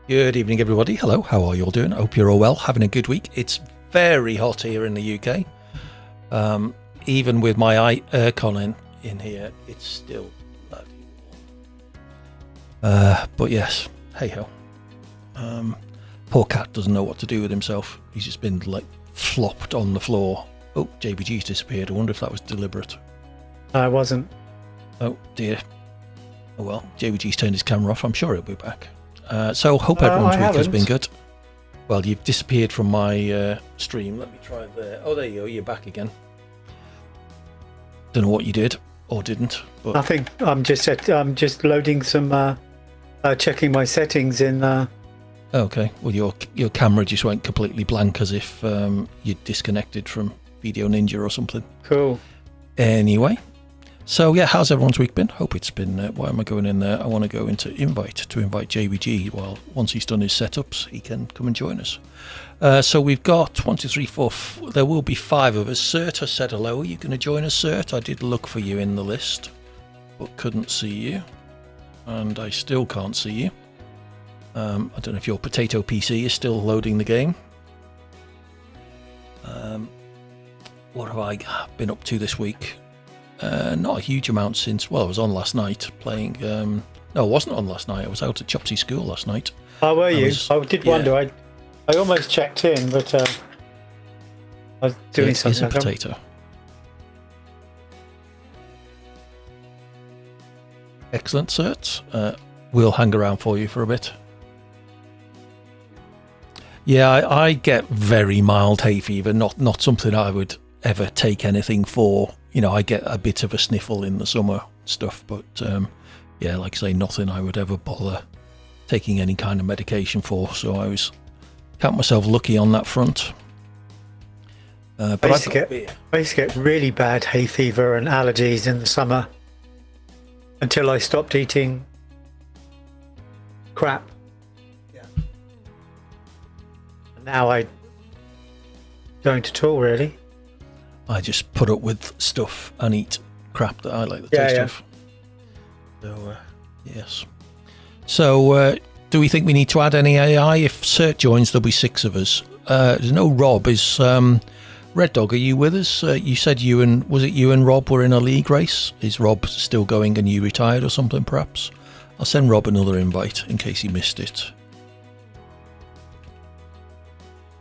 Good evening, everybody. Hello, how are you all doing? I hope you're all well, having a good week. It's very hot here in the UK. Even with my aircon in here, it's still bloody warm. But yes, hey ho. Poor cat doesn't know what to do with himself. He's just been like flopped on the floor. Oh, JBG's disappeared. I wonder if that was deliberate. I wasn't. Oh dear. Oh well, JBG's turned his camera off. I'm sure he'll be back. So hope everyone's week has been good. Well, you've disappeared from my stream. Let me try there. Oh, there you go. You're back again. Don't know what you did or didn't. But Nothing. I'm just loading some, checking my settings in. Okay. Well, your camera just went completely blank, as if you'd disconnected from Video Ninja or something. Cool. Anyway. So yeah, how's everyone's week been? Hope it's been. Why am I going in there? I want to go into invite JBG. Well, once he's done his setups, he can come and join us. So we've got 1, 2, 3, 4. There will be 5 of us. Cert has said hello. Are you going to join us, Cert? I did look for you in the list, but couldn't see you, and I still can't see you. I don't know if your potato PC is still loading the game. What have I been up to this week? Not a huge amount since, well, I was on last night playing, no, I wasn't on last night, I was out at Chopsy School last night. Oh, were you? I did wonder, I almost checked in, but I was doing something. It's a potato. Excellent, Cert. We'll hang around for you for a bit. Yeah, I get very mild hay fever, not something I would ever take anything for. You know, I get a bit of a sniffle in the summer stuff, but yeah, like I say, nothing I would ever bother taking any kind of medication for. So I was count myself lucky on that front. But I used to get really bad hay fever and allergies in the summer until I stopped eating crap. Yeah. And now I don't at all, really. I just put up with stuff and eat crap that I like the taste of. So, yes. So, do we think we need to add any AI? If Cert joins, there'll be 6 of us. There's no Rob. Is Red Dog, are you with us? You said you and Rob were in a league race? Is Rob still going and you retired or something, perhaps? I'll send Rob another invite in case he missed it.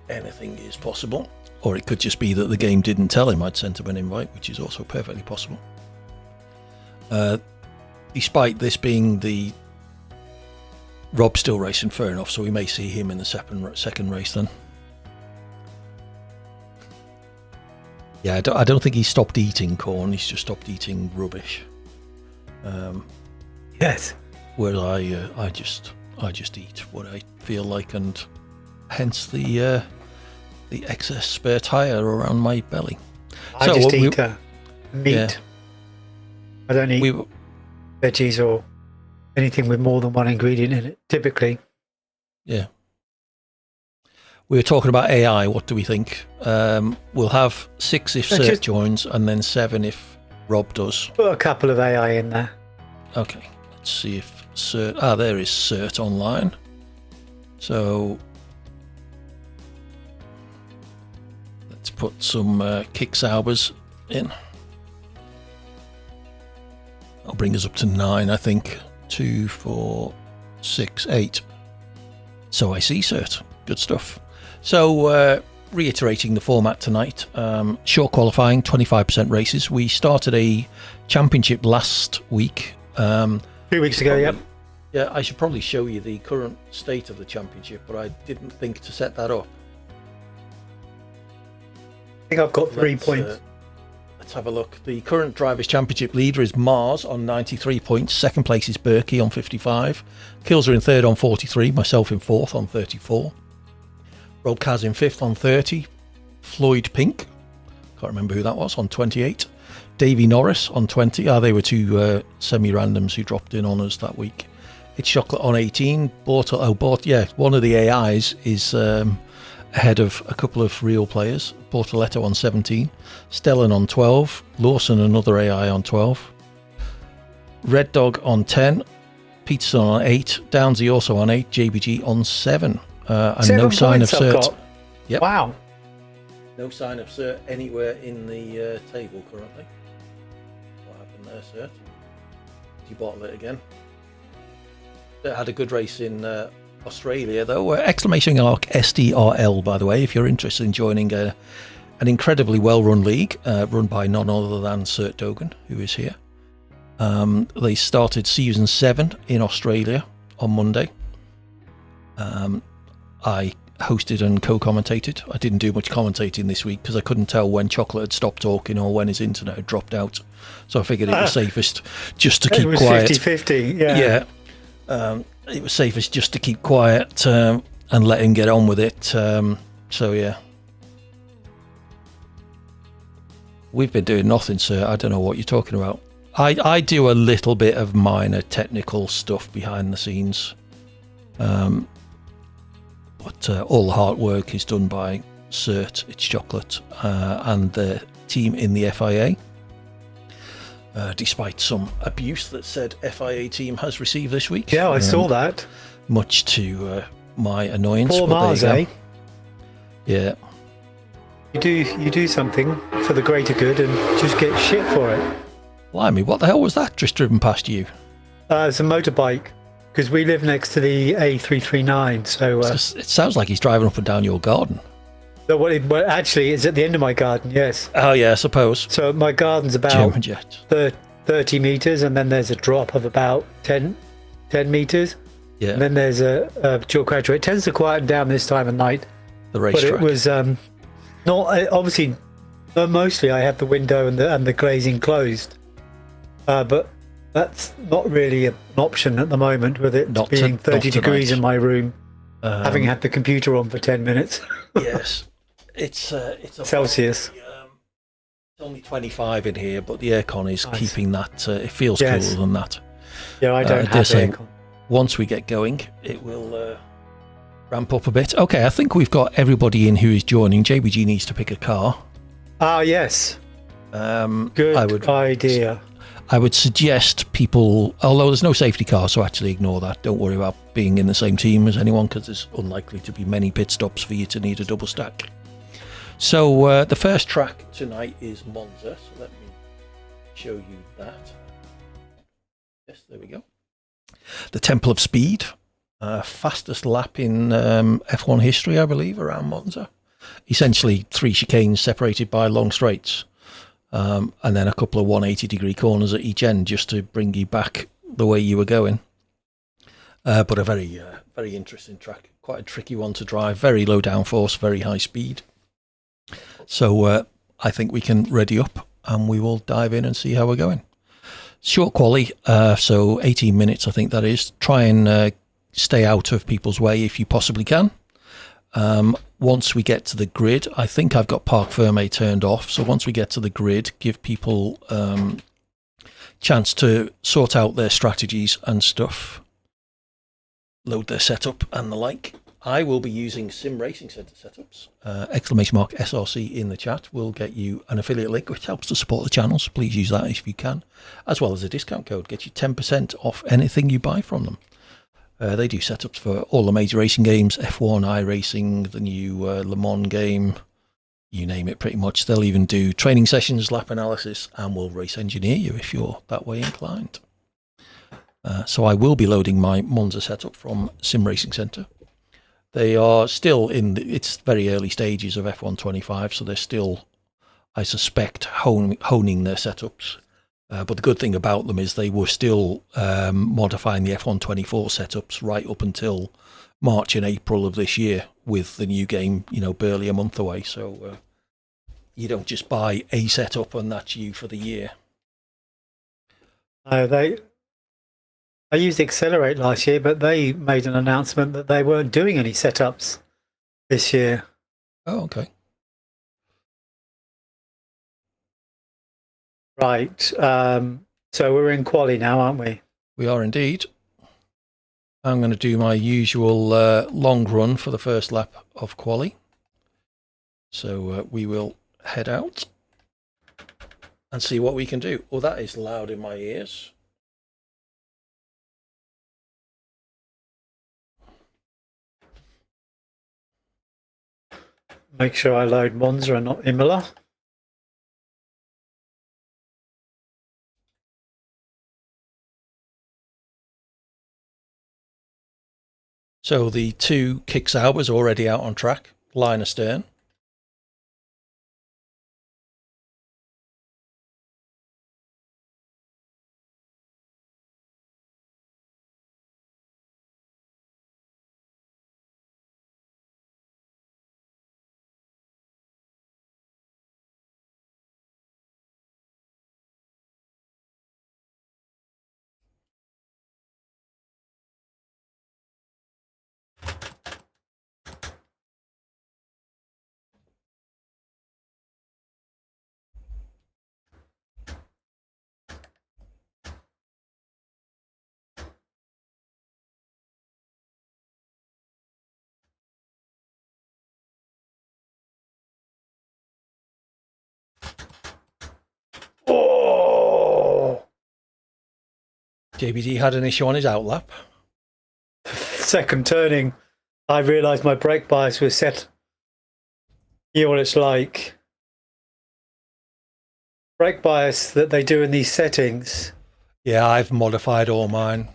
Anything is possible. Or it could just be that the game didn't tell him I'd sent him an invite, which is also perfectly possible. Despite this being the Rob still racing, fair enough, so we may see him in the second race then. Yeah, I don't think he stopped eating corn, he's just stopped eating rubbish. Yes. Whereas I just eat what I feel like, and hence the excess spare tire around my belly. I just eat meat. Yeah. I don't eat veggies or anything with more than one ingredient in it, typically. Yeah. We were talking about AI. What do we think? We'll have 6 if Cert joins, and then 7 if Rob does. Put a couple of AI in there. Okay. Let's see if Cert... there is Cert online. So... let's put some kick Saubers in. I'll bring us up to 9, I think. 2, 4, 6, 8. So I see, Cert. Good stuff. So, reiterating the format tonight. Short qualifying, 25% races. We started a championship last week. 2 weeks ago, yep. Yeah, I should probably show you the current state of the championship, but I didn't think to set that up. I think I've got 3 points. Let's have a look. The current Drivers' Championship leader is Mars on 93 points. Second place is Berkey on 55. Kills are in third on 43. Myself in fourth on 34. Rob Kaz in fifth on 30. Floyd Pink, can't remember who that was, on 28. Davey Norris on 20. They were 2 semi-randoms who dropped in on us that week. It's Chocolate on 18. One of the AIs is... ahead of a couple of real players. Portoletto on 17, Stellan on 12, Lawson, another AI, on 12, Red Dog on 10, Peterson on 8, Downsy also on 8, JBG on 7. And 7 no sign of points I've cert. got. Yep. Wow. No sign of cert anywhere in the table currently. What happened there, cert? You bottle it again. Had a good race in Australia, though. Exclamation mark SDRL, by the way, if you're interested in joining an incredibly well-run league run by none other than Cert Dogan, who is here. They started season 7 in Australia on Monday. I hosted and co-commentated. I didn't do much commentating this week because I couldn't tell when Chocolate had stopped talking or when his internet had dropped out. So I figured it was safest just to keep quiet. It was 50-50, yeah. Yeah. It was safest just to keep quiet and let him get on with it. So, yeah. We've been doing nothing, sir. I don't know what you're talking about. I do a little bit of minor technical stuff behind the scenes. But all the hard work is done by Cert, It's Chocolate, and the team in the FIA. Despite some abuse that said FIA team has received this week. Yeah, I saw that. Much to my annoyance. Poor Mars, eh? Yeah. You do something for the greater good and just get shit for it. Blimey, what the hell was that just driven past you? It's a motorbike, because we live next to the A339, so... it sounds like he's driving up and down your garden. So well, actually, it's at the end of my garden, yes. Oh, yeah, I suppose. So my garden's about 30 metres, and then there's a drop of about 10 metres. Yeah. And then there's a dual graduate. It tends to quieten down this time of night. The racetrack. But it was not... Obviously, mostly I have the window and the glazing closed. But that's not really an option at the moment, with it being 30 degrees in my room, having had the computer on for 10 minutes. Yes. It's Celsius. It's only 25 in here, but the aircon is keeping that. It feels cooler than that. Yeah, I don't have aircon. Once we get going, it will ramp up a bit. Okay, I think we've got everybody in who is joining. JBG needs to pick a car. Ah, yes. Good idea. I would suggest people, although there's no safety car, so actually ignore that. Don't worry about being in the same team as anyone, because there's unlikely to be many pit stops for you to need a double stack. So the first track tonight is Monza. So let me show you that. Yes, there we go. The Temple of Speed. Fastest lap in F1 history, I believe, around Monza. Essentially 3 chicanes separated by long straights. And then a couple of 180-degree corners at each end just to bring you back the way you were going. But a very, very interesting track. Quite a tricky one to drive. Very low downforce, very high speed. So I think we can ready up and we will dive in and see how we're going. Short quali, so 18 minutes I think that is. Try and stay out of people's way if you possibly can. Once we get to the grid, I think I've got Parc Fermé turned off. So once we get to the grid, give people chance to sort out their strategies and stuff, load their setup and the like. I will be using Sim Racing Centre setups. Exclamation mark SRC in the chat will get you an affiliate link, which helps to support the channels. Please use that if you can, as well as a discount code. Get you 10% off anything you buy from them. They do setups for all the major racing games, F1, iRacing, the new Le Mans game, you name it pretty much. They'll even do training sessions, lap analysis, and will race engineer you if you're that way inclined. So I will be loading my Monza setup from Sim Racing Centre. They are still in its very early stages of F1 25, so they're still, I suspect, honing their setups. But the good thing about them is they were still modifying the F1 24 setups right up until March and April of this year, with the new game, barely a month away. So you don't just buy a setup and that's you for the year. I used Accelerate last year, but they made an announcement that they weren't doing any setups this year. Oh, okay. Right. So we're in quali now, aren't we? We are indeed. I'm going to do my usual long run for the first lap of quali. So we will head out and see what we can do. Oh, that is loud in my ears. make sure I load Monza and not Imola. So the two kicks out was already out on track, line astern. Oh! JBD had an issue on his outlap. Second turning, I realised my brake bias was set. You know what it's like. Brake bias that they do in these settings. Yeah, I've modified all mine.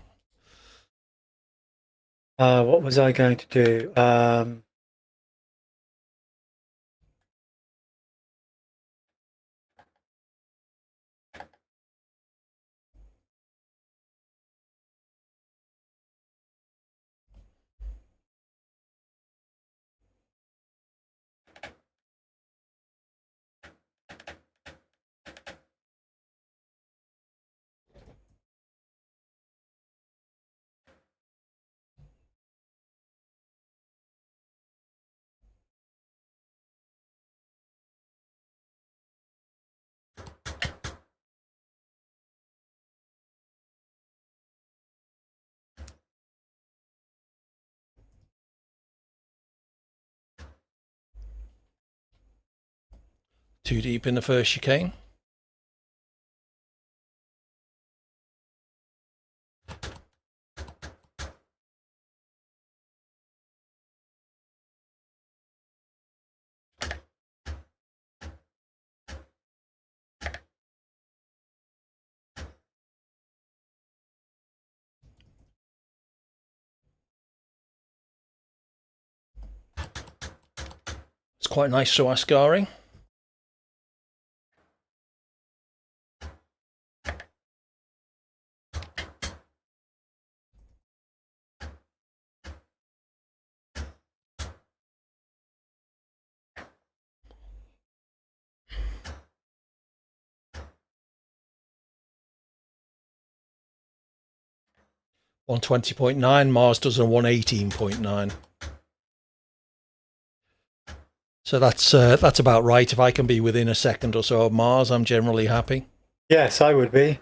What was I going to do? Too deep in the first chicane. It's quite nice through Ascari. .9, Mars does a 118.9. So that's about right. If I can be within a second or so of Mars, I'm generally happy. Yes, I would be.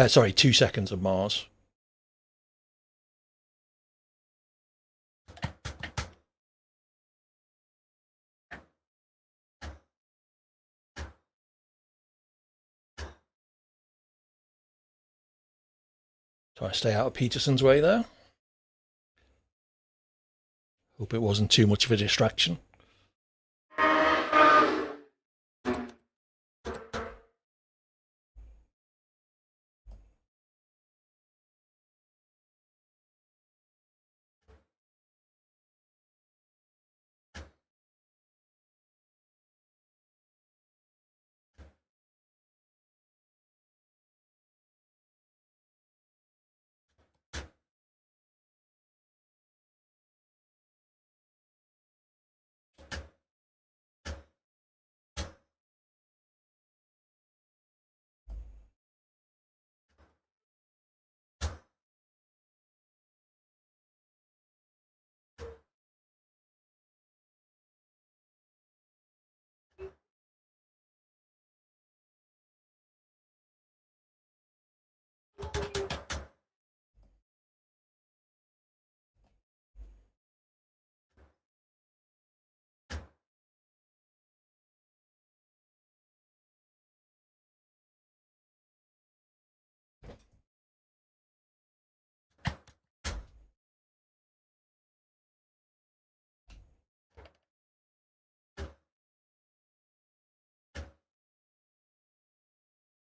Sorry, 2 seconds of Mars. So I stay out of Peterson's way there. Hope it wasn't too much of a distraction.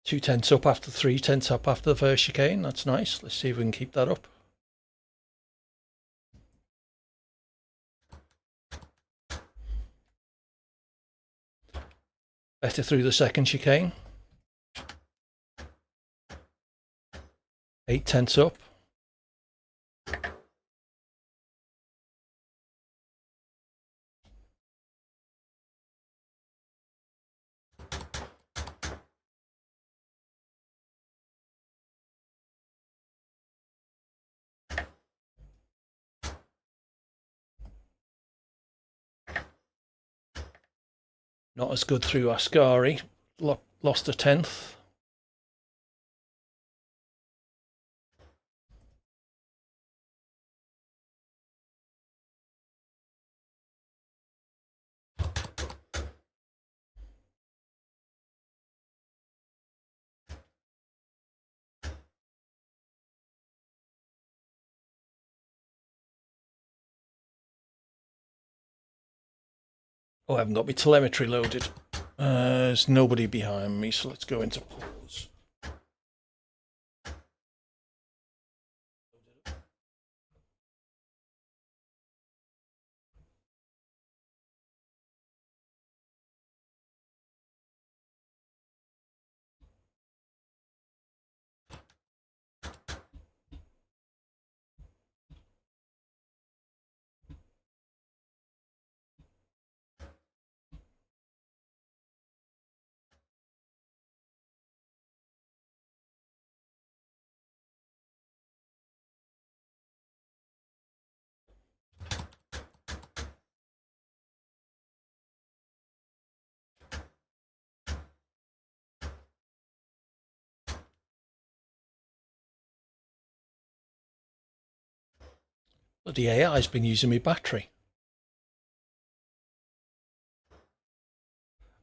2 tenths up after 3 tenths up after the first chicane. That's nice. Let's see if we can keep that up. Better through the second chicane. 8 tenths up. Not as good through Ascari. Lost a tenth. Oh, I haven't got my telemetry loaded. There's nobody behind me, so let's go into pause. The AI's been using my battery.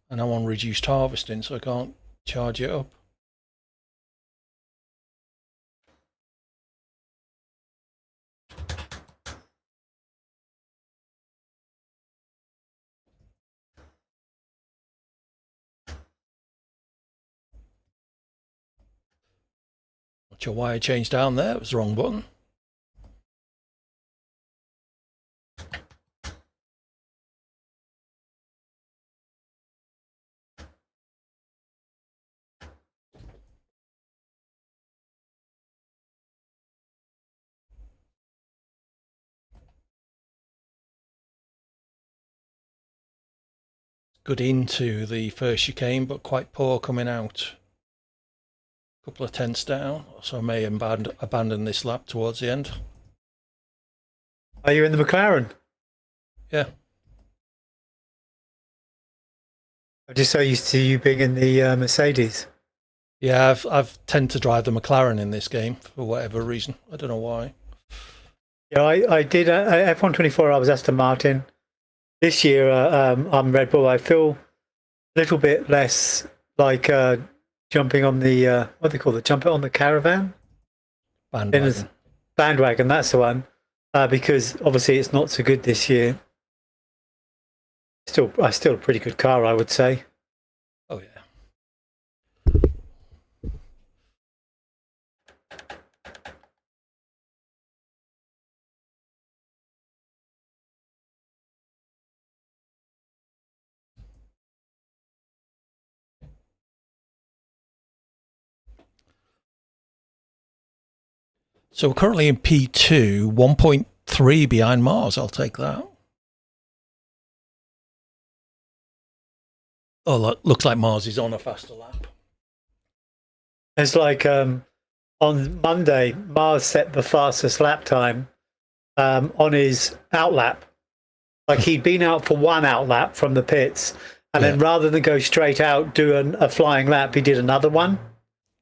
And I'm on reduced harvesting, so I can't charge it up. Not sure why I changed down there. It was the wrong button. Good into the first chicane, but quite poor coming out. Couple of tenths down, so I may abandon this lap towards the end. Are you in the McLaren? Yeah. I'm just so used to you being in the Mercedes. Yeah, I've tend to drive the McLaren in this game for whatever reason. I don't know why. Yeah, I did F124. I was Aston Martin. This year, I'm Red Bull. I feel a little bit less like jumping on the what do they call it? Jumping on the caravan Bandwagon. Bandwagon. That's the one. Because obviously it's not so good this year. Still a pretty good car, I would say. Oh yeah. So we're currently in P2, 1.3 behind Mars. I'll take that. Oh, looks like Mars is on a faster lap. It's like on Monday, Mars set the fastest lap time on his outlap. Like he'd been out for one outlap from the pits, and then rather than go straight out, do a flying lap, he did another one.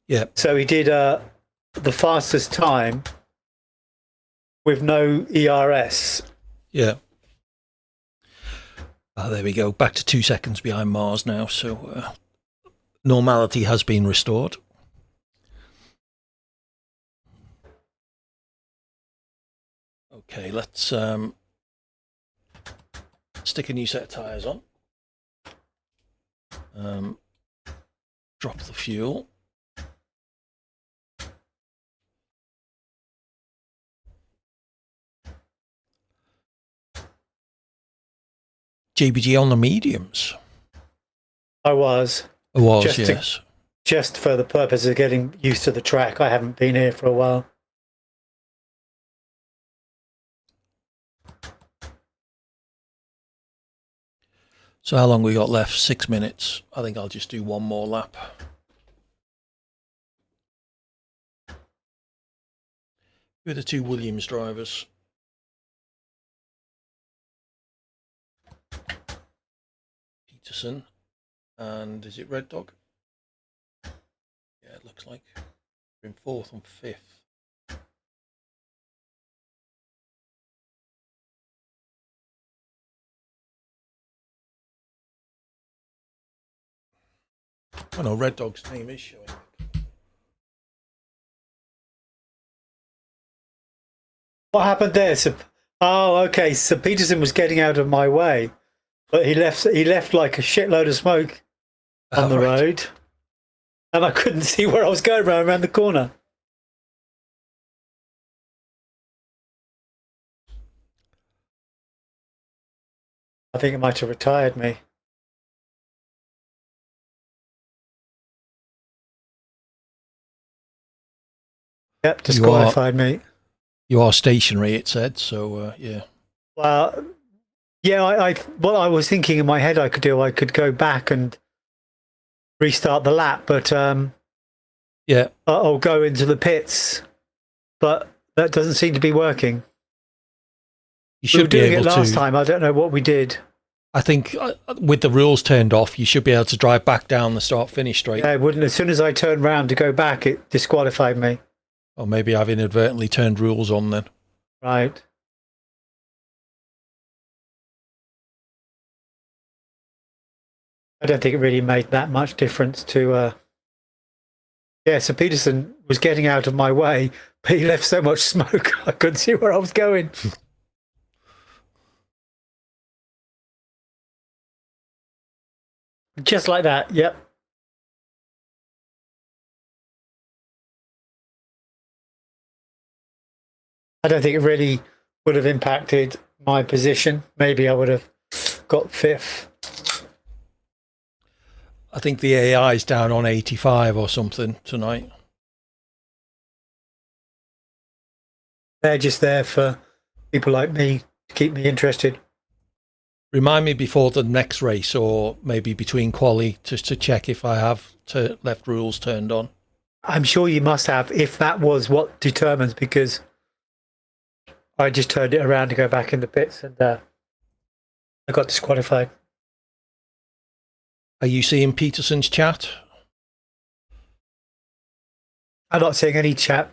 Yeah. So he did the fastest time with no ERS. Yeah. There we go. Back to 2 seconds behind Mars now. So normality has been restored. Okay, let's stick a new set of tyres on. Drop the fuel. JBG on the mediums. I was. It was, Just to- yes. Just for the purpose of getting used to the track. I haven't been here for a while. So how long we got left? 6 minutes. I think I'll just do one more lap. Who are the two Williams drivers? Peterson and is it Red Dog? Yeah, it looks like we're in fourth and fifth. Oh no, Red Dog's name is showing. What happened there? Oh, okay. So Peterson was getting out of my way, but he left like a shitload of smoke on the road, and I couldn't see where I was going around the corner. I think it might have retired me. Yep, disqualified me. You are stationary, it said. So yeah. Well, yeah. What I was thinking in my head, I could go back and restart the lap, but yeah, I'll go into the pits, but that doesn't seem to be working. You should be able to. We were doing it last time. I don't know what we did. I think with the rules turned off, you should be able to drive back down the start-finish straight. Yeah, it wouldn't. As soon as I turned round to go back, it disqualified me. Or maybe I've inadvertently turned rules on then. Right. I don't think it really made that much difference to... Yeah, so Peterson was getting out of my way, but he left so much smoke, I couldn't see where I was going. Just like that, yep. I don't think it really would have impacted my position. Maybe I would have got fifth. I think the AI is down on 85 or something tonight. They're just there for people like me to keep me interested. Remind me before the next race or maybe between quali just to check if I have left rules turned on. I'm sure you must have if that was what determines, because I just turned it around to go back in the pits and I got disqualified. Are you seeing Peterson's chat? I'm not seeing any chat.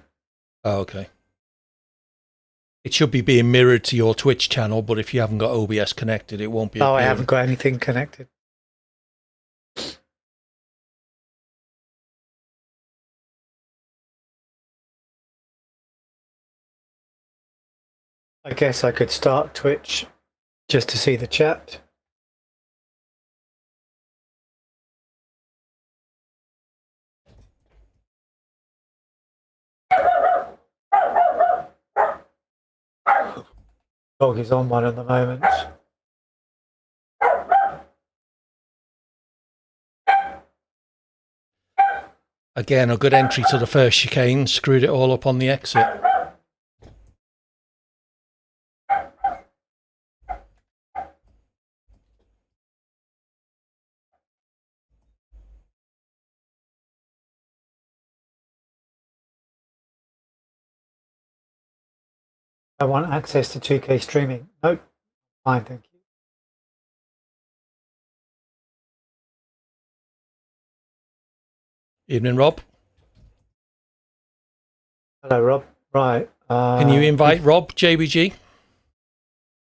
Oh, okay. It should be being mirrored to your Twitch channel, but if you haven't got OBS connected, it won't be. Oh, I haven't got anything connected. I guess I could start Twitch just to see the chat. Dog is on one at the moment. Again, a good entry to the first chicane, screwed it all up on the exit. I want access to 2K streaming. Nope. Fine, thank you. Evening, Rob. Hello, Rob. Right. Can you invite Rob, JBG?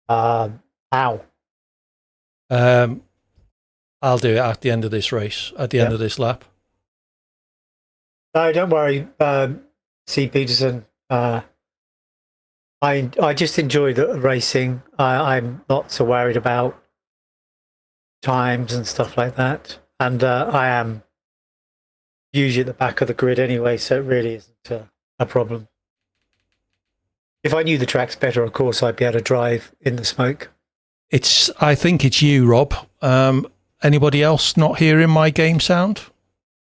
How? I'll do it at the end of this race, at the end of this lap. No, don't worry, C. Peterson. I just enjoy the racing. I'm not so worried about times and stuff like that. And I am usually at the back of the grid anyway, so it really isn't a problem. If I knew the tracks better, of course, I'd be able to drive in the smoke. I think it's you, Rob. Anybody else not hearing my game sound?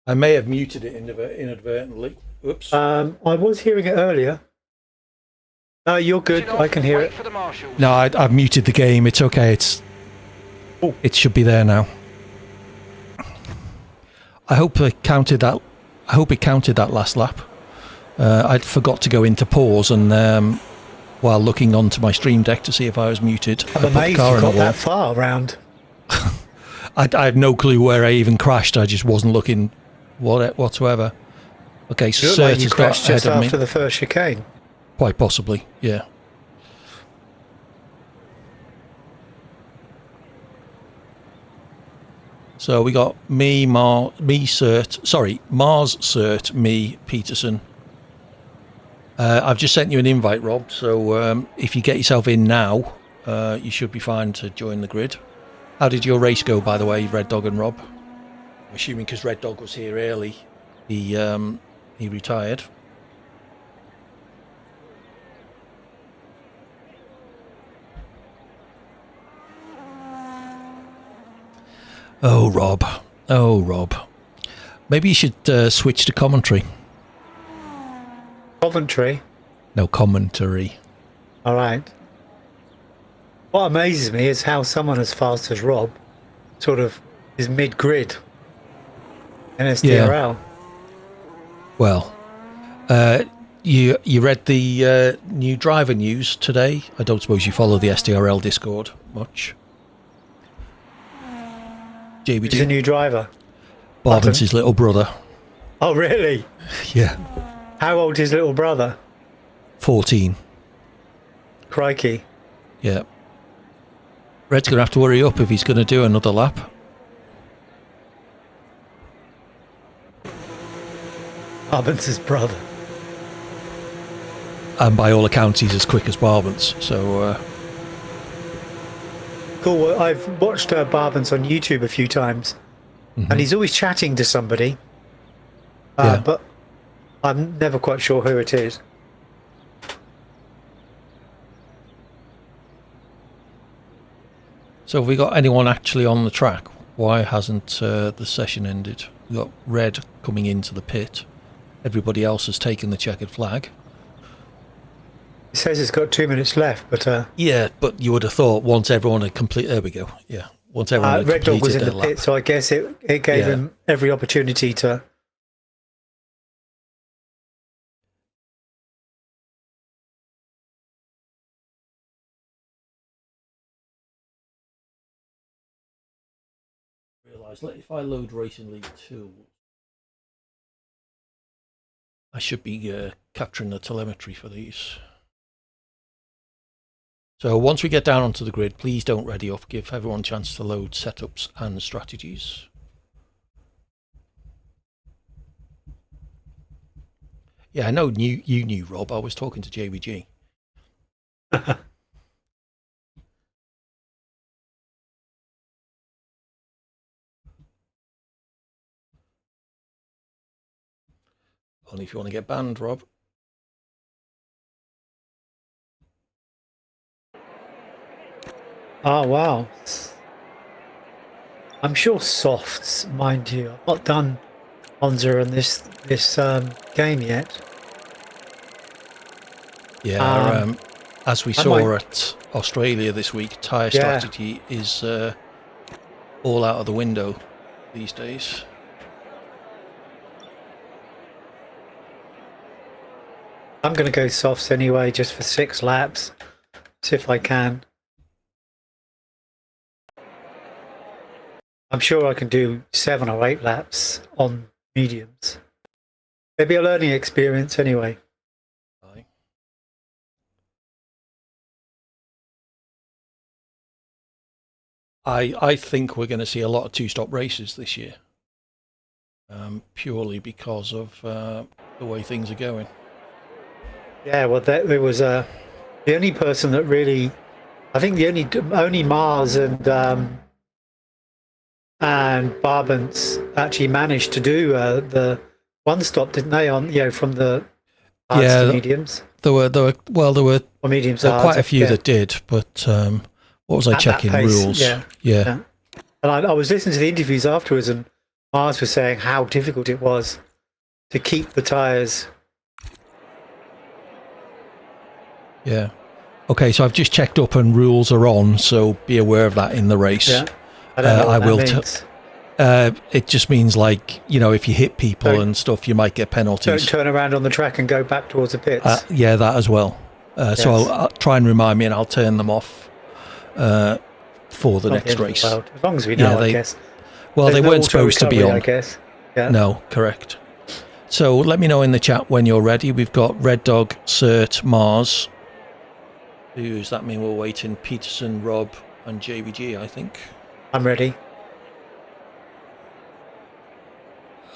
I may have muted it inadvertently. Oops. I was hearing it earlier. No, you're good. I can hear it. No, I've muted the game. It's okay. It should be there now. I hope it counted that. Last lap. I forgot to go into pause and while looking onto my stream deck to see if I was muted. I'm amazed you got that far around. I have no clue where I even crashed. I just wasn't looking whatsoever. Okay, so like you crashed just after the first chicane. Quite possibly, yeah. So we got Mars Cert, me, Peterson. I've just sent you an invite, Rob, so if you get yourself in now, you should be fine to join the grid. How did your race go, by the way, Red Dog and Rob? I'm assuming because Red Dog was here early, he retired. Oh, Rob. Maybe you should switch to commentary. Coventry? No, commentary. All right. What amazes me is how someone as fast as Rob sort of is mid-grid in SDRL. Yeah. Well, you read the new driver news today? I don't suppose you follow the SDRL Discord much. JBG. He's a new driver. Barbin's his little brother. Oh, really? Yeah. How old is his little brother? 14. Crikey. Yeah. Red's going to have to hurry up if he's going to do another lap. Barbin's his brother. And by all accounts, he's as quick as Barbin's. So... Cool. Well, I've watched Barbin's on YouTube a few times, and he's always chatting to somebody, but I'm never quite sure who it is. So have we got anyone actually on the track? Why hasn't the session ended? We've got Red coming into the pit. Everybody else has taken the checkered flag. It says it's got 2 minutes left, but... yeah, but you would have thought once everyone had completed... There we go, yeah. Once everyone had Red Dog was completed in the pit, so I guess it gave him every opportunity to... If I load Racing League 2, I should be capturing the telemetry for these. So once we get down onto the grid, please don't ready up. Give everyone a chance to load setups and strategies. Yeah, I know you knew, Rob. I was talking to JVG. Only if you want to get banned, Rob. Oh, wow. I'm sure softs, mind you. I've not done Monza in this game yet. Yeah, as we saw at Australia this week, tyre strategy is all out of the window these days. I'm going to go softs anyway, just for 6 laps. See if I can. I'm sure I can do 7 or 8 laps on mediums. It'll be a learning experience anyway. I think we're going to see a lot of 2-stop races this year, purely because of the way things are going. Yeah, well, there was the only person that really, I think the only Mars and Barbance actually managed to do the 1-stop, didn't they? On from the hards to mediums. There were or mediums. There were quite a few that did, but What was I at that checking? pace, Rules. yeah. Yeah. And I was listening to the interviews afterwards, and Mars was saying how difficult it was to keep the tyres. Yeah. Okay, so I've just checked up and rules are on, so be aware of that in the race. Yeah. I don't know what that will means. It just means, like, you know, if you hit people and stuff, you might get penalties. Don't turn around on the track and go back towards the pits. Yeah, that as well. So I'll try and remind me, and I'll turn them off for the next race. As long as we know, I guess. Well, There's they no weren't supposed to be auto-recovery, on. I guess. Yeah. No, correct. So let me know in the chat when you're ready. We've got Red Dog, Cert, Mars. Who does that mean we're waiting? Peterson, Rob, and JBG, I think. I'm ready.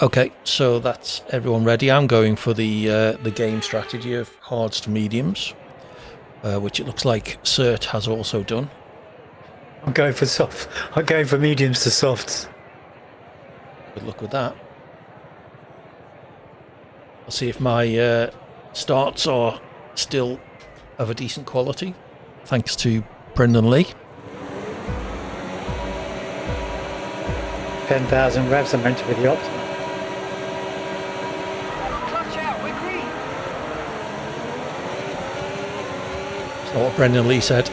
Okay, so that's everyone ready. I'm going for the game strategy of hards to mediums, which it looks like Cert has also done. I'm going for soft. I'm going for mediums to softs. Good luck with that. I'll see if my starts are still of a decent quality, thanks to Brendan Lee. 10,000 revs are meant to be the optimum. Clutch out, we're green. That's not what Brendan Lee said.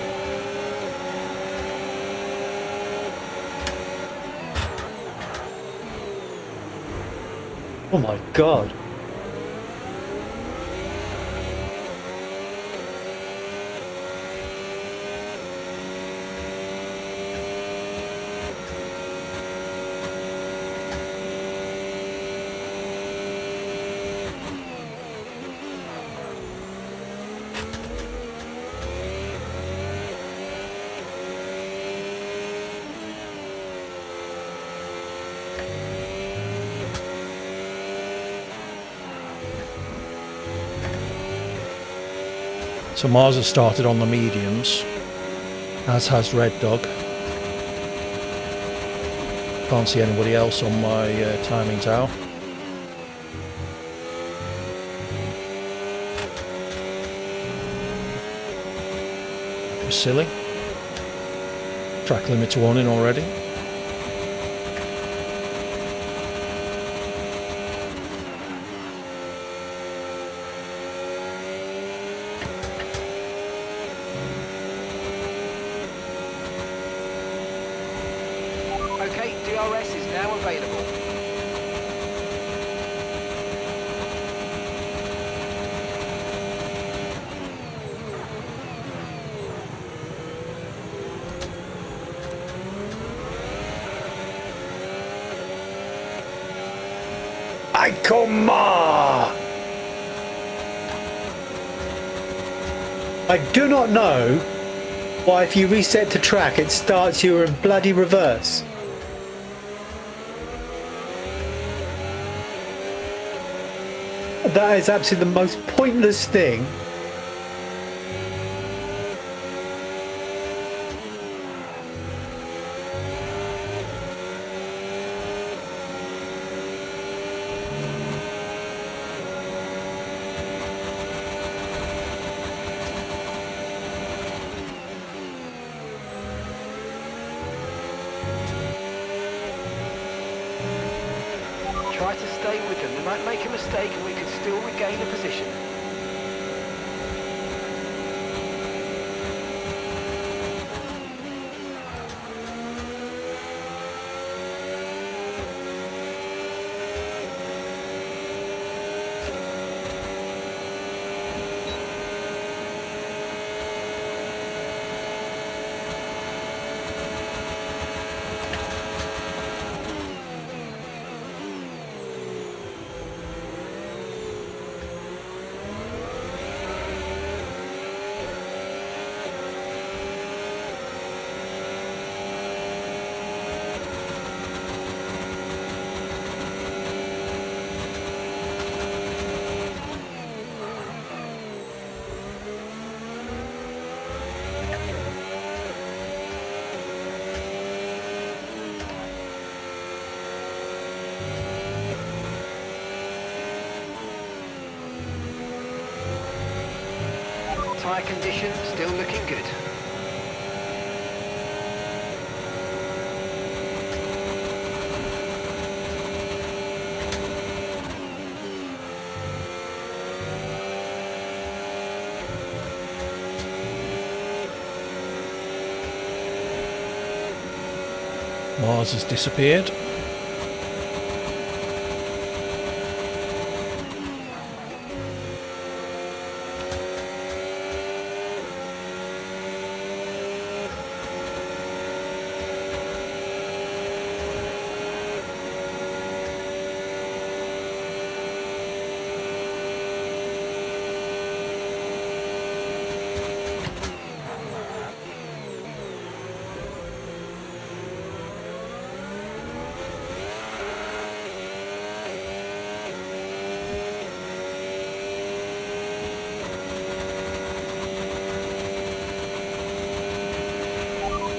Oh my God. So Mars has started on the mediums, as has Red Dog. Can't see anybody else on my timing tower. That was silly. Track limits 1 in already. Okay, DRS is now available. I do not know why if you reset to track it starts you in bloody reverse. That is absolutely the most pointless thing. Try to stay with them. They might make a mistake and we could still regain a position. Tyre condition still looking good. Mars has disappeared.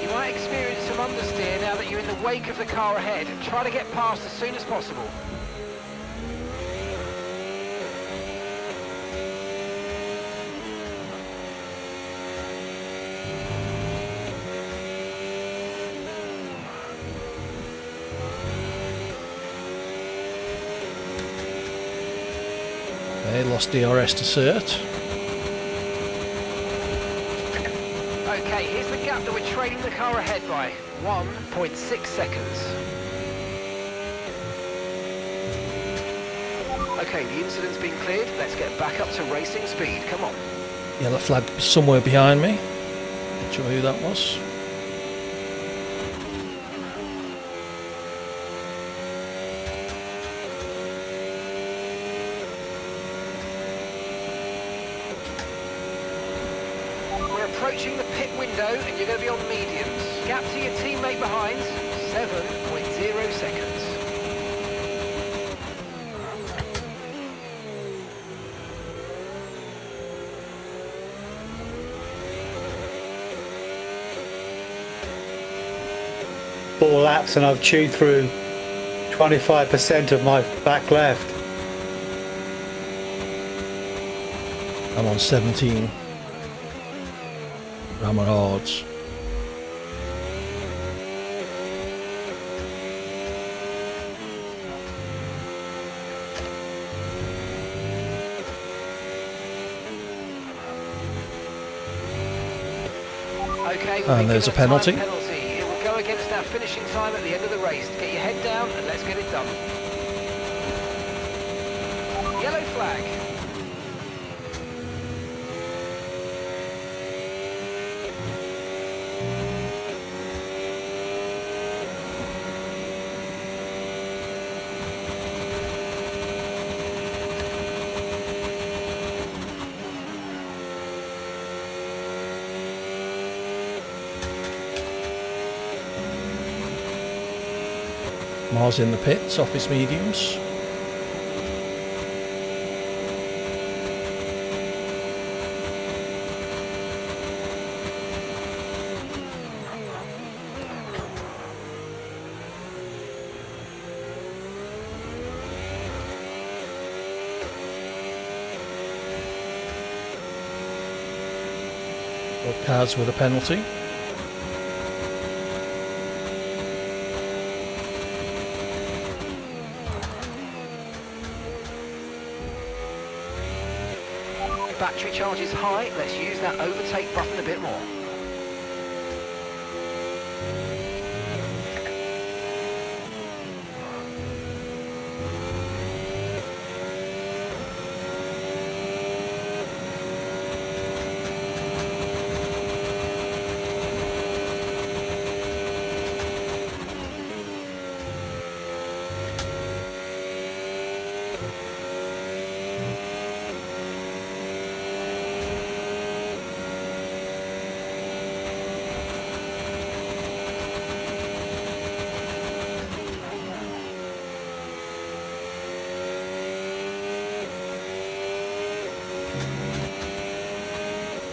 You might experience some understeer now that you're in the wake of the car ahead. Try to get past as soon as possible. They lost DRS to Cert. Okay, here's the gap that we're trailing the car ahead by. 1.6 seconds. Okay, the incident's been cleared. Let's get back up to racing speed. Come on. Yellow flag somewhere behind me. Not sure who that was. We're approaching the pit window and you're going to be on mediums. Gap to your teammate behind, 7.0 seconds. Four laps and I've chewed through 25% of my back left. I'm on 17. I'm on odds. Okay, And there's a penalty. penalty. It will go against our finishing time at the end of the race. Get your head down and let's get it done. Yellow flag. Mars in the pits off his mediums. Got cars with a penalty. Battery charge is high. Let's use that overtake button a bit more.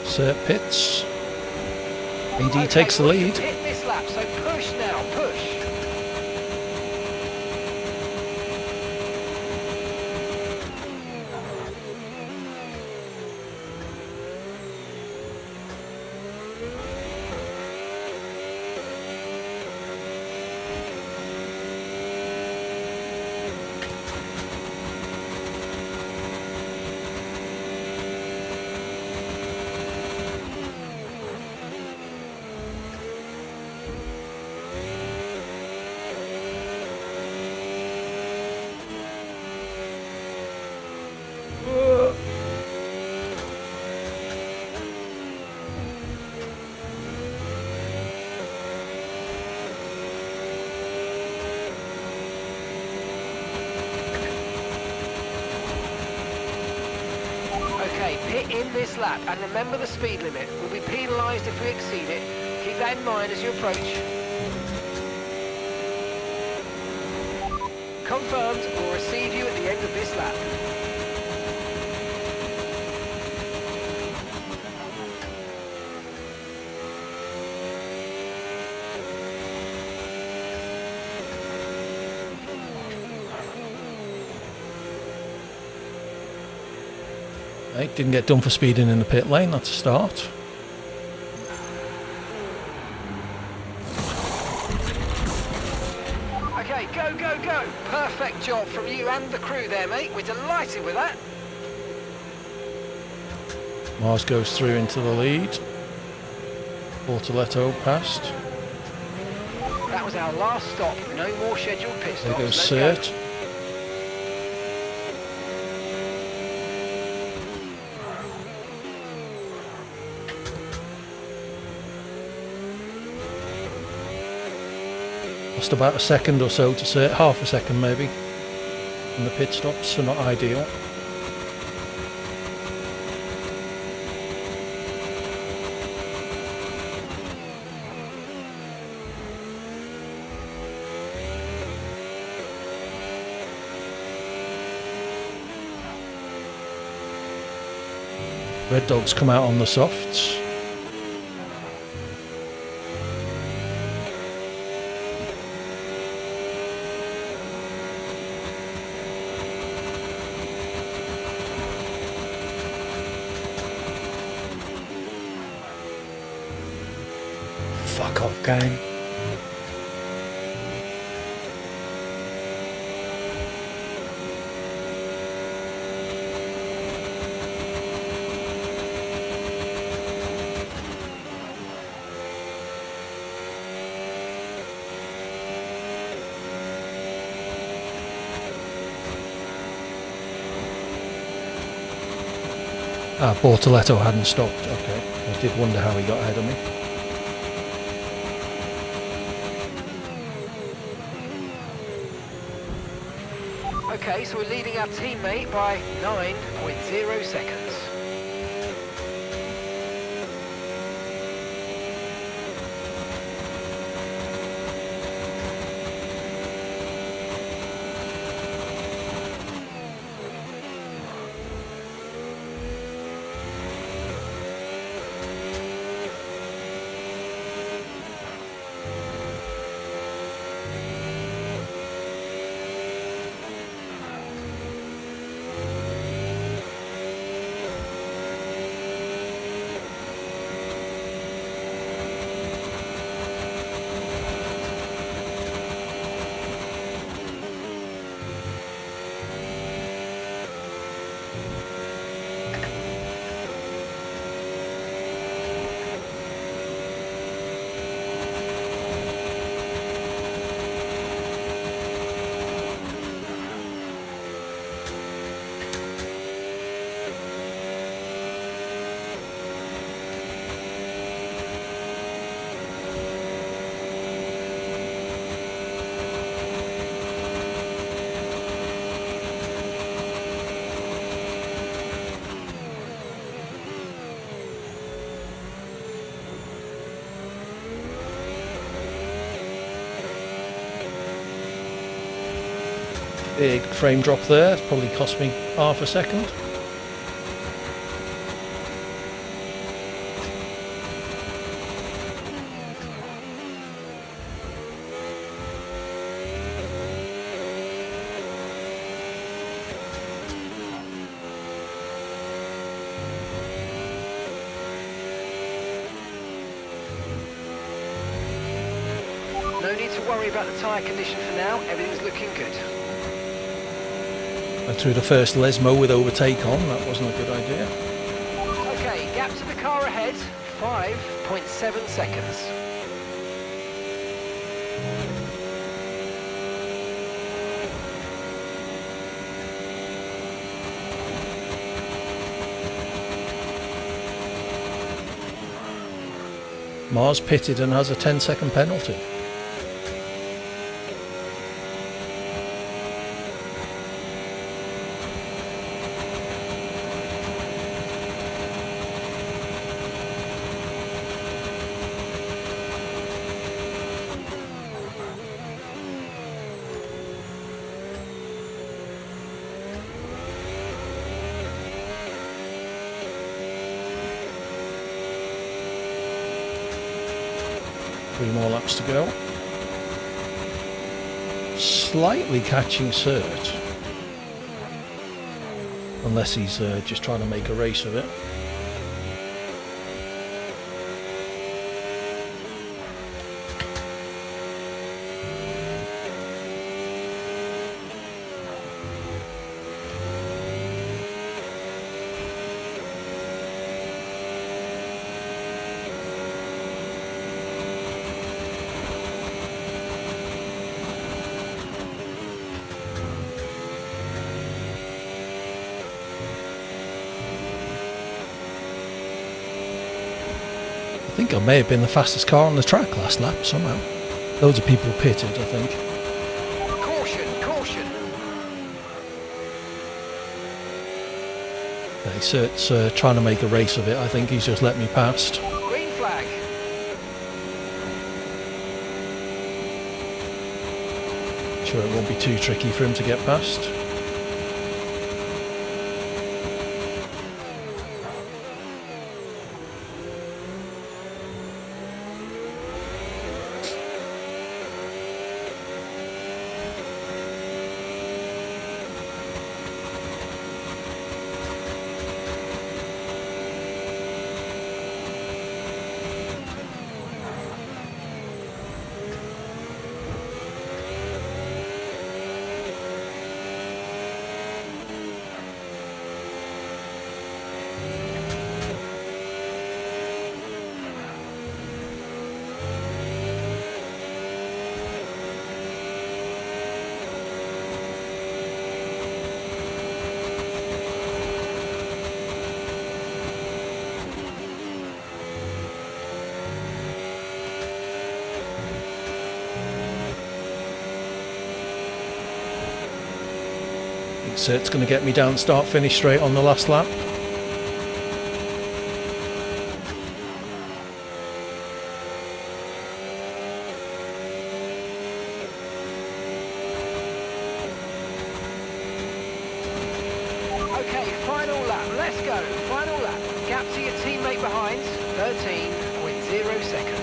Cert pits. AD Okay, takes the we lead. can hit this lap, so push now, push. in this lap, and remember the speed limit. We'll be penalised if we exceed it. Keep that in mind as you approach. Confirmed, we'll receive you at the end of this lap. Okay, didn't get done for speeding in the pit lane, that's a start. Okay, go, go, go. Perfect job from you and the crew there, mate. We're delighted with that. Mars goes through into the lead. Bortoletto passed. That was our last stop. No more scheduled pit stops. There goes Let's Cert. go. Lost about a second or so to Cert, half a second maybe. And the pit stops, so not ideal. Red Dog's come out on the softs. Fuck off, game. Ah, Bortoletto hadn't stopped. Okay, I did wonder how he got ahead of me. Okay, so we're leading our teammate by 9.0 seconds. Big frame drop there, it's probably cost me half a second. No need to worry about the tyre condition for now. Everything's looking good. I threw the first Lesmo with overtake on, that wasn't a good idea. Okay, gap to the car ahead, 5.7 seconds. Mars pitted and has a 10-second penalty. 3 more laps to go. Slightly catching Cert. Unless he's just trying to make a race of it. I think I may have been the fastest car on the track last lap somehow. Loads of people pitted, I think. Caution, caution. Yeah, Cert's trying to make a race of it. I think he's just let me past. Green flag. Sure it won't be too tricky for him to get past. Cert's going to get me down start finish straight on the last lap. Okay, final lap. Let's go. Final lap. Gap to your teammate behind. 13.0 seconds.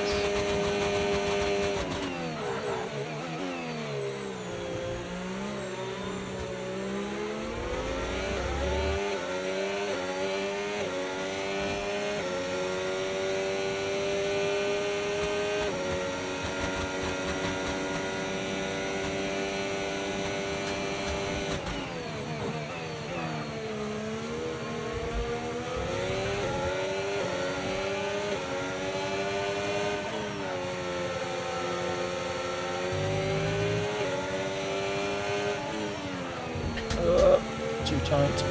Too tight.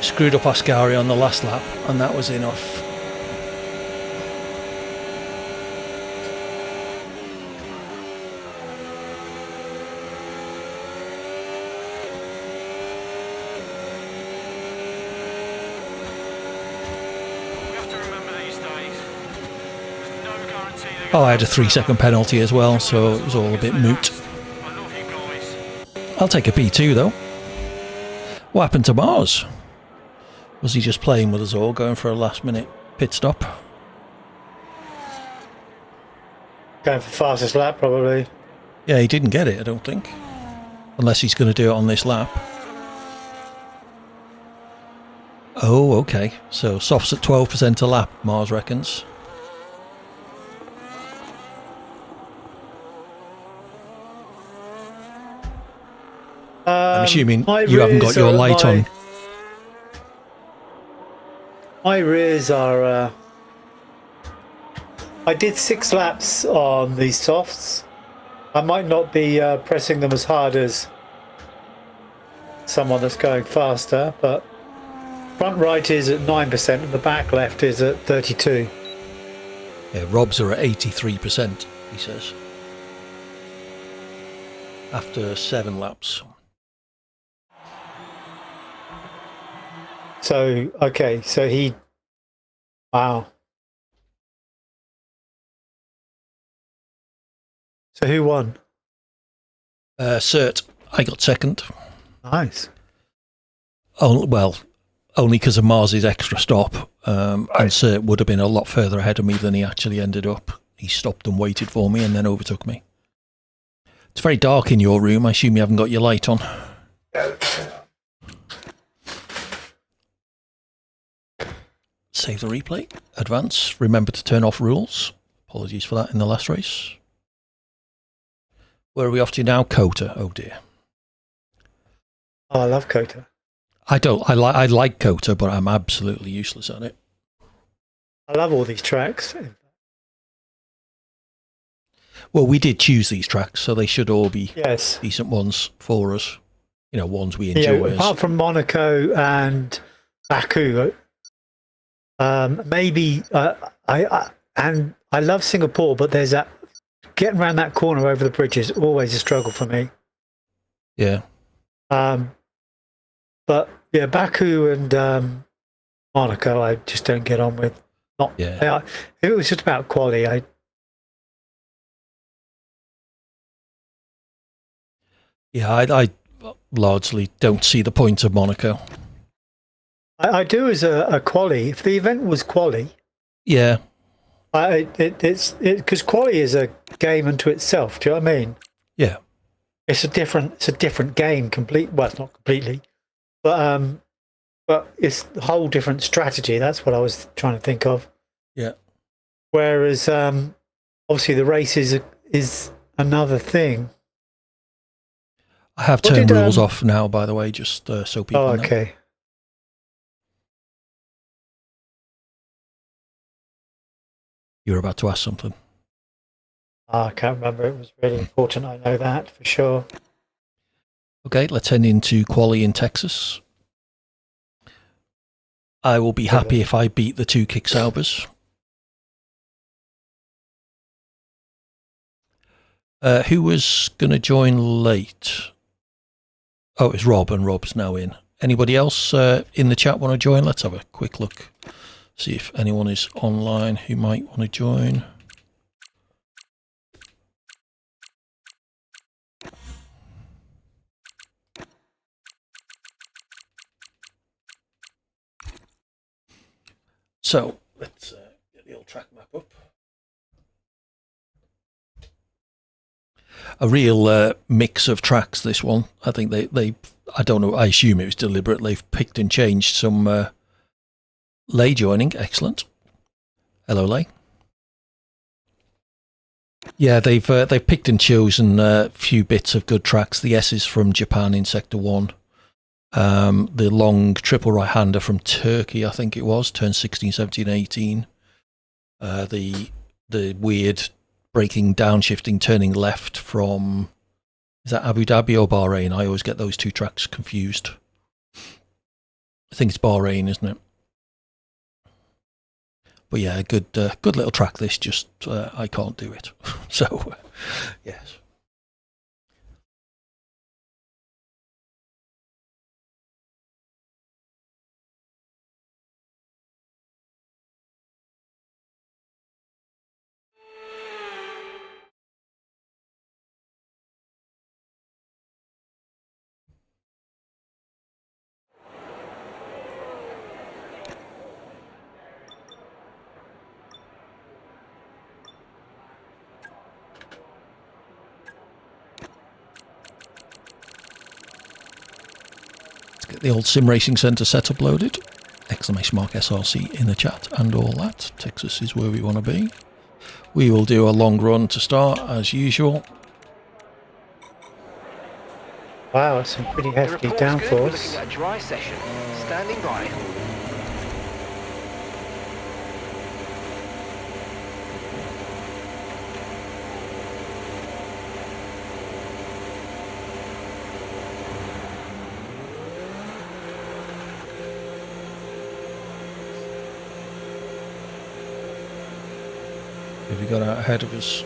Screwed up Ascari on the last lap, and that was enough. Oh, I had a 3-second penalty as well, so it was all a bit moot. I'll take a P2 though. What happened to Mars? Was he just playing with us all, going for a last minute pit stop? Going for fastest lap, probably. Yeah, he didn't get it, I don't think. Unless he's going to do it on this lap. Oh, okay. So softs at 12% a lap, Mars reckons. I'm assuming you haven't got your light on. My rears are... I did 6 laps on these softs. I might not be pressing them as hard as someone that's going faster, but front right is at 9% and the back left is at 32%. Yeah, Rob's are at 83%, he says. After 7 laps. So, okay, so he Wow. So who won? Cert, I got second. Nice. Oh, well, only because of Mars's extra stop. And Cert would have been a lot further ahead of me than he actually ended up. He stopped and waited for me and then overtook me. It's very dark in your room. I assume you haven't got your light on. Save the replay. Advance. Remember to turn off rules. Apologies for that in the last race. Where are we off to now? Kota. Oh dear. Oh, I love Kota. I like Kota, but I'm absolutely useless at it. I love all these tracks. Well, we did choose these tracks, so they should all be Yes. decent ones for us. You know, ones we enjoy. Yeah, apart from Monaco and Baku, maybe I love Singapore, but there's that getting around that corner over the bridge is always a struggle for me. Yeah. But yeah, Baku and Monaco, I just don't get on with. Not. Yeah. If it was just about quality, I largely don't see the point of Monaco. I do as a quali. If the event was quali, Yeah. it's because quali is a game unto itself. Do you know what I mean? Yeah. It's a different game. Well, it's not completely, but it's a whole different strategy. That's what I was trying to think of. Yeah. Whereas obviously the race is another thing. I have turned rules off now, by the way, just so people know. Okay. You were about to ask something. I can't remember. It was really important. I know that for sure. Okay, let's head into quali in Texas. I will be happy if I beat the two Kick-Saubers. Who was going to join late? Oh, it's Rob, and Rob's now in. Anybody else in the chat want to join? Let's have a quick look. See if anyone is online who might want to join. So let's get the old track map up. A real mix of tracks, this one. I think they I don't know, I assume it was deliberate. They've picked and changed some. Lay joining, excellent. Hello, Lay. Yeah, they've picked and chosen a few bits of good tracks. The S is from Japan in Sector 1. The long triple right-hander from Turkey, I think it was, turn 16, 17, 18. The weird braking, downshifting, turning left from, is that Abu Dhabi or Bahrain? I always get those two tracks confused. I think it's Bahrain, isn't it? But yeah, good little track. This just I can't do it. So yes. Get the old Sim Racing Centre setup loaded. Exclamation mark SRC in the chat and all that. Texas is where we want to be. We will do a long run to start as usual. Wow, that's some pretty hefty downforce. We're looking at a dry session. Standing by. Have you got out ahead of us?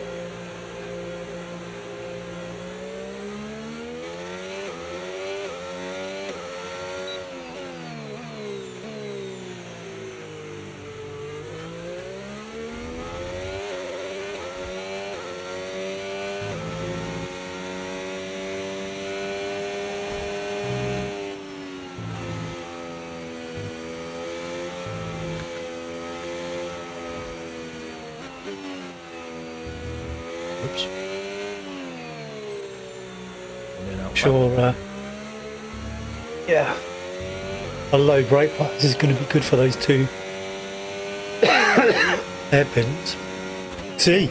Oops. Sure. Yeah. A low brake bias is going to be good for those two hairpins. See.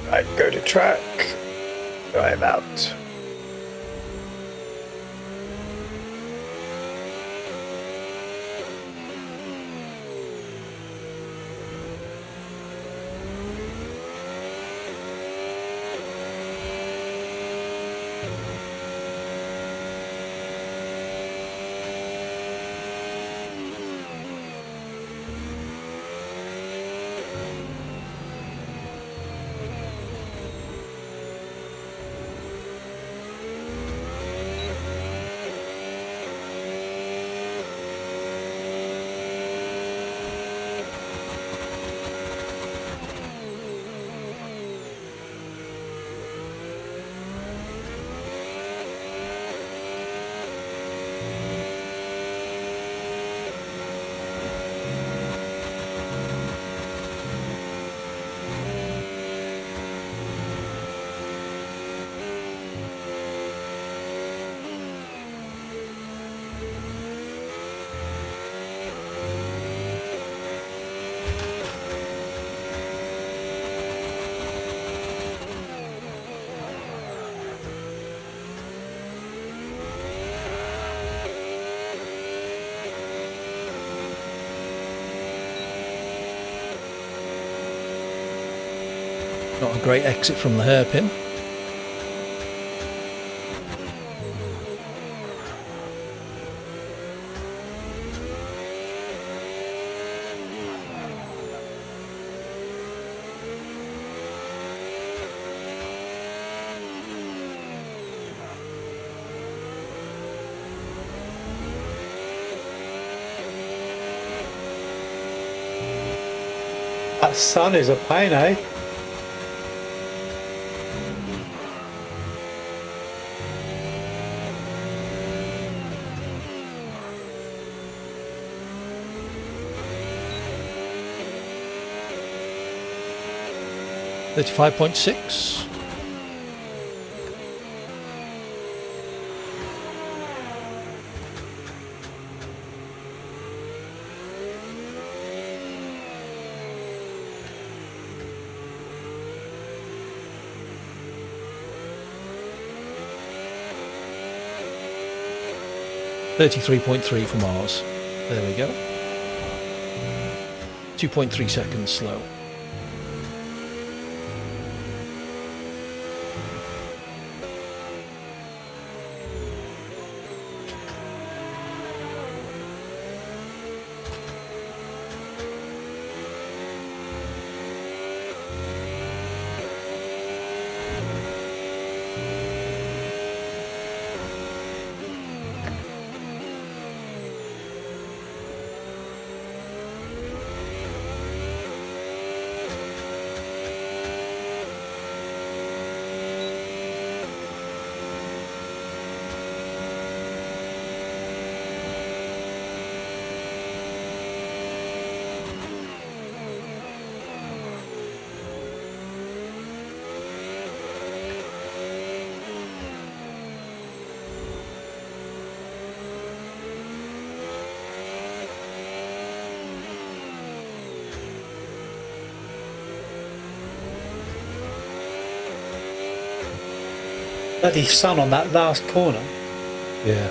Right, go to track. I'm out. Not a great exit from the hairpin. That sun is a pain, eh? $35.6. $33.3 for Mars. There we go. 2.3 seconds slow. Bloody sun on that last corner. Yeah.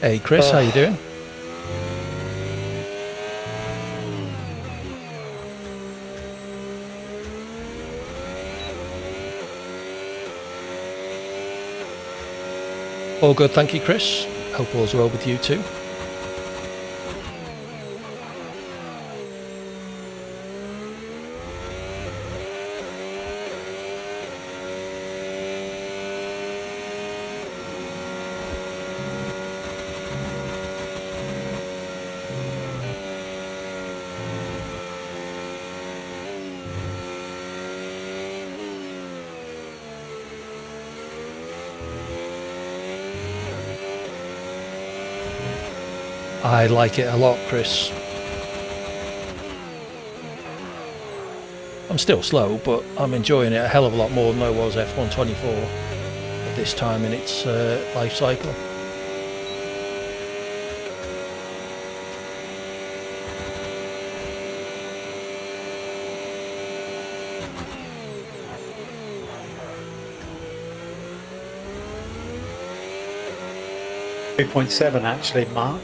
Hey Chris, how you doing? All good, thank you Chris. Hope all's well with you too. I like it a lot, Chris. I'm still slow, but I'm enjoying it a hell of a lot more than I was F124 at this time in its life cycle. .7 actually, Mark.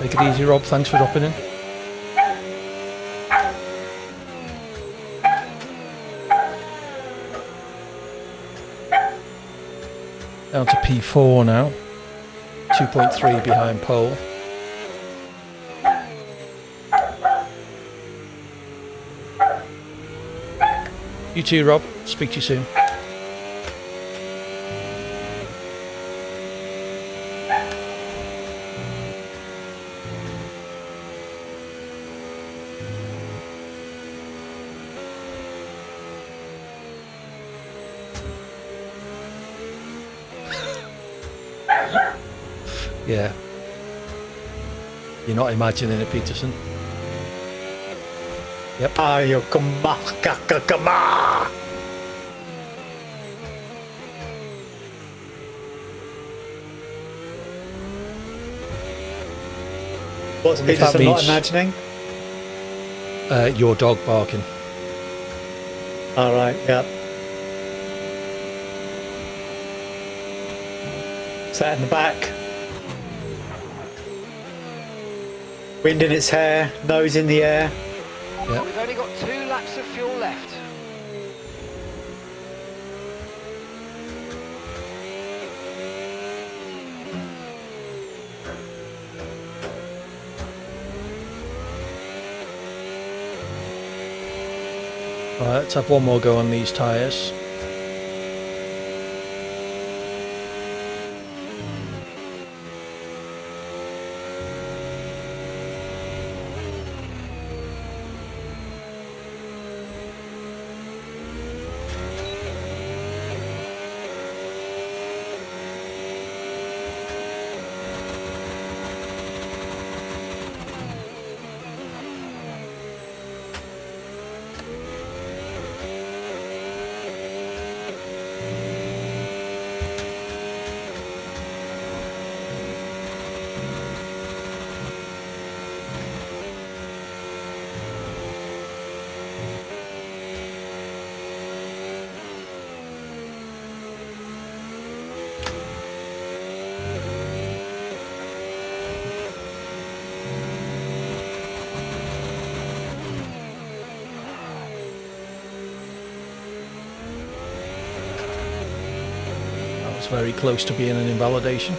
Take it easy, Rob. Thanks for dropping in. Down to P4 now. 2.3 behind pole. You too, Rob. Speak to you soon. Yeah. You're not imagining it, Peterson. Yep. Ayo, come on. What's And if Peterson that not means- imagining? Your dog barking. All right, yeah. Sat in the back. Wind in its hair, nose in the air. Yeah. We've only got 2 laps of fuel left. Right, let's have one more go on these tyres. Very close to being an invalidation.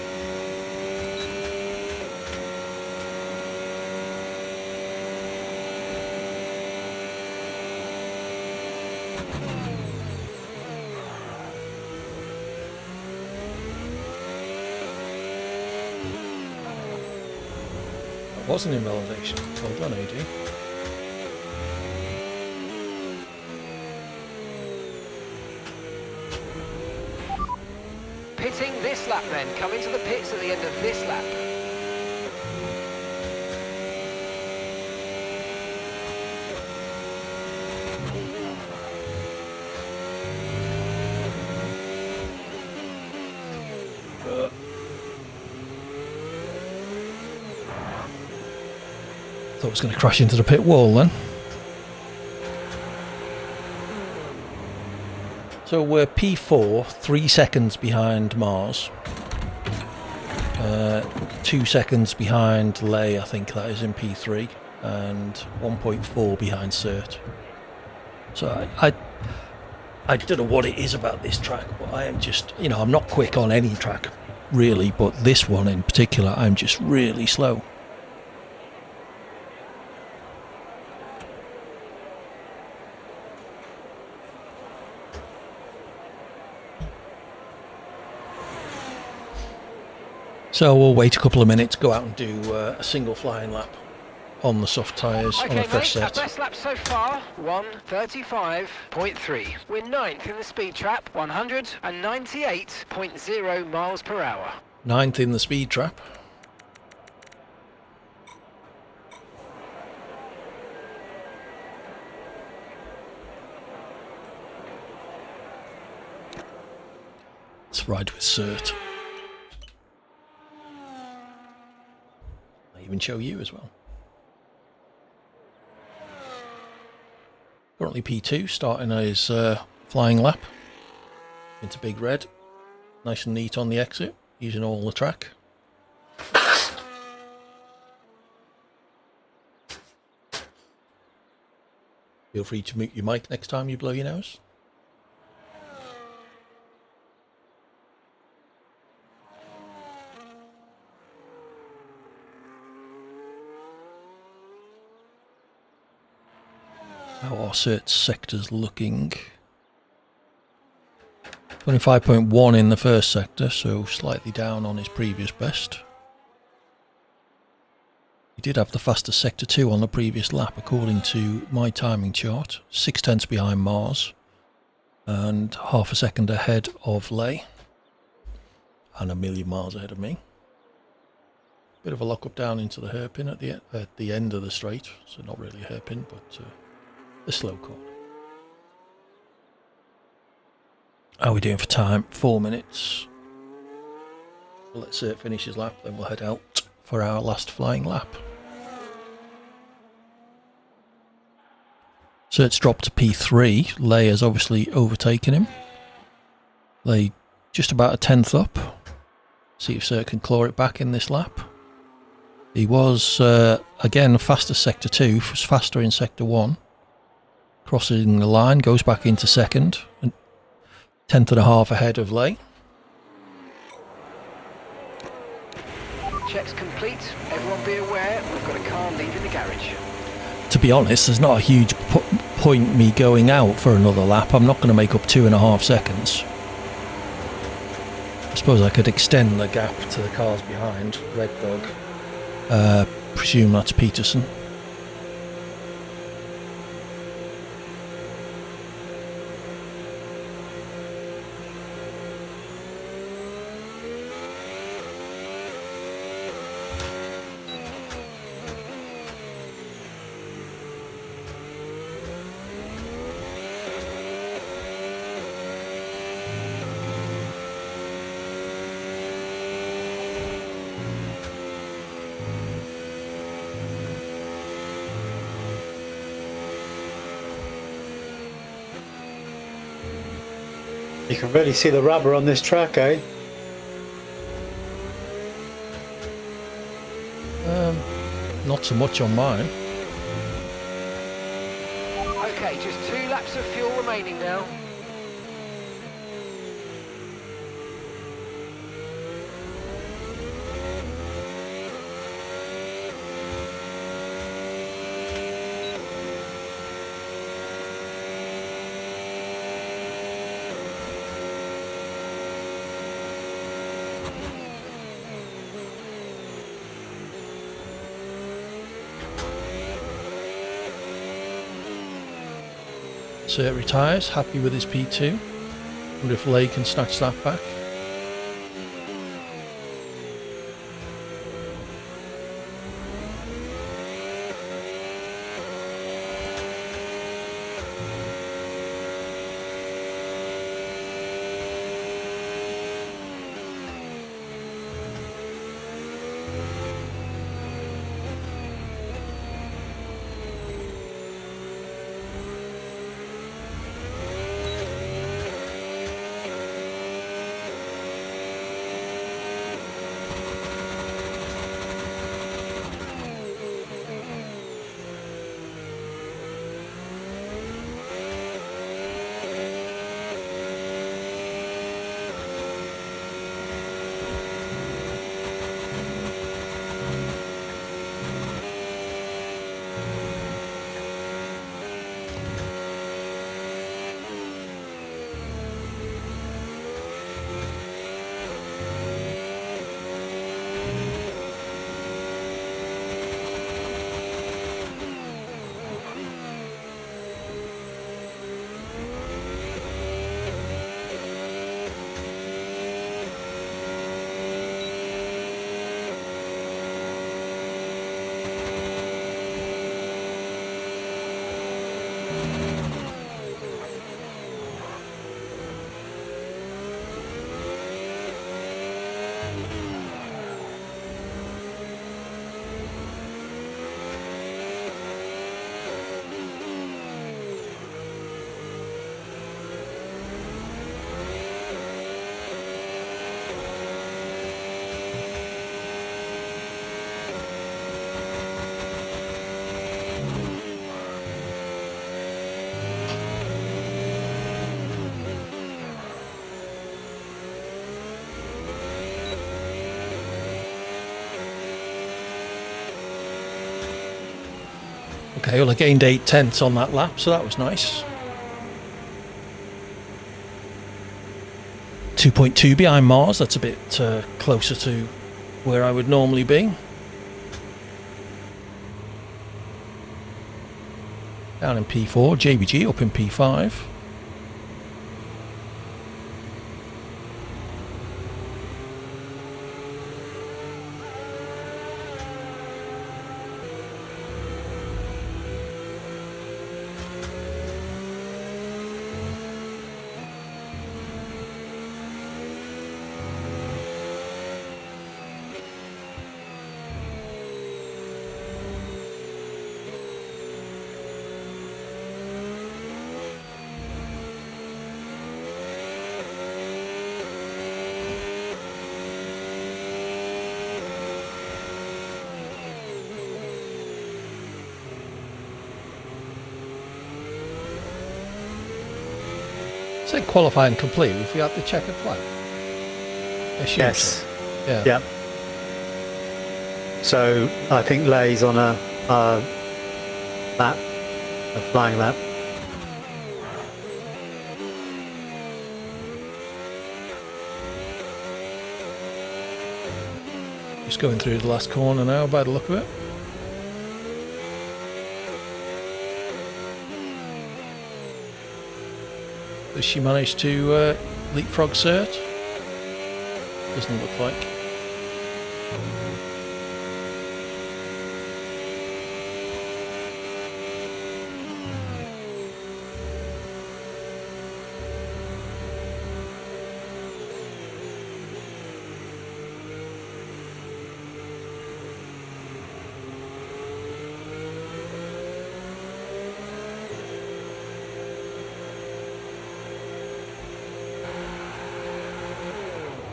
That was an invalidation. Well done, AD. Pitting this lap then. Come into the pits at the end of this lap. Thought it was going to crash into the pit wall then. So we're P4, 3 seconds behind Mars. 2 seconds behind Lay, I think that is in P3, and 1.4 behind Cert. So I don't know what it is about this track, but I am just, you know, I'm not quick on any track really, but this one in particular, I'm just really slow. So we'll wait a couple of minutes, go out and do a single flying lap on the soft tyres on a fresh mate, our set. best lap so far, 1:35.3. We're 9th in the speed trap, 198.0 miles per hour. 9th in the speed trap. Let's ride with cert. I even show you as well. Currently P2, starting his flying lap into Big Red. Nice and neat on the exit, using all the track. Feel free to mute your mic next time you blow your nose. How are cert sectors looking? 25.1 in the first sector, so slightly down on his previous best. He did have the fastest sector 2 on the previous lap according to my timing chart. 6/10 behind Mars and half a second ahead of Lay and a million miles ahead of me. Bit of a lock up down into the hairpin at the end of the straight, so not really a hairpin, but the slow corner. How are we doing for time? 4 minutes. Let's finish his lap, then we'll head out for our last flying lap. So it's dropped to P3. Lay has obviously overtaken him. Lay just about a 10th up. See if Cert can claw it back in this lap. He was, again, fastest sector 2, was faster in sector 1. Crossing the line, goes back into second, and 10th and a half ahead of Lay. Checks complete. Everyone be aware, we've got a car leaving the garage. To be honest, there's not a huge point me going out for another lap. I'm not going to make up 2.5 seconds. I suppose I could extend the gap to the cars behind. Red Dog. Presume that's Peterson. You can really see the rubber on this track, eh? Not so much on mine. Okay, just 2 laps of fuel remaining now. Cert retires, happy with his P2. Wonder if Lay can snatch that back. Okay, well I gained 8/10 on that lap, so that was nice. 2.2 behind Mars, that's a bit closer to where I would normally be. Down in P4, JBG up in P5. Said qualifying complete if we had the checkered flag. Yes. Yeah. Yep. So I think Lay's on a lap, a flying lap. Just going through the last corner now by the look of it. Does she manage to leapfrog cert? Doesn't look like.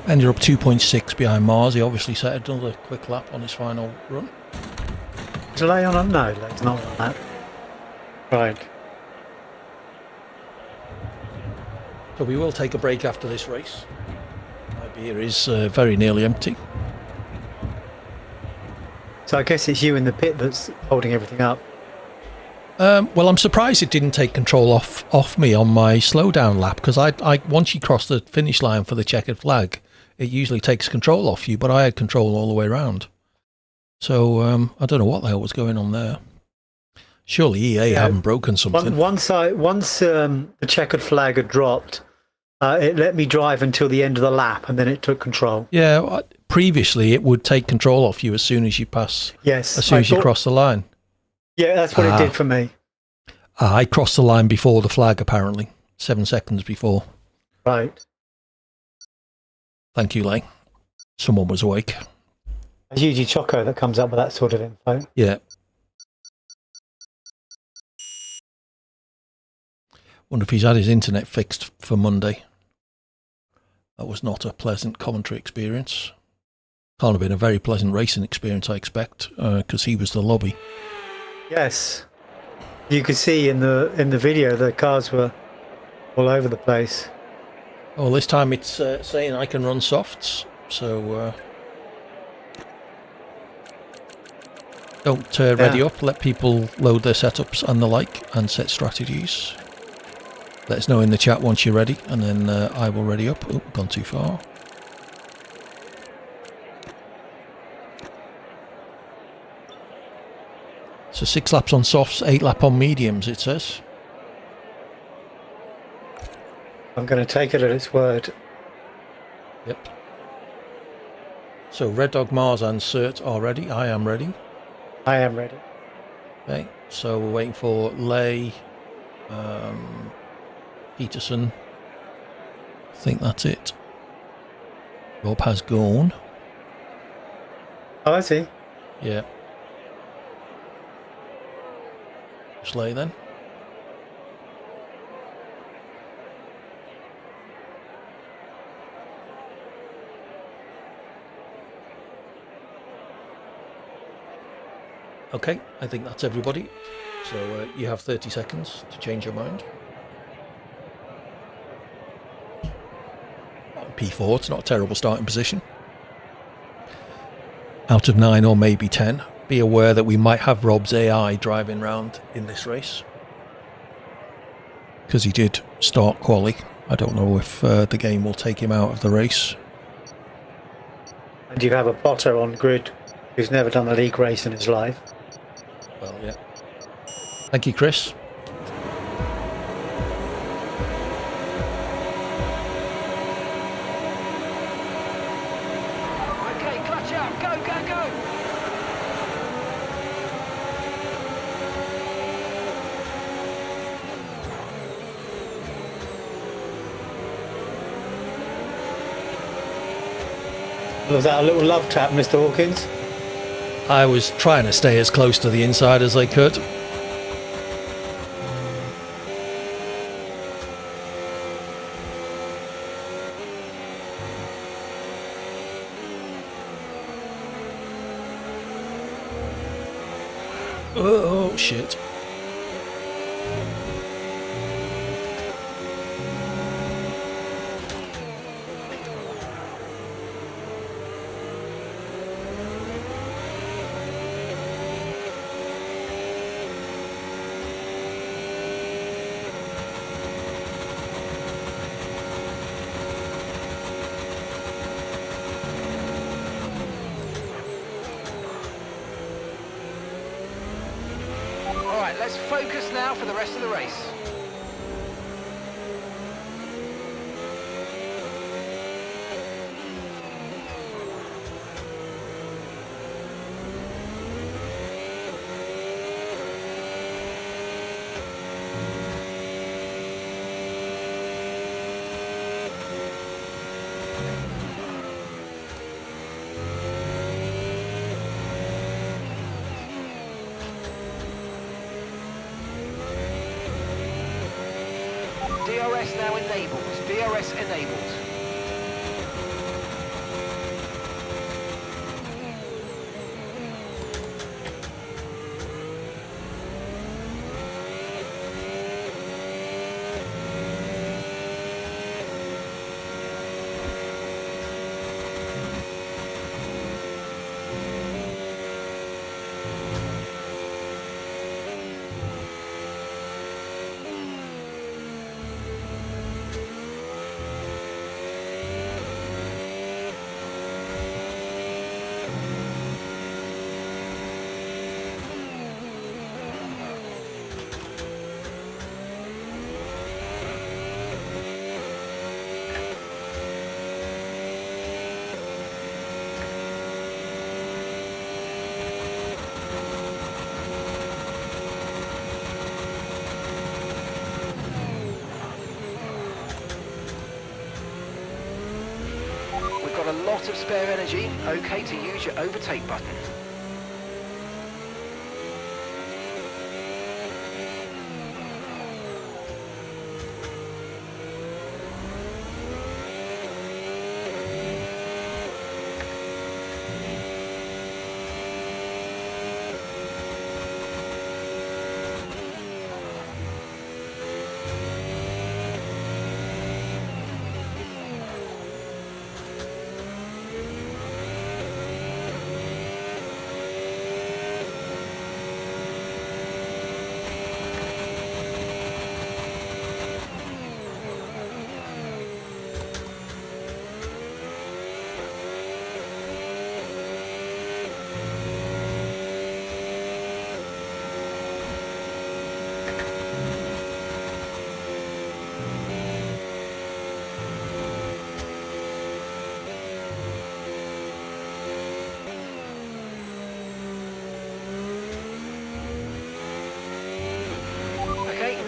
And you're up 2.6 behind Mars. He obviously set another quick lap on his final run. Is Lay on a no? Lay's not on that. Right. So we will take a break after this race. My beer is very nearly empty. So I guess it's you in the pit that's holding everything up. Well, I'm surprised it didn't take control off me on my slowdown lap, because I once you cross the finish line for the checkered flag, it usually takes control off you, but I had control all the way around. So I don't know what the hell was going on there. Surely EA haven't broken something. Once the checkered flag had dropped, it let me drive until the end of the lap, and then it took control. Yeah, previously it would take control off you as soon as you pass. Yes, as soon as you cross the line. Yeah, that's what it did for me. I crossed the line before the flag, apparently. 7 seconds before. Right. Thank you, Lay. Someone was awake. It's usually Choco that comes up with that sort of info. Yeah. Wonder if he's had his internet fixed for Monday. That was not a pleasant commentary experience. Can't have been a very pleasant racing experience, I expect, because he was the lobby. Yes. You could see in the video the cars were all over the place. Oh, this time it's saying I can run softs, so don't ready up. Let people load their setups and the like and set strategies. Let us know in the chat once you're ready, and then I will ready up. Oh, gone too far. So 6 laps on softs, 8 lap on mediums, it says. I'm going to take it at its word. Yep. So Red Dog, Mars and Cert are ready. I am ready. I am ready. Okay, so we're waiting for Lay, Peterson. I think that's it. Rob has gone. Oh, I see. Yeah. Slay then. Okay, I think that's everybody. So you have 30 seconds to change your mind. P4, it's not a terrible starting position. Out of 9 or maybe 10. Be aware that we might have Rob's AI driving round in this race. Because he did start quali. I don't know if the game will take him out of the race. And you have a Potter on grid who's never done a league race in his life. Well, yeah. Thank you, Chris. Okay, clutch out. Go, go, go. Was that a little love tap, Mr. Hawkins? I was trying to stay as close to the inside as I could. Oh, shit. All right, let's focus now for the rest of the race. DRS now enabled. DRS enabled. We've got a lot of spare energy. Okay to use your overtake button.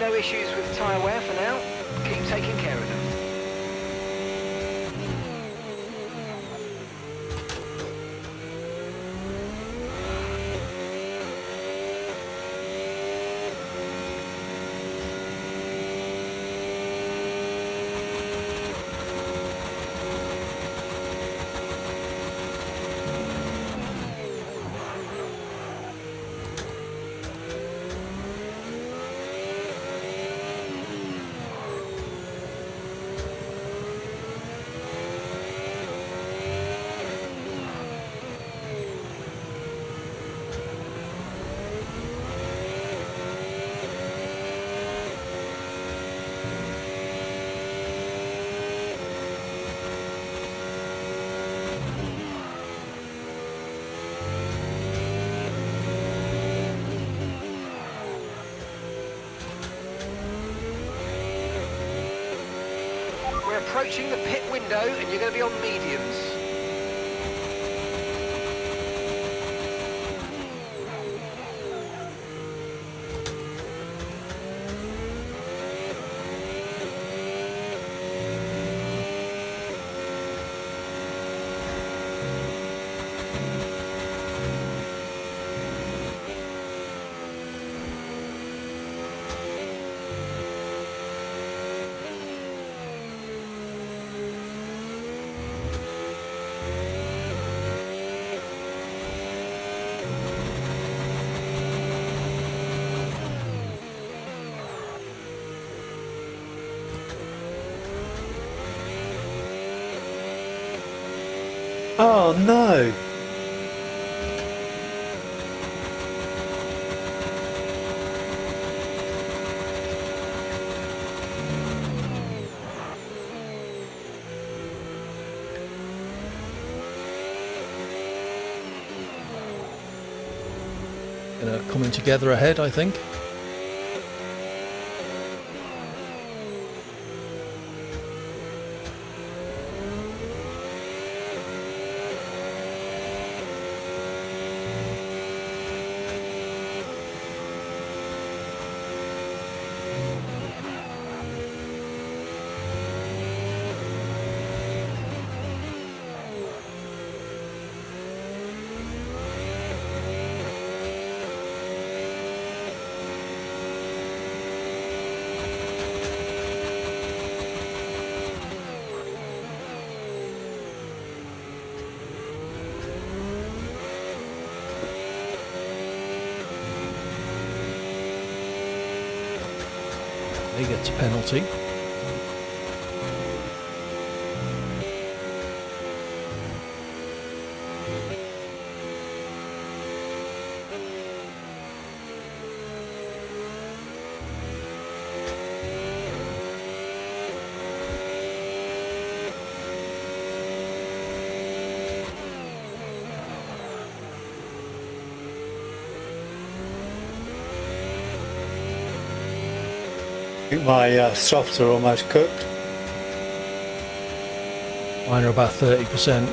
No issues with tyre wear for now. Keep taking care of them. approaching the pit window and you're going to be on mediums. Oh no! Coming together ahead, I think. He gets a penalty. I think my softs are almost cooked. Mine are about 30%.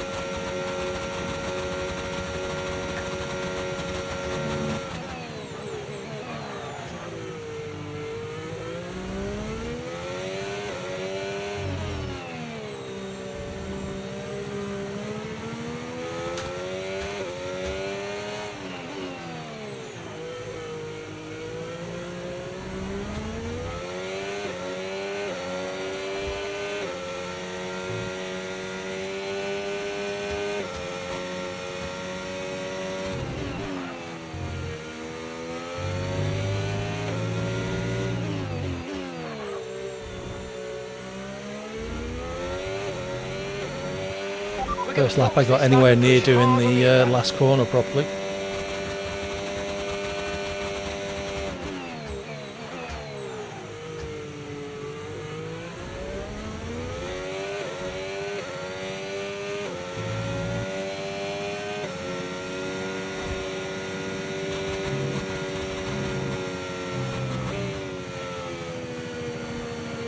First lap I got anywhere near doing the last corner properly.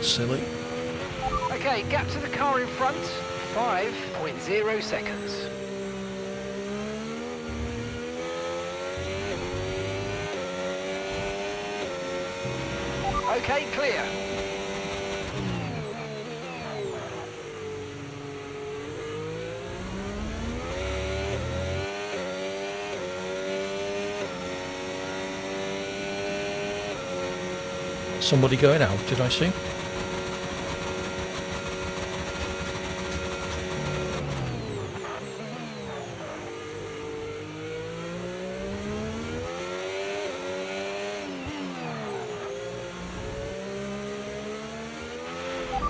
Silly. Okay, gap to the car in front, 5.0 seconds. Okay, clear. Somebody going out, did I see?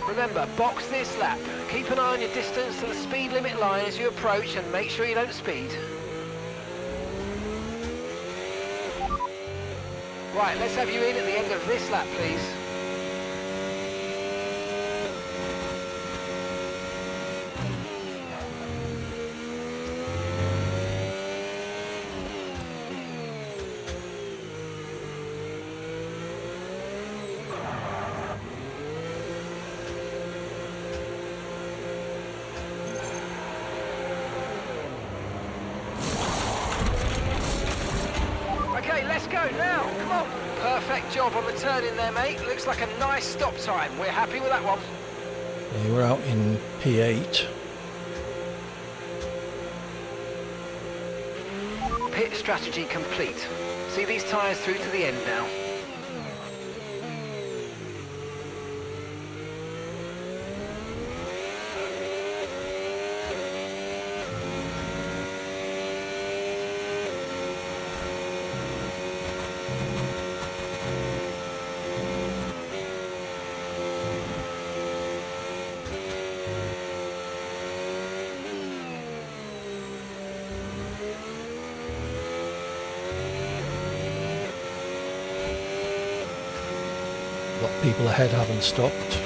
Remember, box this lap. Keep an eye on your distance to the speed limit line as you approach and make sure you don't speed. Right, let's have you in at the end of this lap, please. go now. Come on. Perfect job on the turn in there, mate. Looks like a nice stop time. We're happy with that one. Yeah, we're out in P8. Pit strategy complete. See these tyres through to the end now. A lot of people ahead haven't stopped.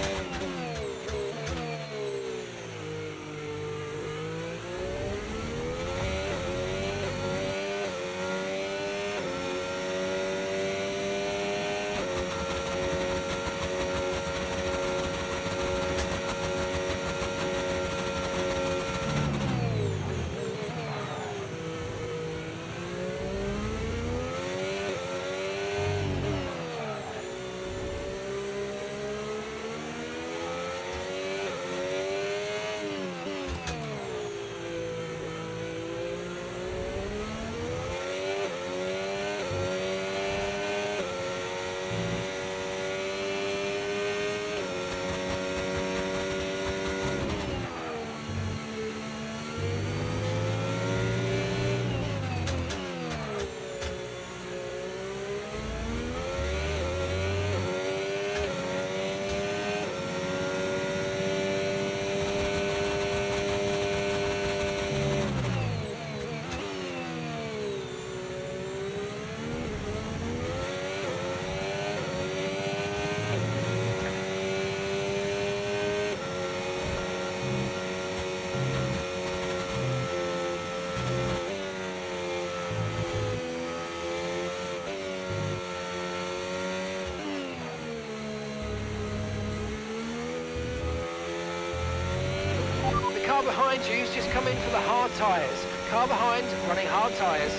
Car behind you's just come in for the hard tyres. Car behind, running hard tyres.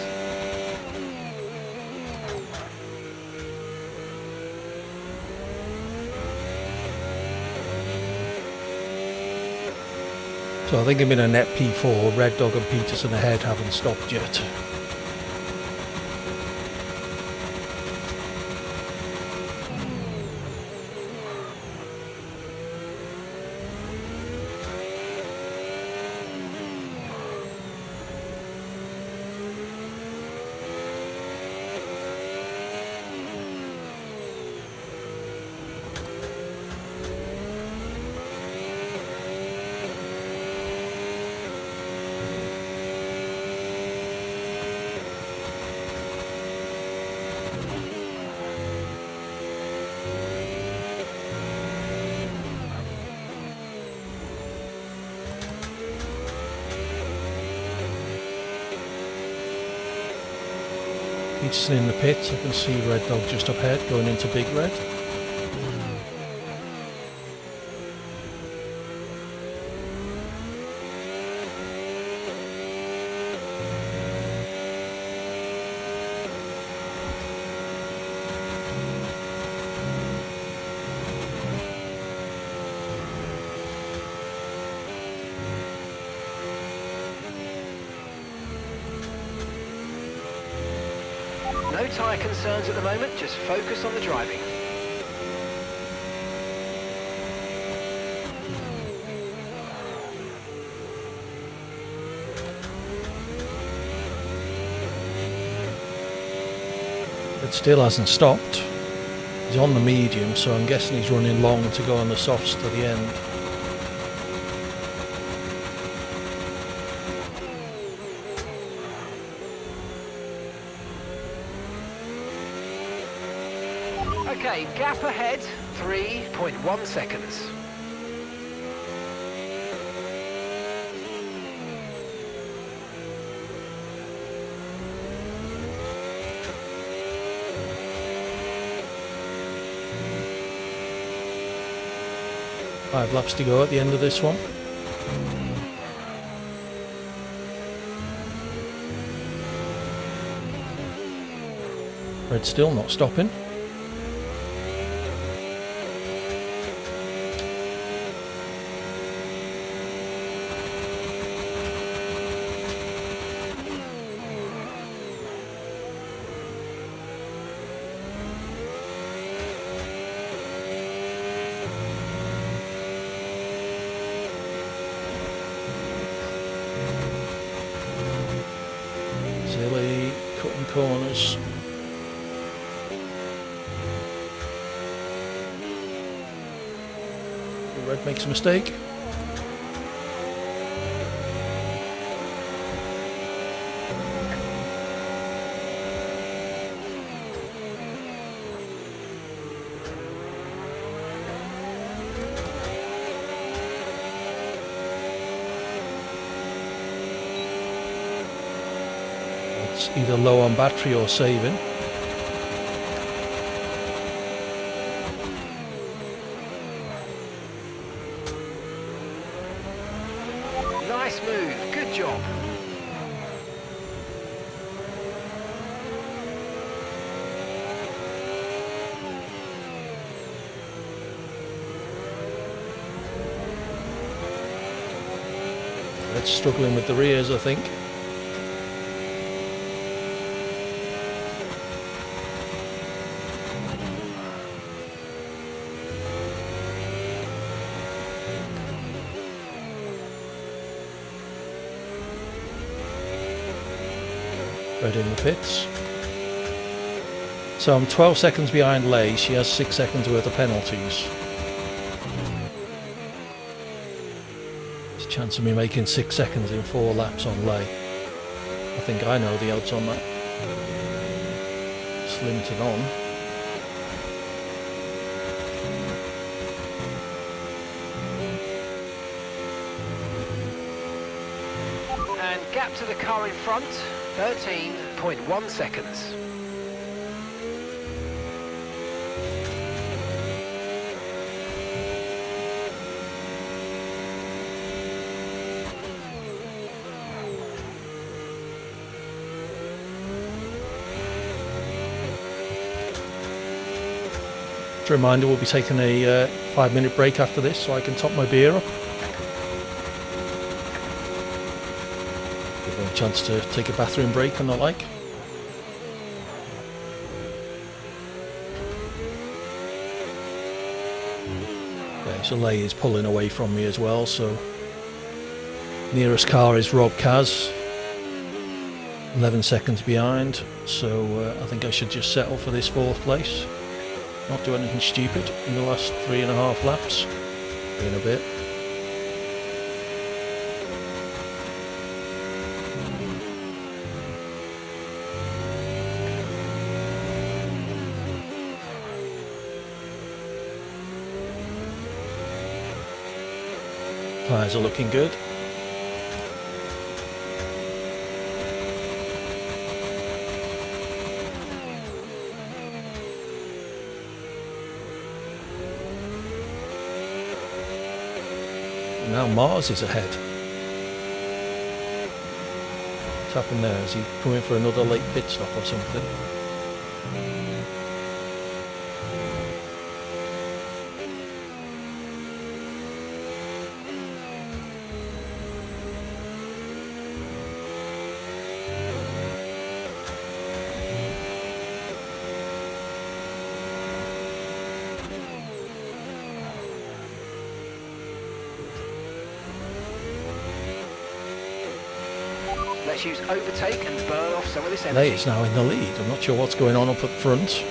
So I think I'm in a net P4. Red Dog and Peterson ahead haven't stopped yet. Peterson in the pits. I can see Red Dog just up ahead going into Big Red. No tyre concerns at the moment, just focus on the driving. It still hasn't stopped. He's on the medium, so I'm guessing he's running long to go on the softs to the end. Okay, gap ahead, 3.1 seconds. Five laps to go at the end of this one. Red still not stopping. Silly, cutting corners. Red makes a mistake. It's either low on battery or saving. Nice move, good job. Red's struggling with the rears, I think. Red in the pits. So I'm 12 seconds behind Lay. She has 6 seconds worth of penalties. There's a chance of me making 6 seconds in 4 laps on Lay. I think I know the odds on that. Slinton on. And gap to the car in front, 13.1 seconds. Just a reminder, we'll be taking a 5-minute break after this so I can top my beer up. Give them a chance to take a bathroom break and the like. Okay, so Lay is pulling away from me as well, so nearest car is Rob Kaz, 11 seconds behind, so I think I should just settle for this 4th place. Not do anything stupid in the last 3.5 laps. In a bit. Tyres are looking good. Now Mars is ahead. What's happened there? Is he coming for another late pit stop or something? Let's use overtake and burn off some of this Lay energy. is now in the lead. I'm not sure what's going on up at front.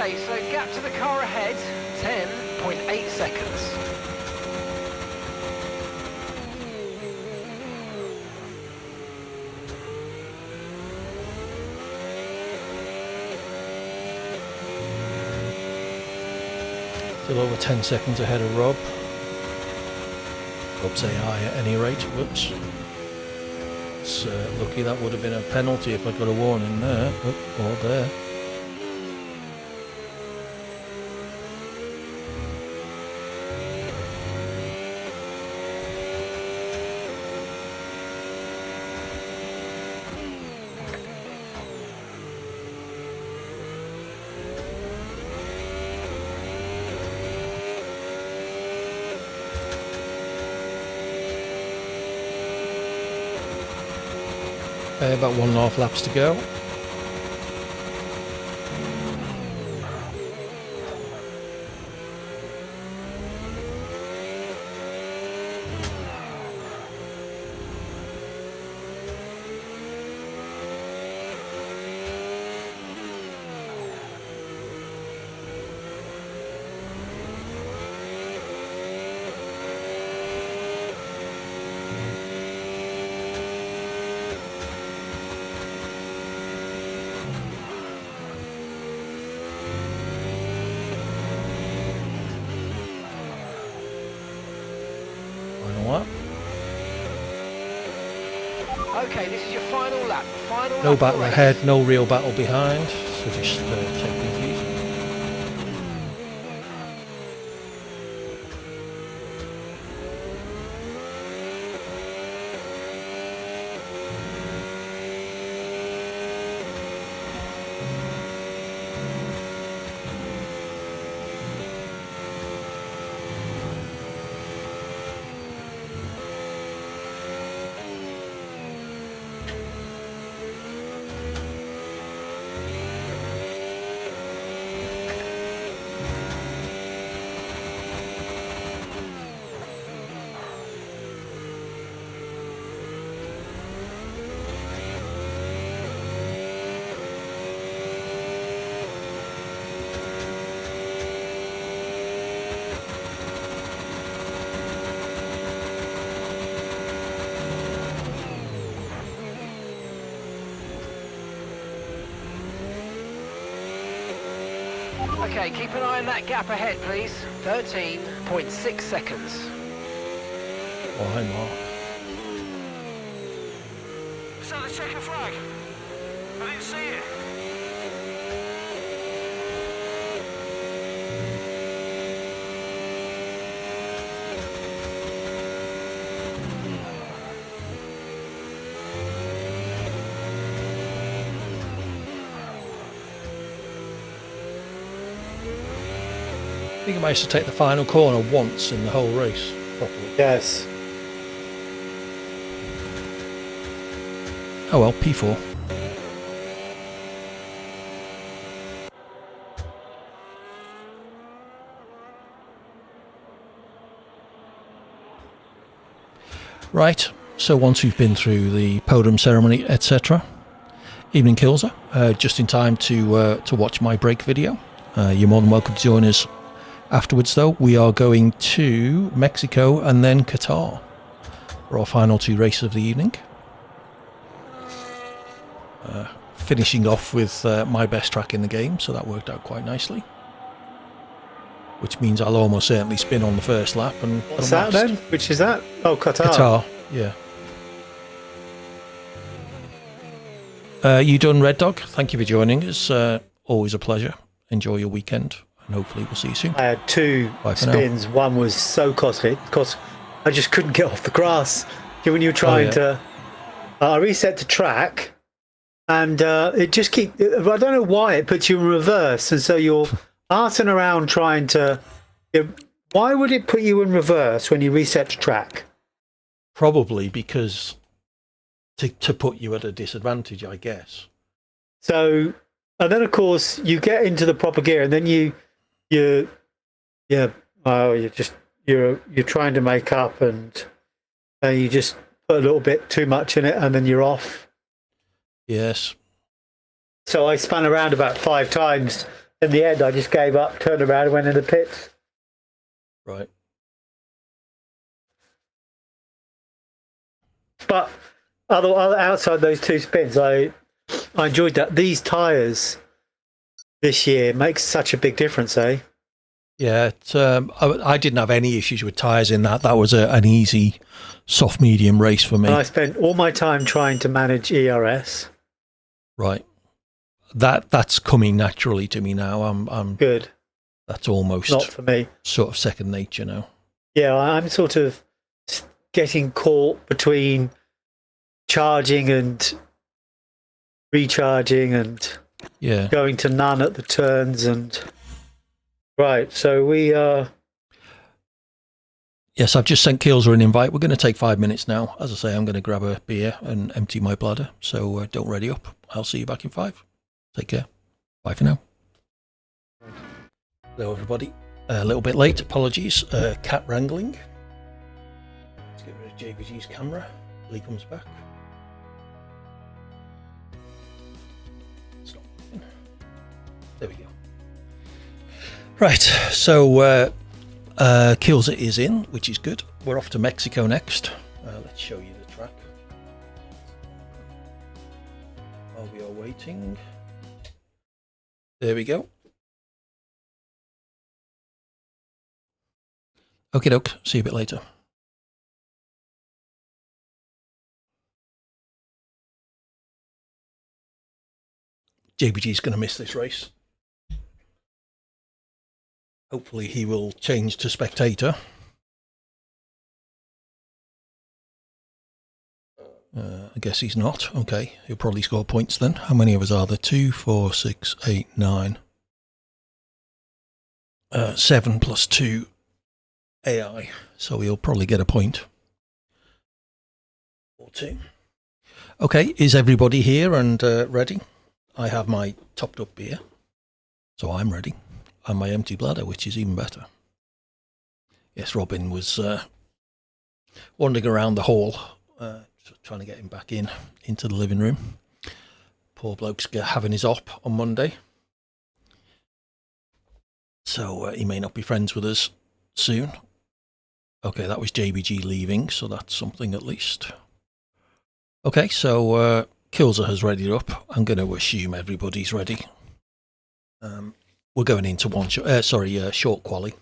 Okay, so gap to the car ahead, 10.8 seconds. Still over 10 seconds ahead of Rob. Rob's AI at any rate. Whoops. It's lucky that would have been a penalty if I'd got a warning there. Or there. About 1.5 laps to go. Okay, this is your final lap. Final No lap battle of the race. ahead, no real battle behind. So just take things easy. Okay, keep an eye on that gap ahead, please. 13.6 seconds. Oh, hi, Mark. Is that the checker flag? I didn't see it. I think I managed to take the final corner once in the whole race properly. Yes. Oh well, P4. Right, so once we've been through the podium ceremony, etc., evening kills her, just in time to watch my break video. You're more than welcome to join us afterwards, though. We are going to Mexico and then Qatar for our final two races of the evening. Finishing off with my best track in the game, so that worked out quite nicely. Which means I'll almost certainly spin on the first lap. And What's that then? Which is that? Oh, Qatar. Qatar, yeah. You done, Red Dog? Thank you for joining us. Always a pleasure. Enjoy your weekend, and hopefully we'll see you soon. I had two Bye for now. spins. One was so costly because I just couldn't get off the grass. When you were trying to, I reset to track, and it just I don't know why it puts you in reverse, and so you're arting around trying to. Why would it put you in reverse when you reset to track? Probably because to put you at a disadvantage, I guess. So, and then of course you get into the proper gear, and then you're trying to make up, and you just put a little bit too much in it, and then you're off. Yes. So I spun around about 5 times in the end, I just gave up, turned around, and went in the pits. Right. But outside those 2 spins, I enjoyed that. These tyres this year makes such a big difference, eh? Yeah, I didn't have any issues with tyres in that. That was an easy, soft medium race for me. And I spent all my time trying to manage ERS. Right. That's coming naturally to me now. I'm good. That's almost not for me. Sort of second nature now. Yeah, I'm sort of getting caught between charging and recharging and going to none at the turns and right. So we yes, I've just sent Keelser an invite. We're going to take 5 minutes now. As I say, I'm going to grab a beer and empty my bladder. So don't ready up. I'll see you back in 5. Take care. Bye for now. Hello, everybody. A little bit late. Apologies. Cat wrangling. Let's get rid of JBG's camera till he comes back. It's not working. There we go. Right. So Keelser is in, which is good. We're off to Mexico next. Let's show you the track. While we are waiting. There we go. Okay, doke. See you a bit later. JBG's going to miss this race. Hopefully he will change to spectator. I guess he's not. Okay, he'll probably score points then. How many of us are there? 2, 4, 6, 8, 9. 7 plus 2 AI. So he'll probably get a point. Or 2. Okay, is everybody here and ready? I have my topped up beer. So I'm ready. And my empty bladder, which is even better. Yes, Robin was wandering around the hall, trying to get him back into the living room. Poor bloke's having his op on Monday. So he may not be friends with us soon. Okay, that was JBG leaving, so that's something at least. Okay, so Keelser has readied up. I'm going to assume everybody's ready. We're going into short quali,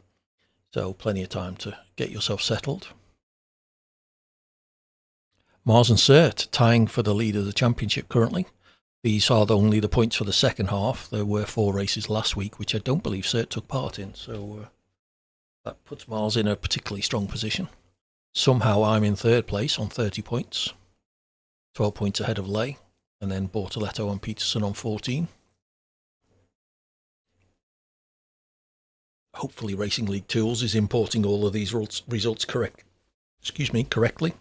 so plenty of time to get yourself settled. Mars and Cert tying for the lead of the championship currently. These are only the points for the second half. There were 4 races last week, which I don't believe Cert took part in, so that puts Mars in a particularly strong position. Somehow I'm in 3rd place on 30 points, 12 points ahead of Lay, and then Bortoletto and Peterson on 14. Hopefully Racing League Tools is importing all of these results correctly.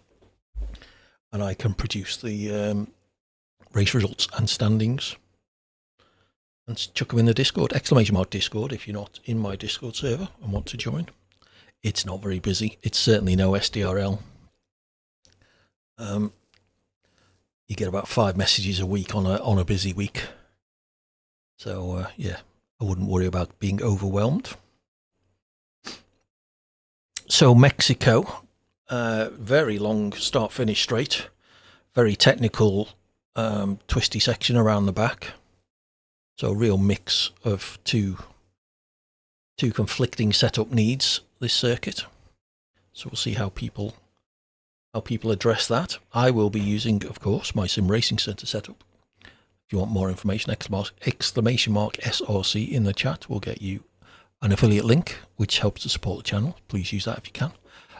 And I can produce the race results and standings and chuck them in the Discord. !Discord if you're not in my Discord server and want to join. It's not very busy. It's certainly no SDRL. You get about 5 messages a week on a busy week. So yeah, I wouldn't worry about being overwhelmed. So Mexico, very long start-finish straight, very technical, twisty section around the back. So a real mix of two conflicting setup needs this circuit. So we'll see how people address that. I will be using, of course, my Sim Racing Centre setup. If you want more information, exclamation mark SRC in the chat will get you an affiliate link, which helps to support the channel. Please use that if you can.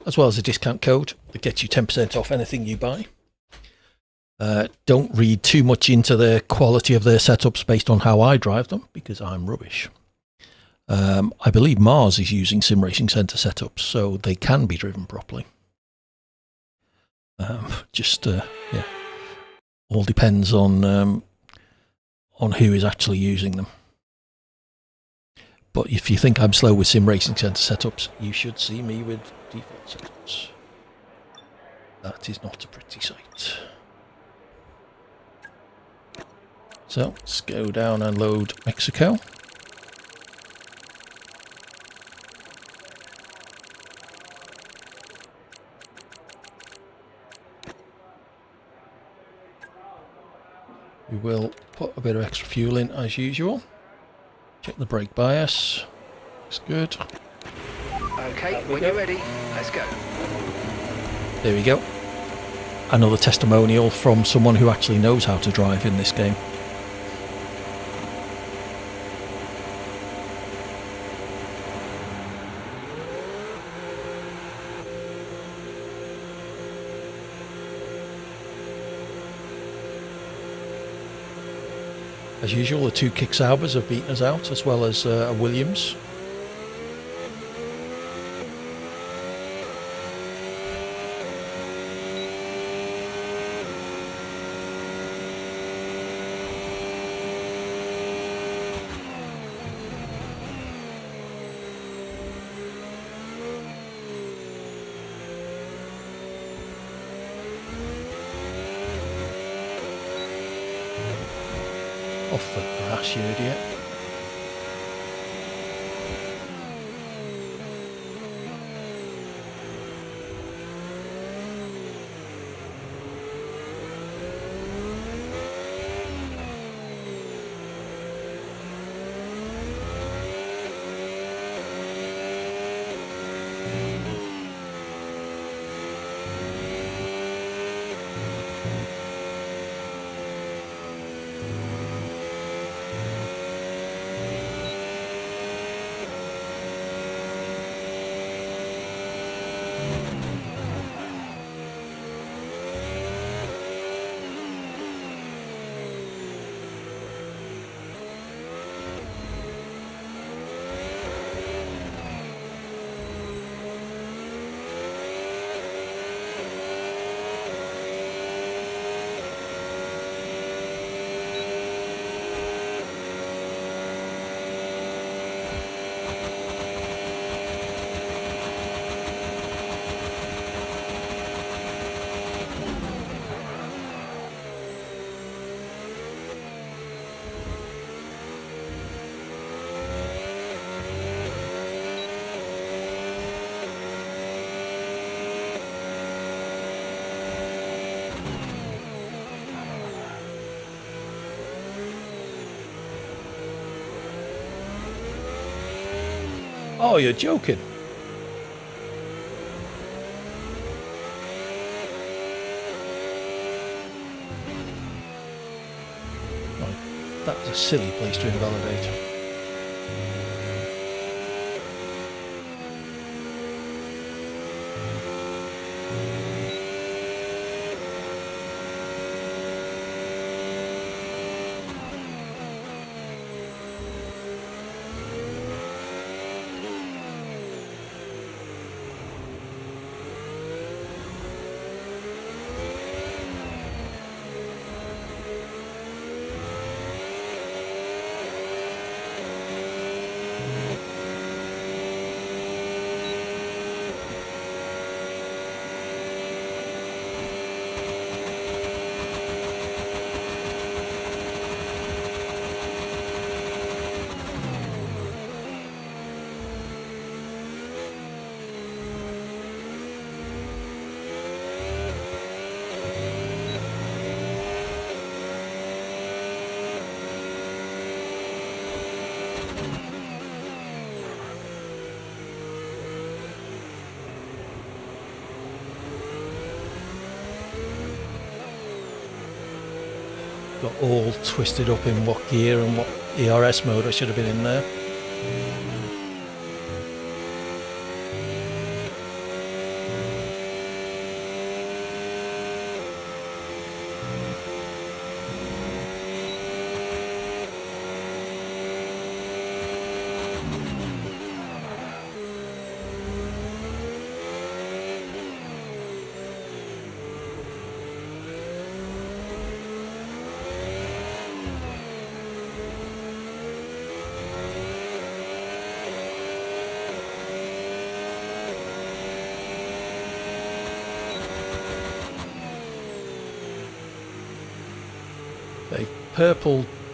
As well as a discount code that gets you 10% off anything you buy. Don't read too much into the quality of their setups based on how I drive them, because I'm rubbish. I believe Mars is using Sim Racing Centre setups, so they can be driven properly. Yeah, all depends on who is actually using them. But if you think I'm slow with Sim Racing Centre setups, you should see me with default setups. That is not a pretty sight. So let's go down and load Mexico. We will put a bit of extra fuel in as usual. Check the brake bias. Looks good. Okay, when you're ready, let's go. There we go. Another testimonial from someone who actually knows how to drive in this game. As usual, the two kick Saubers have beaten us out, as well as a Williams. Off the grass, you idiot. Oh, you're joking. Oh, that was a silly place to invalidate. Got all twisted up in what gear and what ERS mode I should have been in there.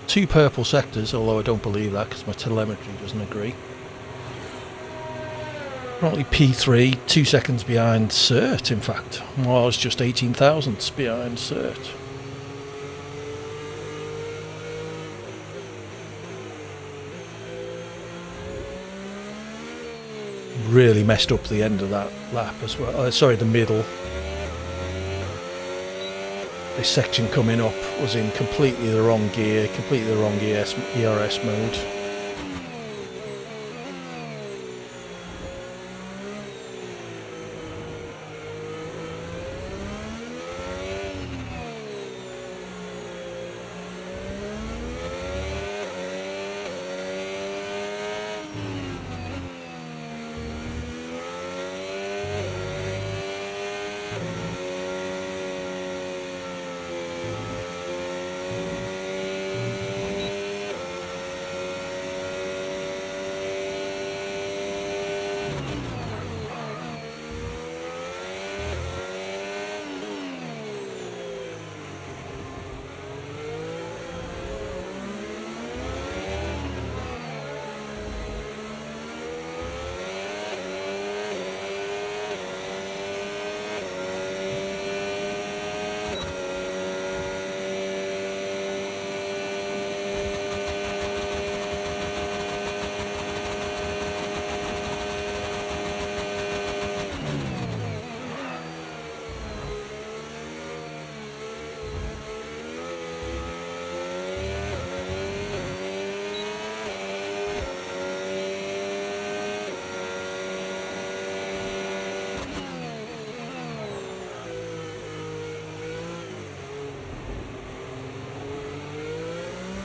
Two purple sectors, although I don't believe that because my telemetry doesn't agree. Currently P3, 2 seconds behind Cert, in fact. Well, I was just 18 thousandths behind Cert. really messed up the end of that lap as well. Sorry, the middle. This section coming up was in completely the wrong gear, completely the wrong ERS mode.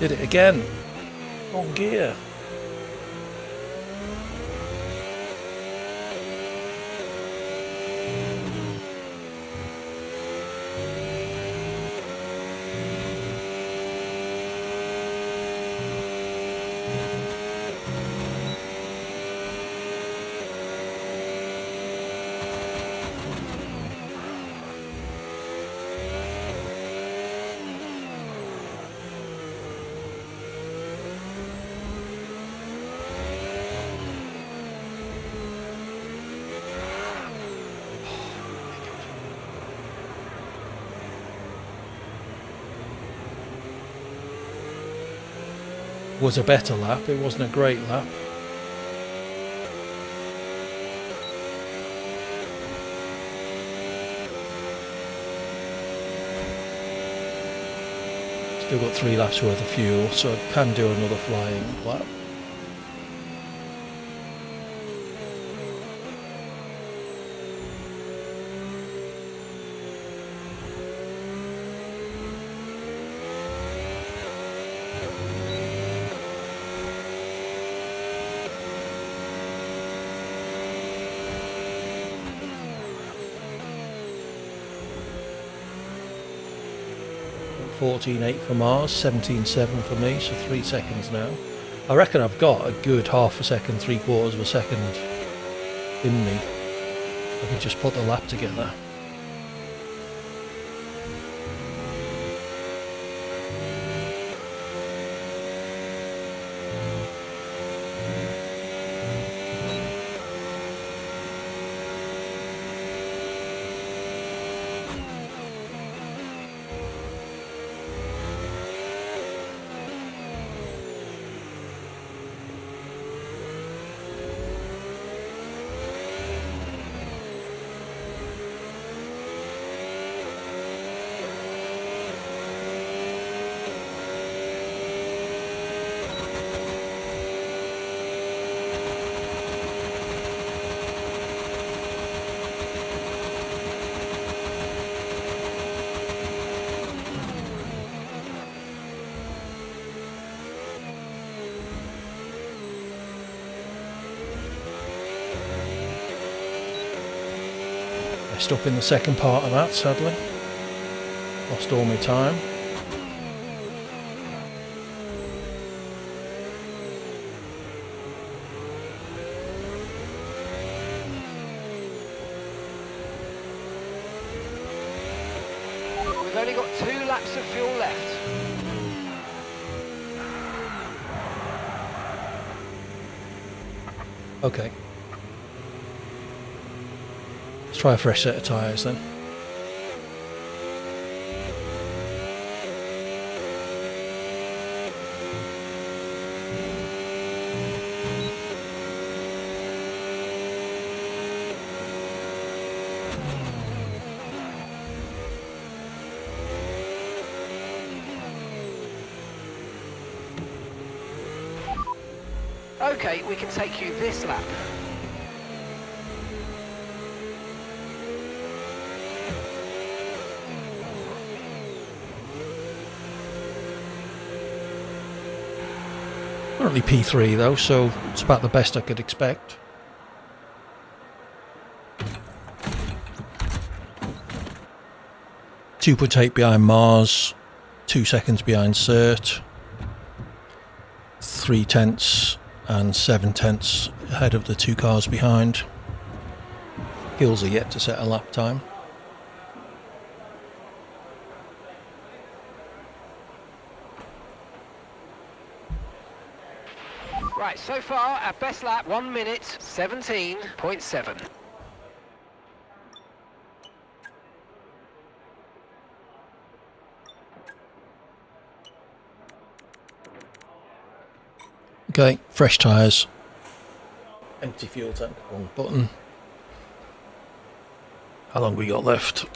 Did it again. Wrong gear. Was a better lap. It wasn't a great lap. Still got 3 laps worth of fuel, so I can do another flying lap. .14.8 for Mars, 17.7 for me, so 3 seconds now. I reckon I've got a good half a second, 3/4 of a second in me. I could just put the lap together. Messed up in the second part of that, sadly. Lost all my time. We've only got 2 laps of fuel left. Okay. Let's try a fresh set of tyres then. Okay, we can take you this lap. Currently P3 though, so it's about the best I could expect. .8 behind Mars, 2 seconds behind Cert, 3 tenths and 7 tenths ahead of the 2 cars behind. Hills are yet to set a lap time. Right, so far our best lap 1 minute 17.7. Okay, fresh tyres. Empty fuel tank, wrong button. How long we got left?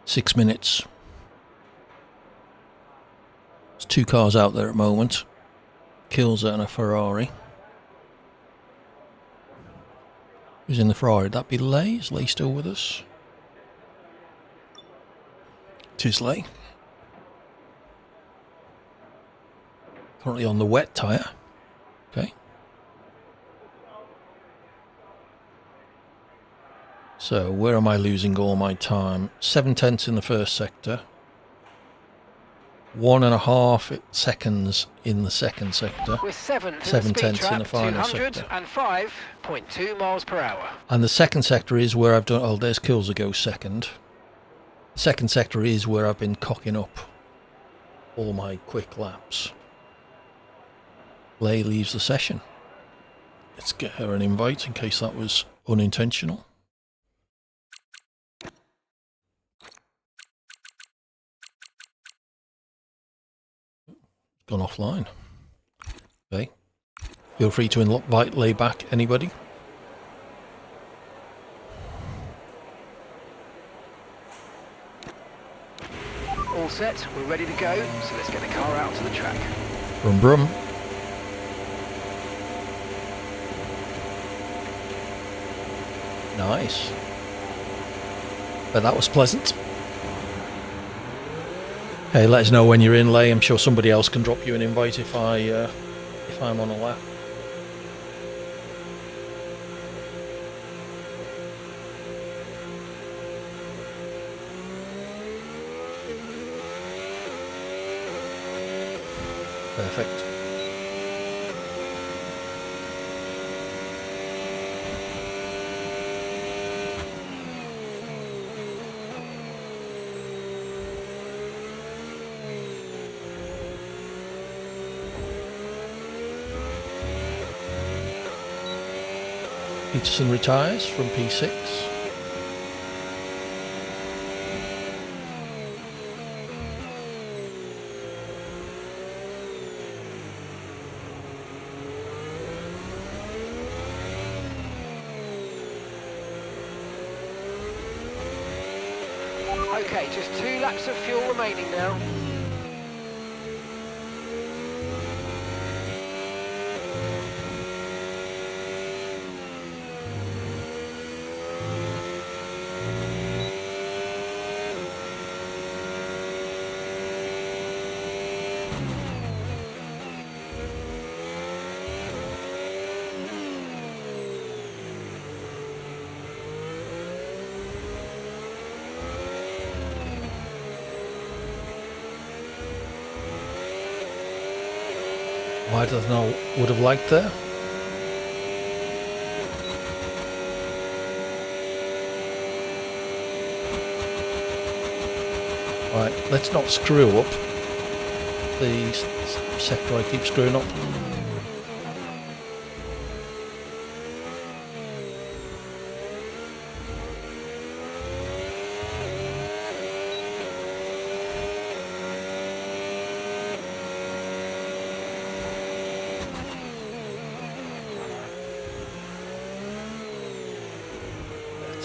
6 minutes. There's 2 cars out there at the moment. Kills and a Ferrari. Who's in the Ferrari? Would that be Lay? Is Lay still with us? It is Lay. Currently on the wet tyre. Okay. So where am I losing all my time? 7 tenths in the first sector. 1.5 seconds in the second sector. We're 7 7 speed tenths trap, in the final sector. 205.2 miles per hour. And the second sector is where I've done... Oh, there's Kills go second. Second sector is where I've been cocking up all my quick laps. Lay leaves the session. Let's get her an invite in case that was unintentional. Gone offline. Okay. Feel free to invite Lay back, anybody. All set, we're ready to go, so let's get the car out to the track. Brum brum. Nice. But that was pleasant. Hey, let us know when you're in, Lay. I'm sure somebody else can drop you an invite if I'm on a lap. Perfect. Peterson retires from P6. Okay, just 2 laps of fuel remaining now. I don't know, would have liked there. Right, let's not screw up the sector I keep screwing up.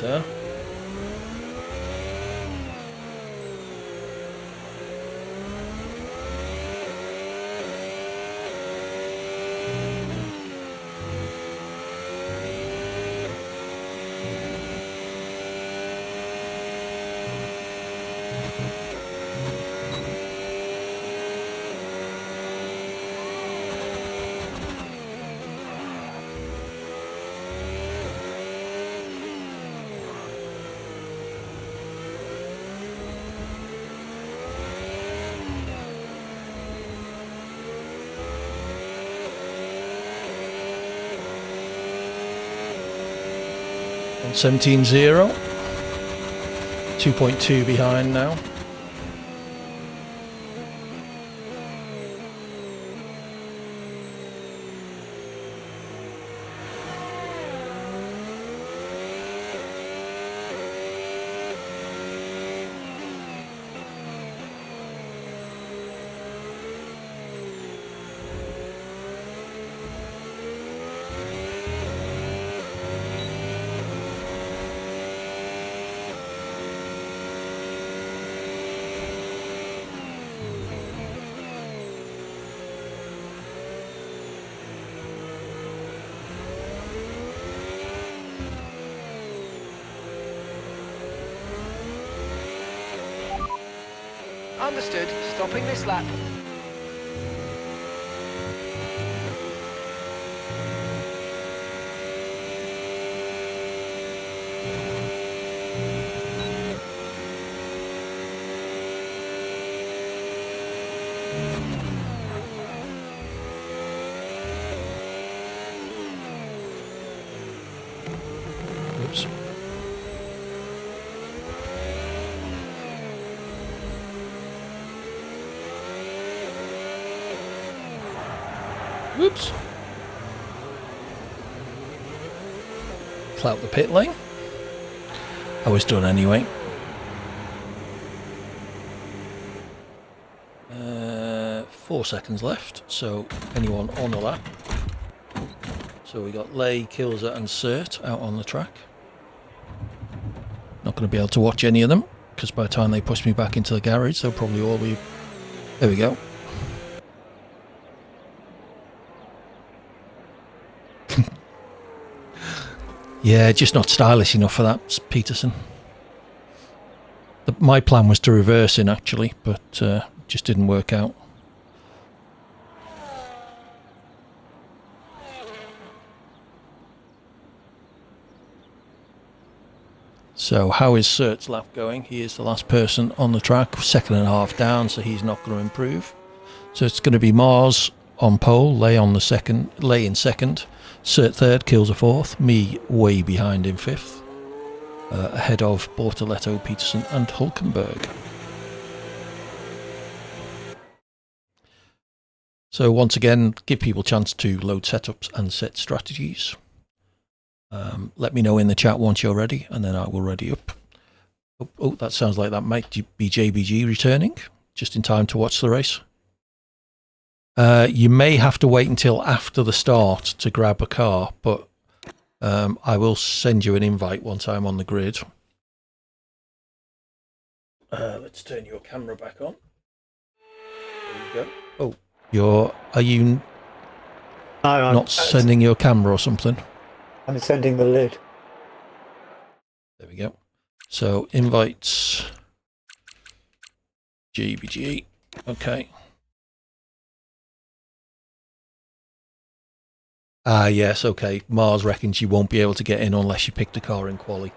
Better. 17.0. 2.2 behind now. Understood. Stopping this lap. Oops. Whoops. Clout the pit lane. I was done anyway. 4 seconds left, so anyone on the lap. So we got Lay, Kilser and Cert out on the track. Not going to be able to watch any of them, because by the time they push me back into the garage, they'll probably all be... There we go. Yeah, just not stylish enough for that, Peterson. My plan was to reverse in, actually, but just didn't work out. So how is Cert's lap going? He is the last person on the track, 2.5 down, so he's not going to improve. So it's going to be Mars on pole, Lay in second, Cert third, Kills a fourth, me way behind in fifth, ahead of Bortoletto, Peterson and Hulkenberg. So once again, give people a chance to load setups and set strategies. Let me know in the chat once you're ready, and then I will ready up. Oh, that sounds like that might be JBG returning, just in time to watch the race. You may have to wait until after the start to grab a car, but I will send you an invite once I'm on the grid. Let's turn your camera back on. There you go. Oh, are you not sending your camera or something? I'm sending the lid. There we go. So invites GBG. Okay. Yes, okay. Mars reckons you won't be able to get in unless you picked a car in quali.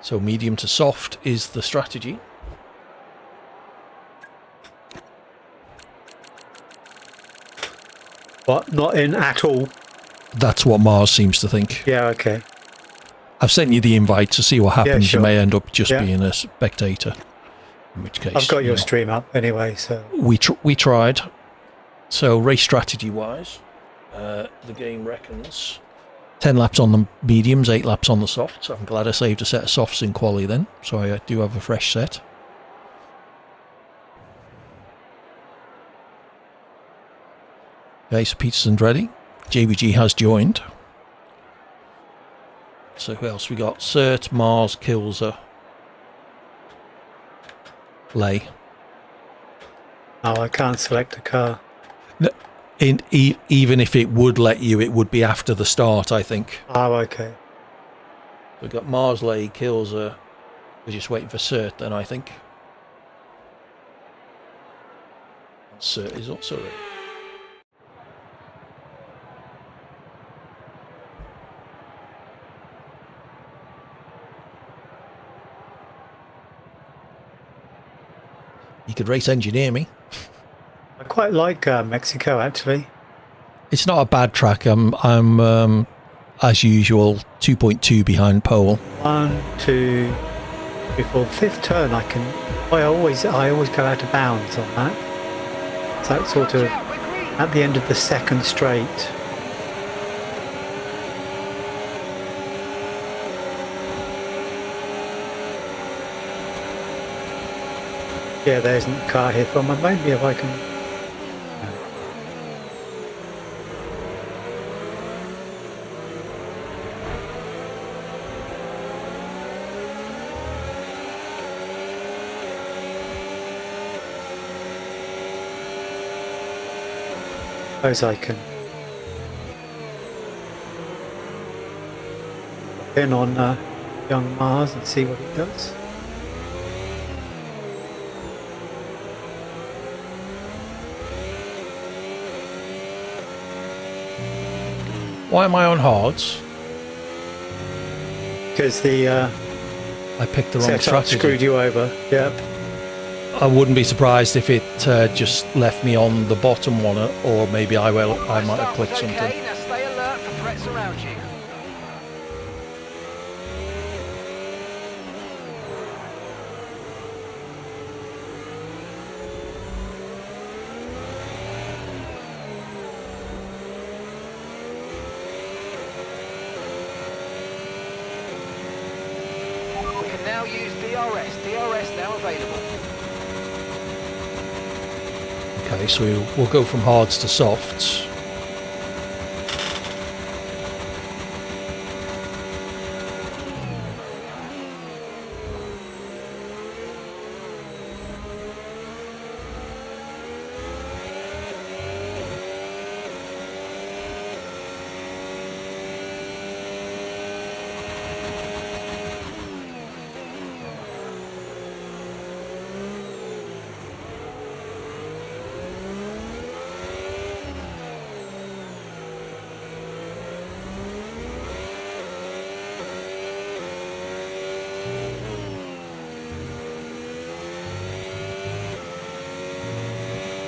So medium to soft is the strategy. What? Not in at all? That's what Mars seems to think. Yeah, okay. I've sent you the invite to see what happens. Yeah, sure. You may end up just being a spectator. In which case, I've got your stream up anyway, so... We tried. So race strategy-wise, the game reckons 10 laps on the mediums, 8 laps on the softs. So I'm glad I saved a set of softs in quali then. So I do have a fresh set. Okay, so Peterson's ready. JBG has joined. So who else we got? Cert, Mars, Kilser, Lay. Oh, I can't select a car. No, even if it would let you, it would be after the start, I think. Oh, okay. We've got Mars, Lay, Kilser. We're just waiting for Cert then, I think. Cert is also ready. You could race engineer me. I quite like Mexico, actually. It's not a bad track. I'm as usual, 2.2 behind pole. 1, 2, before the fifth turn. I always go out of bounds on that. So it's sort of at the end of the second straight. Yeah, there isn't a car here from me. Maybe if I can. Suppose I can pin on young Mars and see what he does. Why am I on hards? Because the I picked the wrong setup strategy. screwed you over. Yep. I wouldn't be surprised if it just left me on the bottom one, or maybe I might have clicked something. Okay, now stay alert for threats around you. We can now use DRS. DRS now available. Okay, so we'll go from hards to softs.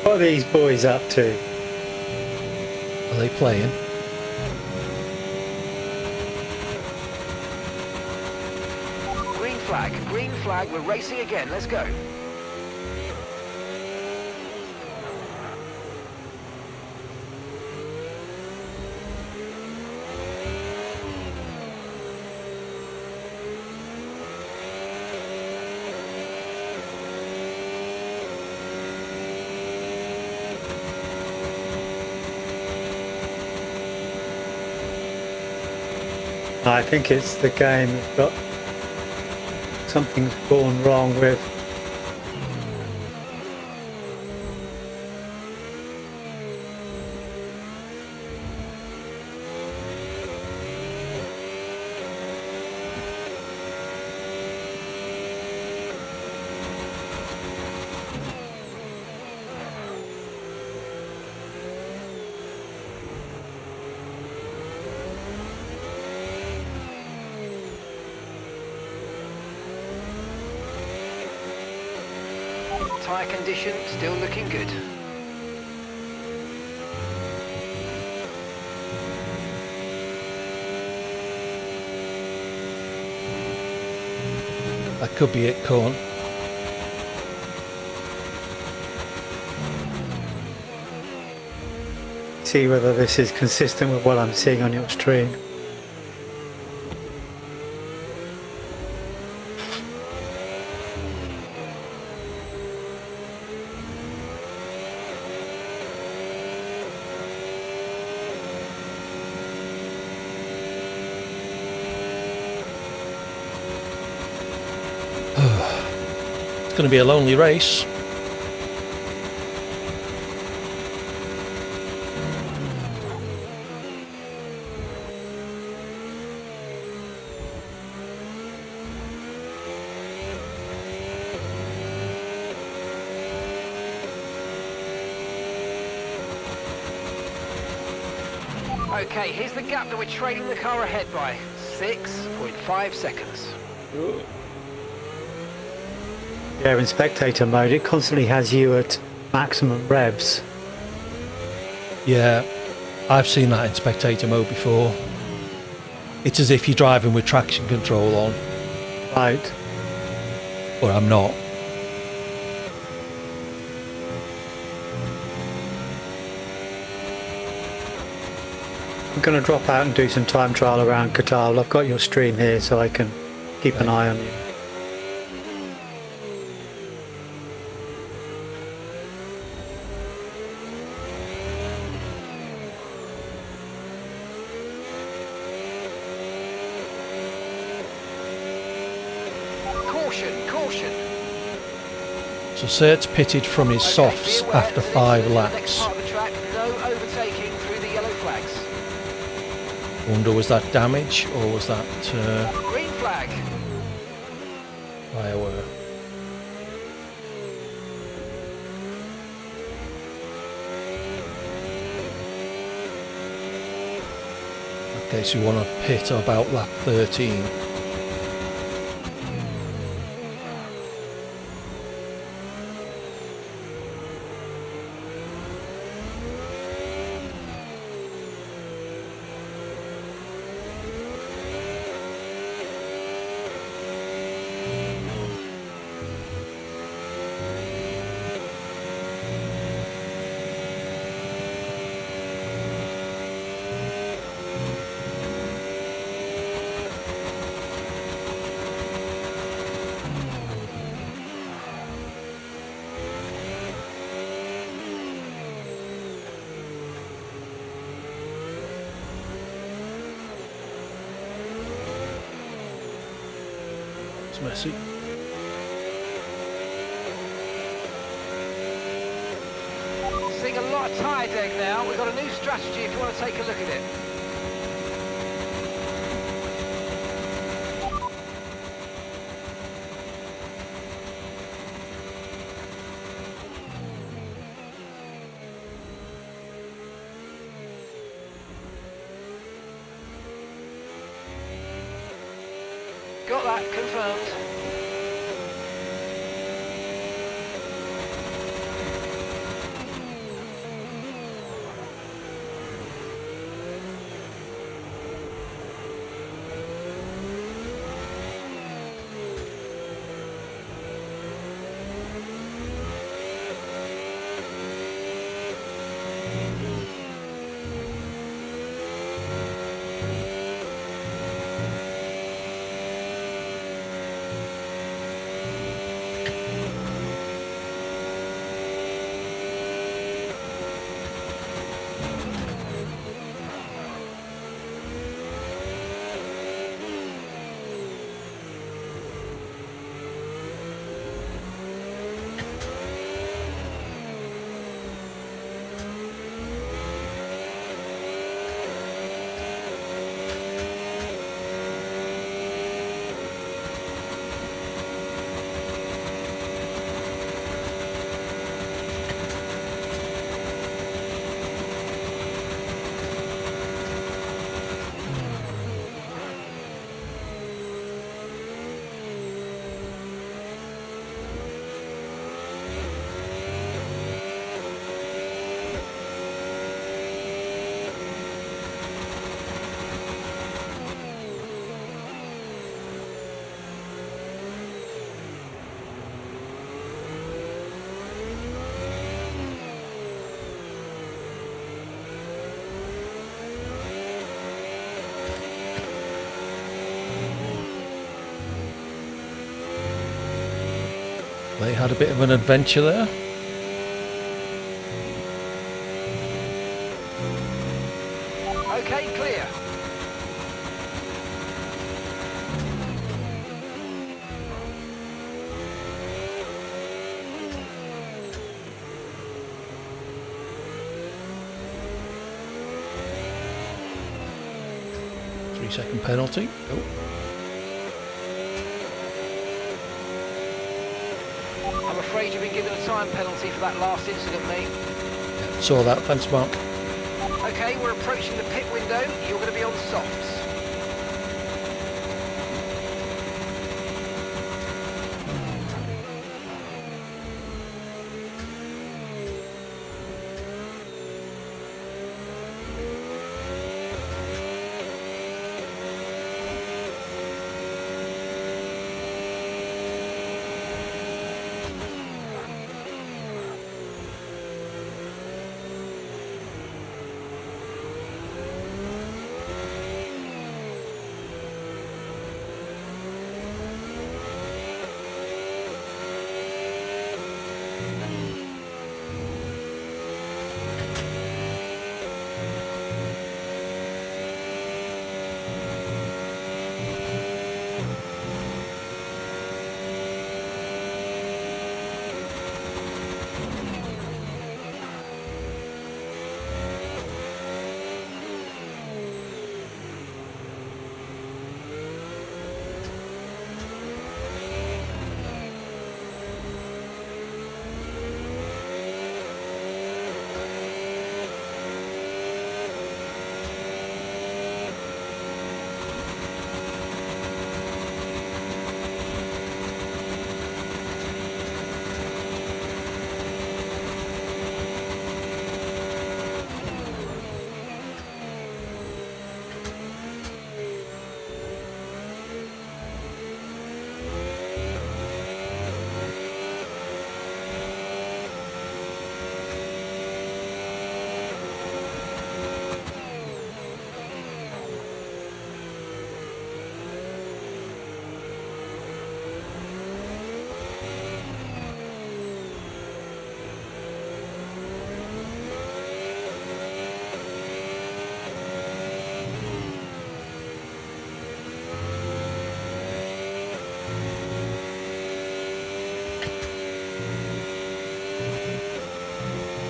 What are these boys up to? Are they playing? Green flag, we're racing again, let's go. I think it's the game that's got something's gone wrong with. Tyre condition still looking good. That could be it, Corn. See whether this is consistent with what I'm seeing on your stream. It's going to be a lonely race. Okay, here's the gap that we're trailing the car ahead by. 6.5 seconds. Yeah, in spectator mode, it constantly has you at maximum revs. Yeah, I've seen that in spectator mode before. It's as if you're driving with traction control on, Right. but I'm not. I'm going to drop out and do some time trial around Qatar. I've got your stream here so I can keep an eye on you. Caution, caution. So Sert's pitted from his Okay, softs be aware, after as 5 this is the next laps. part of the track, no overtaking through the yellow flags. Wonder, was that damage or was that Green flag. firework? Okay, so we want to pit about lap 13. It's messy. Seeing a lot of tyre deck now. We've got a new strategy if you want to take a look at it. Got that confirmed. They had a bit of an adventure there. Okay, clear. Three-second penalty. Oh. I'm afraid you've been given a time penalty for that last incident, mate. Yeah, saw that. Thanks, Mark. Okay, we're approaching the pit window. You're going to be on softs.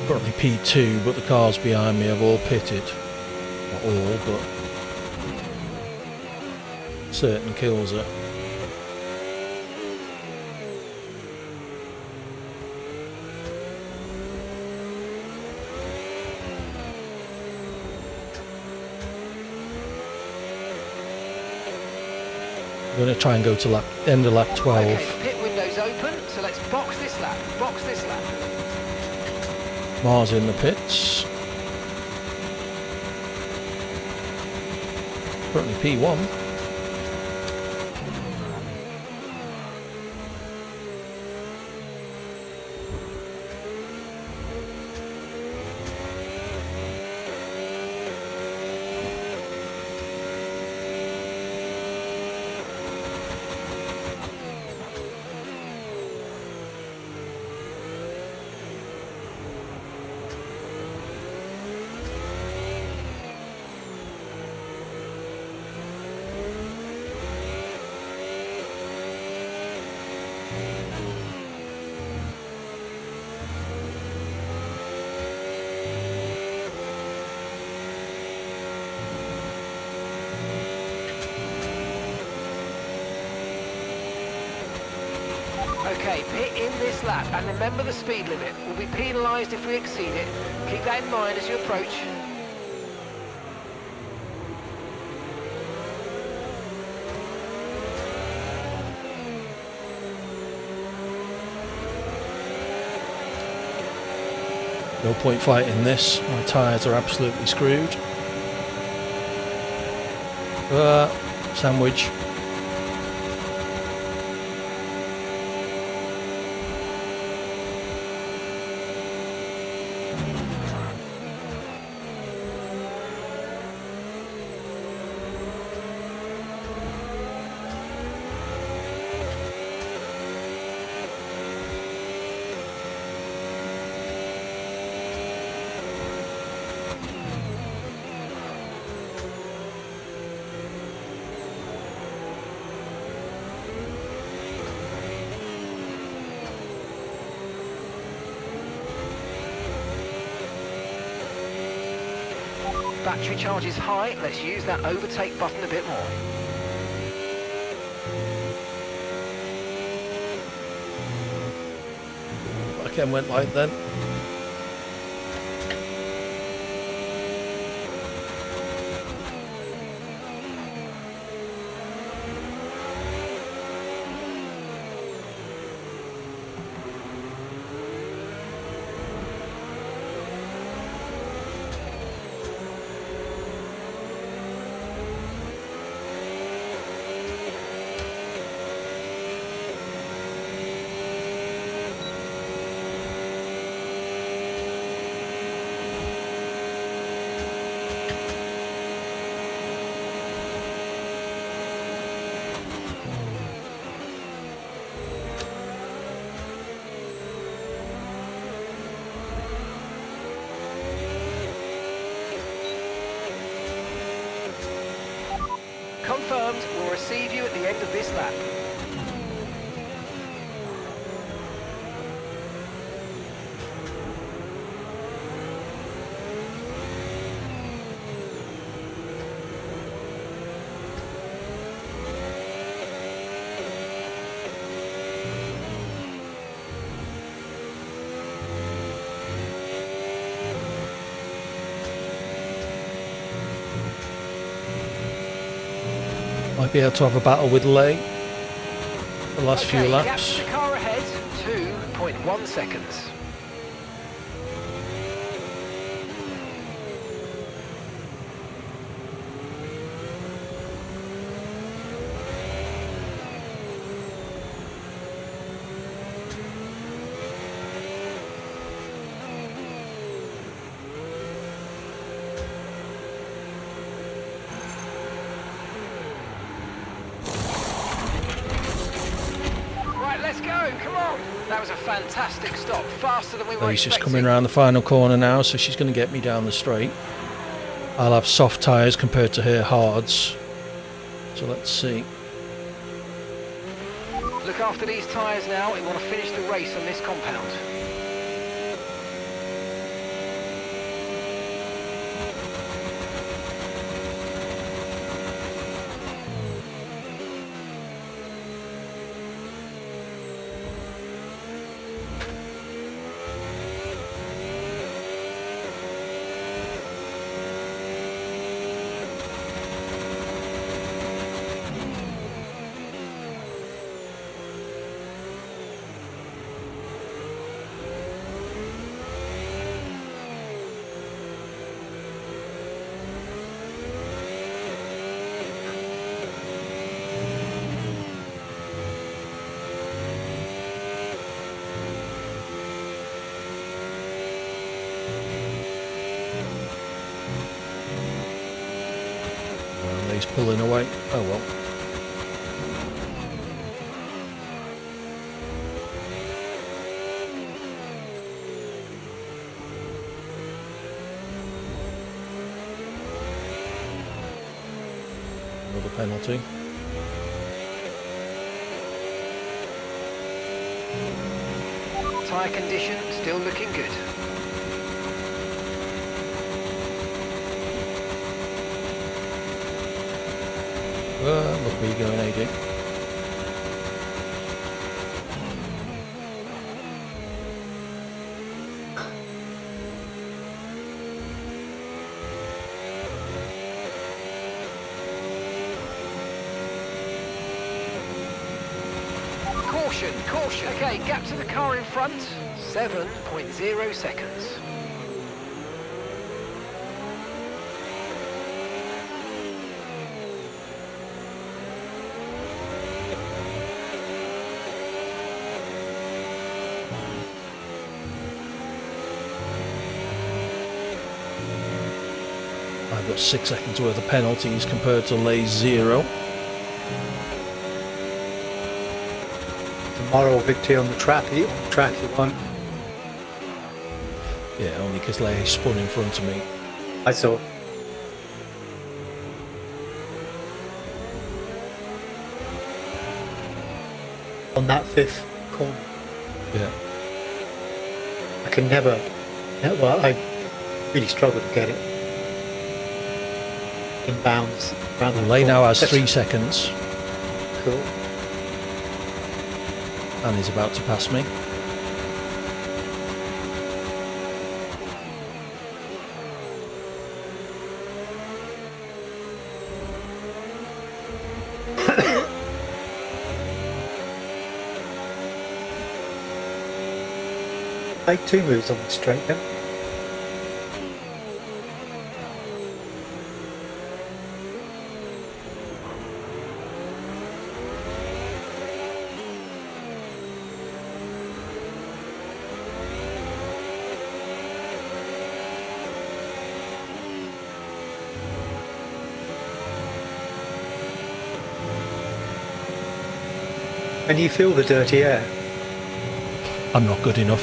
Currently P2, but the cars behind me have all pitted. Not all, but certain kills it. I'm going to try and go to end of lap 12. Okay, the pit window's open, so let's box this lap. Box this lap. Mars in the pits. Currently P1. Okay, pit in this lap, and remember the speed limit. We'll be penalised if we exceed it. Keep that in mind as you approach. No point fighting this. My tyres are absolutely screwed. Sandwich. Battery charge is high. Let's use that overtake button a bit more. Back end went light then. Confirmed, we'll receive you at the end of this lap. Might be able to have a battle with Lay the last few Okay, gap laps. to the car ahead, 2.1 seconds. Let's go, come on! That was a fantastic stop, faster than we were Lay's just expecting. coming around the final corner now, so she's going to get me down the straight. I'll have soft tyres compared to her hards. So let's see. Look after these tyres now, we want to finish the race on this compound. Pulling away. Oh well. Another penalty. Tyre condition still looking good. Look where you're going, AJ. Caution, caution. Okay, gap to the car in front, 7.0 seconds. I've got 6 seconds worth of penalties compared to Lay's 0. Moral victory on the track he won. Yeah, only because Lay spun in front of me. I saw. On that 5th corner. Yeah. I can never, well, I really struggle to get it in bounds. Around the Lay now has corner. 3 seconds Cool. and is about to pass me. Make 2 moves on the straight then. Can you feel the dirty air? I'm not good enough.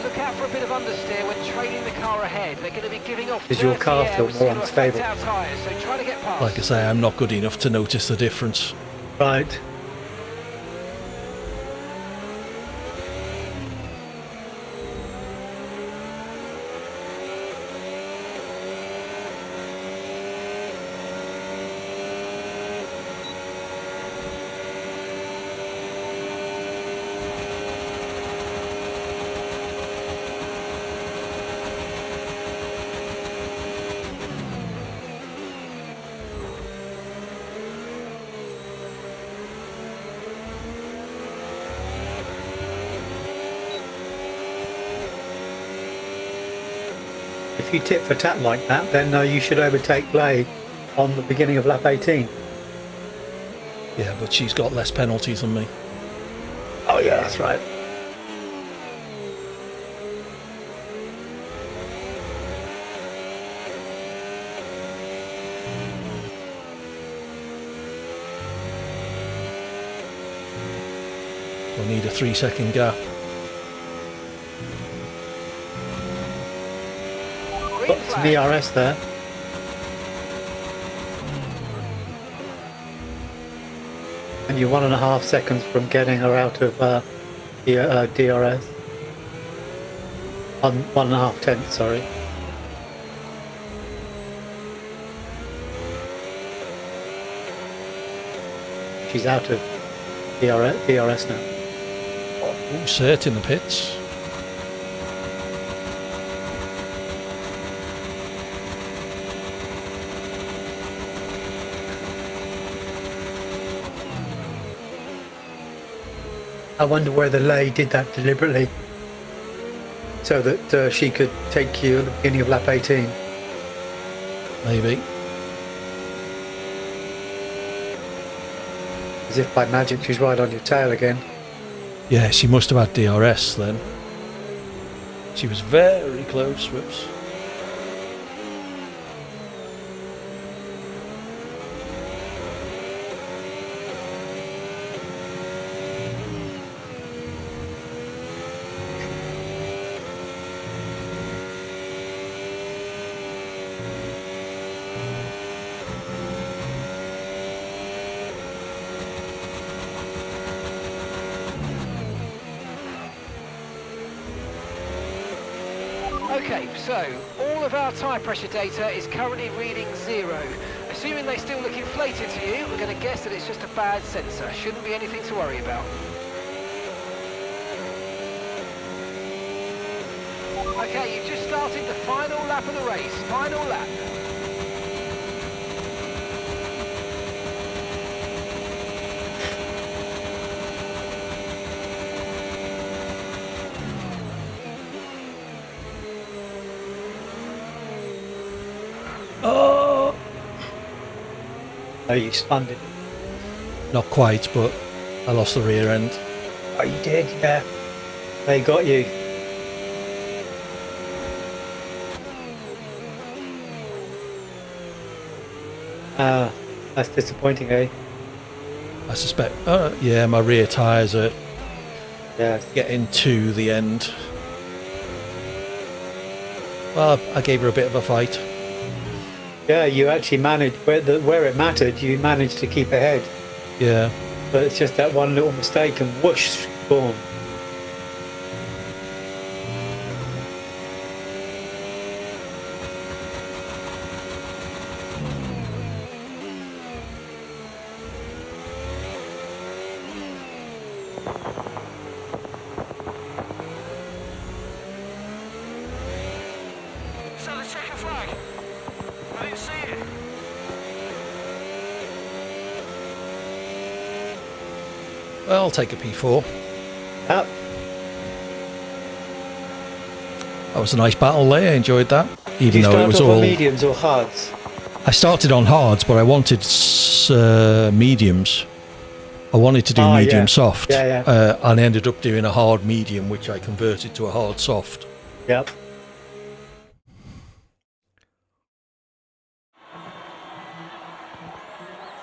Look out for a bit of understeer when trailing the car ahead. They're going to be giving off Does your dirty car air, feel which is more going to affect unstable? our tyres, so try to get past. Like I say, I'm not good enough to notice the difference. Right. If you tit for tat like that, then you should overtake Lay on the beginning of lap 18. Yeah, but she's got less penalties than me. Oh yeah, that's right. I need a 3-second gap. Green Got some flag. DRS there. And you're 1.5 seconds from getting her out of the DRS. 1.5 tenths, sorry. She's out of DRS now. Ooh, Cert in the pits. I wonder whether Lay did that deliberately so that she could take you at the beginning of lap 18. Maybe. As if by magic she's right on your tail again. Yeah, she must have had DRS then. She was very close, whoops. Okay, so all of our tyre pressure data is currently reading 0. Assuming they still look inflated to you, we're going to guess that it's just a bad sensor. Shouldn't be anything to worry about. Okay, you've just started the final lap of the race. Final lap. Oh, Oh, you spun it. not quite, but I lost the rear end. Oh, you did, yeah. They got you. That's disappointing, eh? I suspect. Yeah, my rear tyres are Yeah. getting to the end. Well, I gave her a bit of a fight. Yeah, you actually managed, where it mattered, you managed to keep ahead. Yeah. But it's just that one little mistake and whoosh, gone. Is that the checker flag? I didn't see it. Well, I'll take a P4. Yep. That was a nice battle there. I enjoyed that. Did Even you though it start was off on all. mediums or hards? I started on hards, but I wanted mediums. I wanted to do medium yeah. soft. Yeah, yeah. And I ended up doing a hard medium, which I converted to a hard soft. Yep.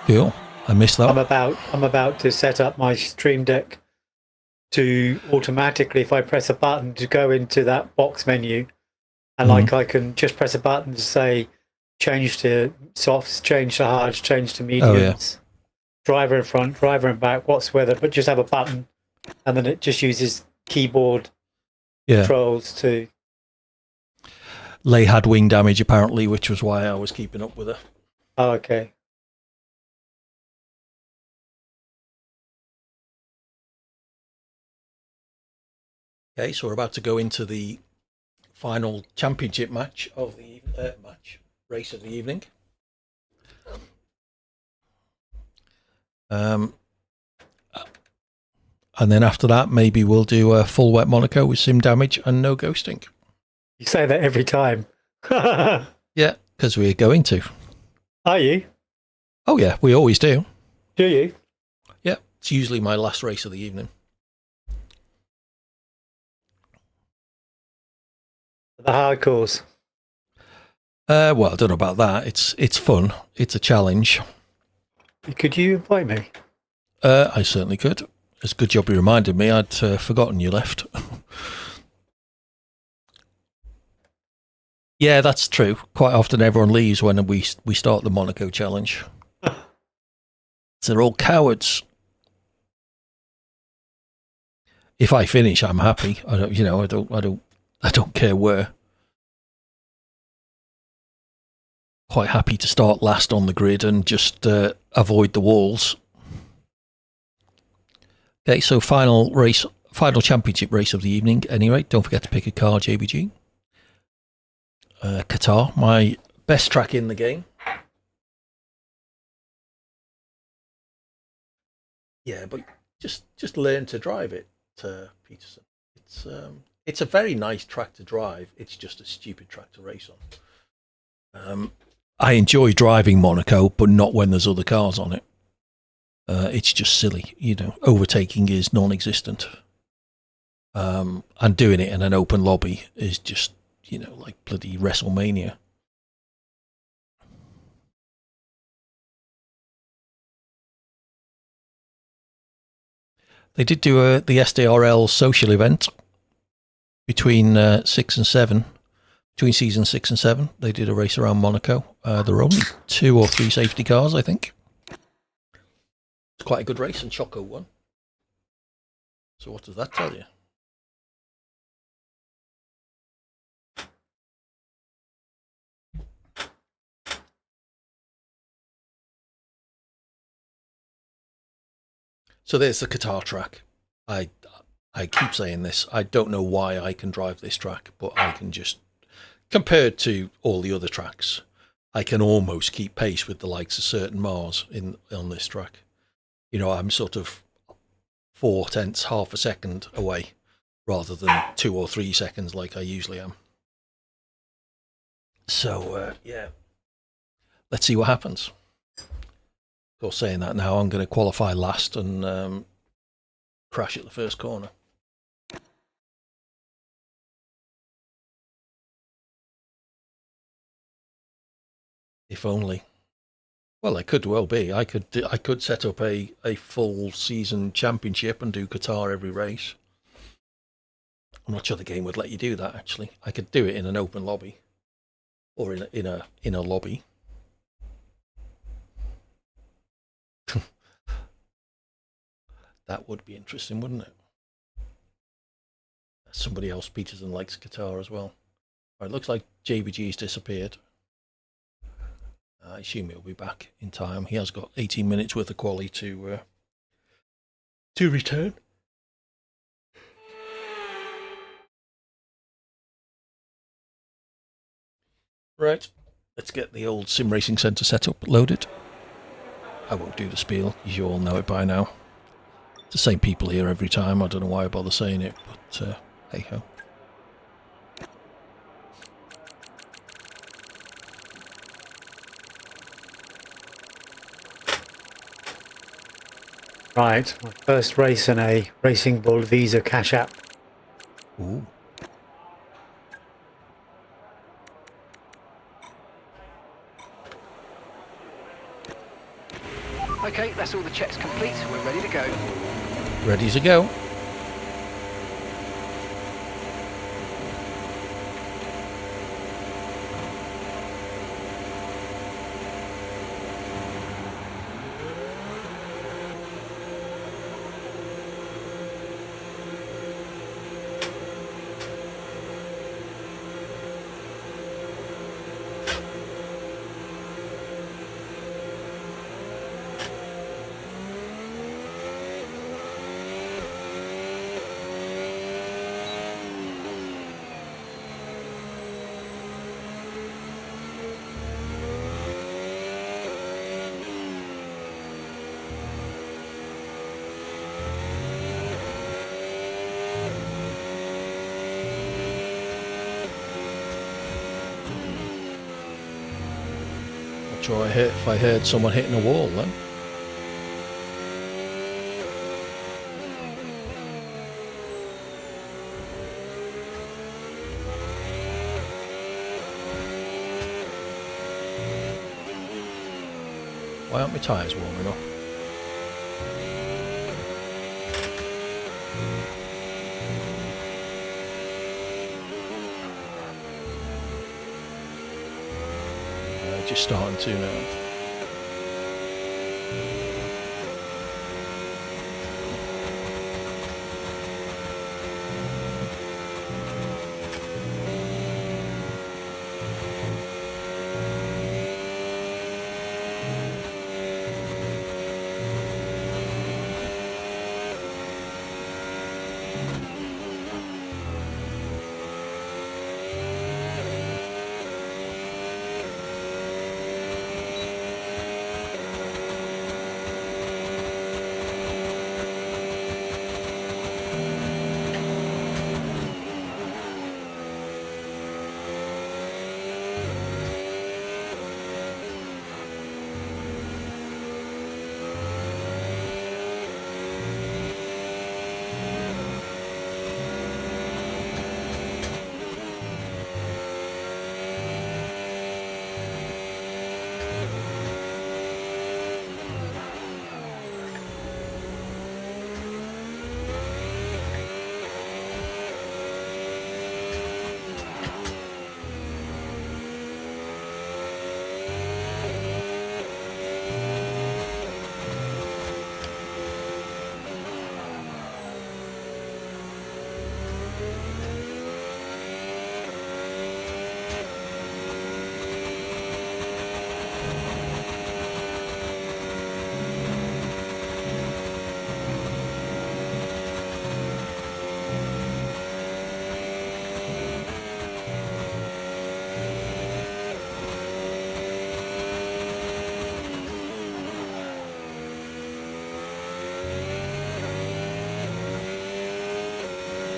Cool. I missed that. I'm about to set up my Stream Deck to automatically, if I press a button, to go into that box menu, and like I can just press a button to say change to softs, change to hards, change to mediums, driver in front, driver in back, what's weather, but just have a button, and then it just uses keyboard controls to. Lay had wing damage apparently, which was why I was keeping up with her. Oh, okay. Okay, so we're about to go into the final championship match of the race of the evening. And then after that, maybe we'll do a full wet Monaco with sim damage and no ghosting. You say that every time. Yeah, because we're going to. Are you? Oh yeah, we always do. Do you? Yeah, it's usually my last race of the evening. The hardcores. Well, I don't know about that. It's fun. It's a challenge. Could you invite me? I certainly could. It's a good job you reminded me. I'd forgotten you left. Yeah, that's true. Quite often everyone leaves when we start the Monaco challenge. They're all cowards. If I finish, I'm happy. I don't care where. Quite happy to start last on the grid and just avoid the walls. Okay, so final championship race of the evening. Anyway, don't forget to pick a car, JBG. Qatar, my best track in the game. Yeah, but just learn to drive it, Peterson. It's a very nice track to drive. It's just a stupid track to race on. I enjoy driving Monaco, but not when there's other cars on it. It's just silly, overtaking is non-existent. And doing it in an open lobby is just, like bloody WrestleMania. They did do the SDRL social event between 6 and 7. Between season 6 and 7, they did a race around Monaco. There were only 2 or 3 safety cars, I think. It's quite a good race, and Choco won. So what does that tell you? So there's the Qatar track. I keep saying this. I don't know why I can drive this track, but I can just, compared to all the other tracks, I can almost keep pace with the likes of certain Mars on this track. You know, I'm sort of 0.4, half a second away, rather than 2 or 3 seconds like I usually am. So, yeah, let's see what happens. Of course, saying that now, I'm going to qualify last and crash at the first corner. If only. Well, it could well be. I could set up a full season championship and do Qatar every race. I'm not sure the game would let you do that. Actually, I could do it in an open lobby, or in a lobby. That would be interesting, wouldn't it? Somebody else, Peterson, likes Qatar as well. Right, looks like JBG's disappeared. I assume he'll be back in time. He has got 18 minutes worth of quali to return. Right, let's get the old Sim Racing Centre set up, loaded. I won't do the spiel, you all know it by now. It's the same people here every time. I don't know why I bother saying it, but hey ho. Right, my first race in a Racing Bull Visa Cash App. Ooh. Okay, that's all the checks complete. We're ready to go. Ready to go. Sure, if I heard someone hitting a wall then. Why aren't my tyres warm enough? Just starting to now.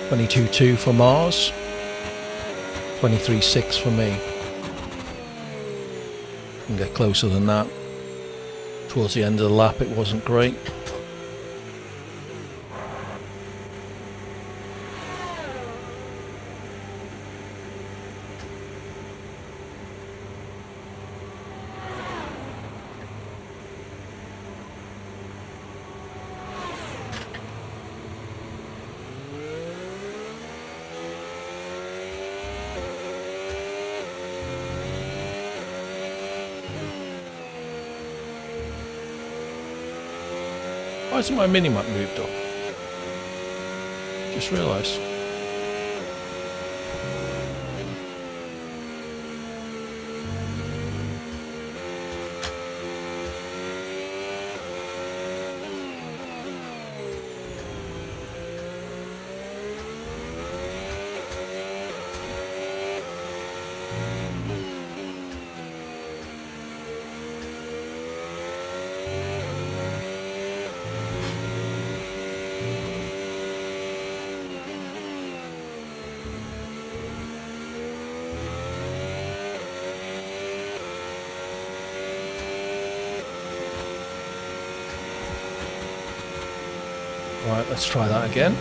22.2 for Mars. 23.6 for me. Can get closer than that. Towards the end of the lap it wasn't great. Why isn't my minimap moved up? Just realised. Right, let's try that again.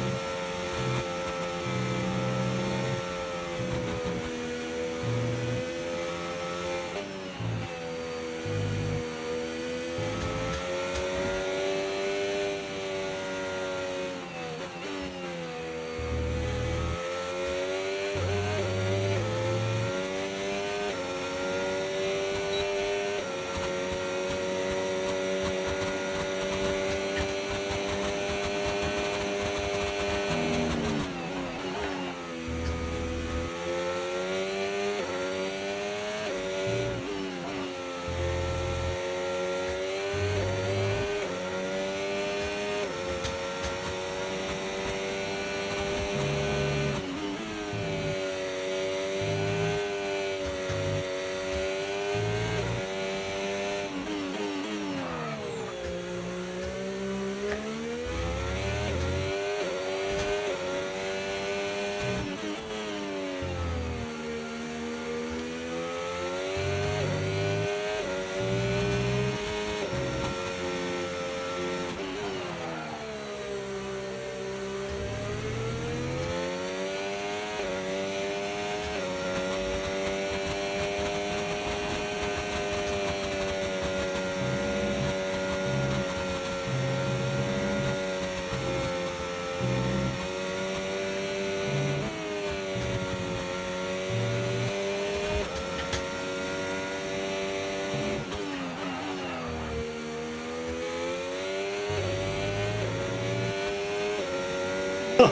Oh,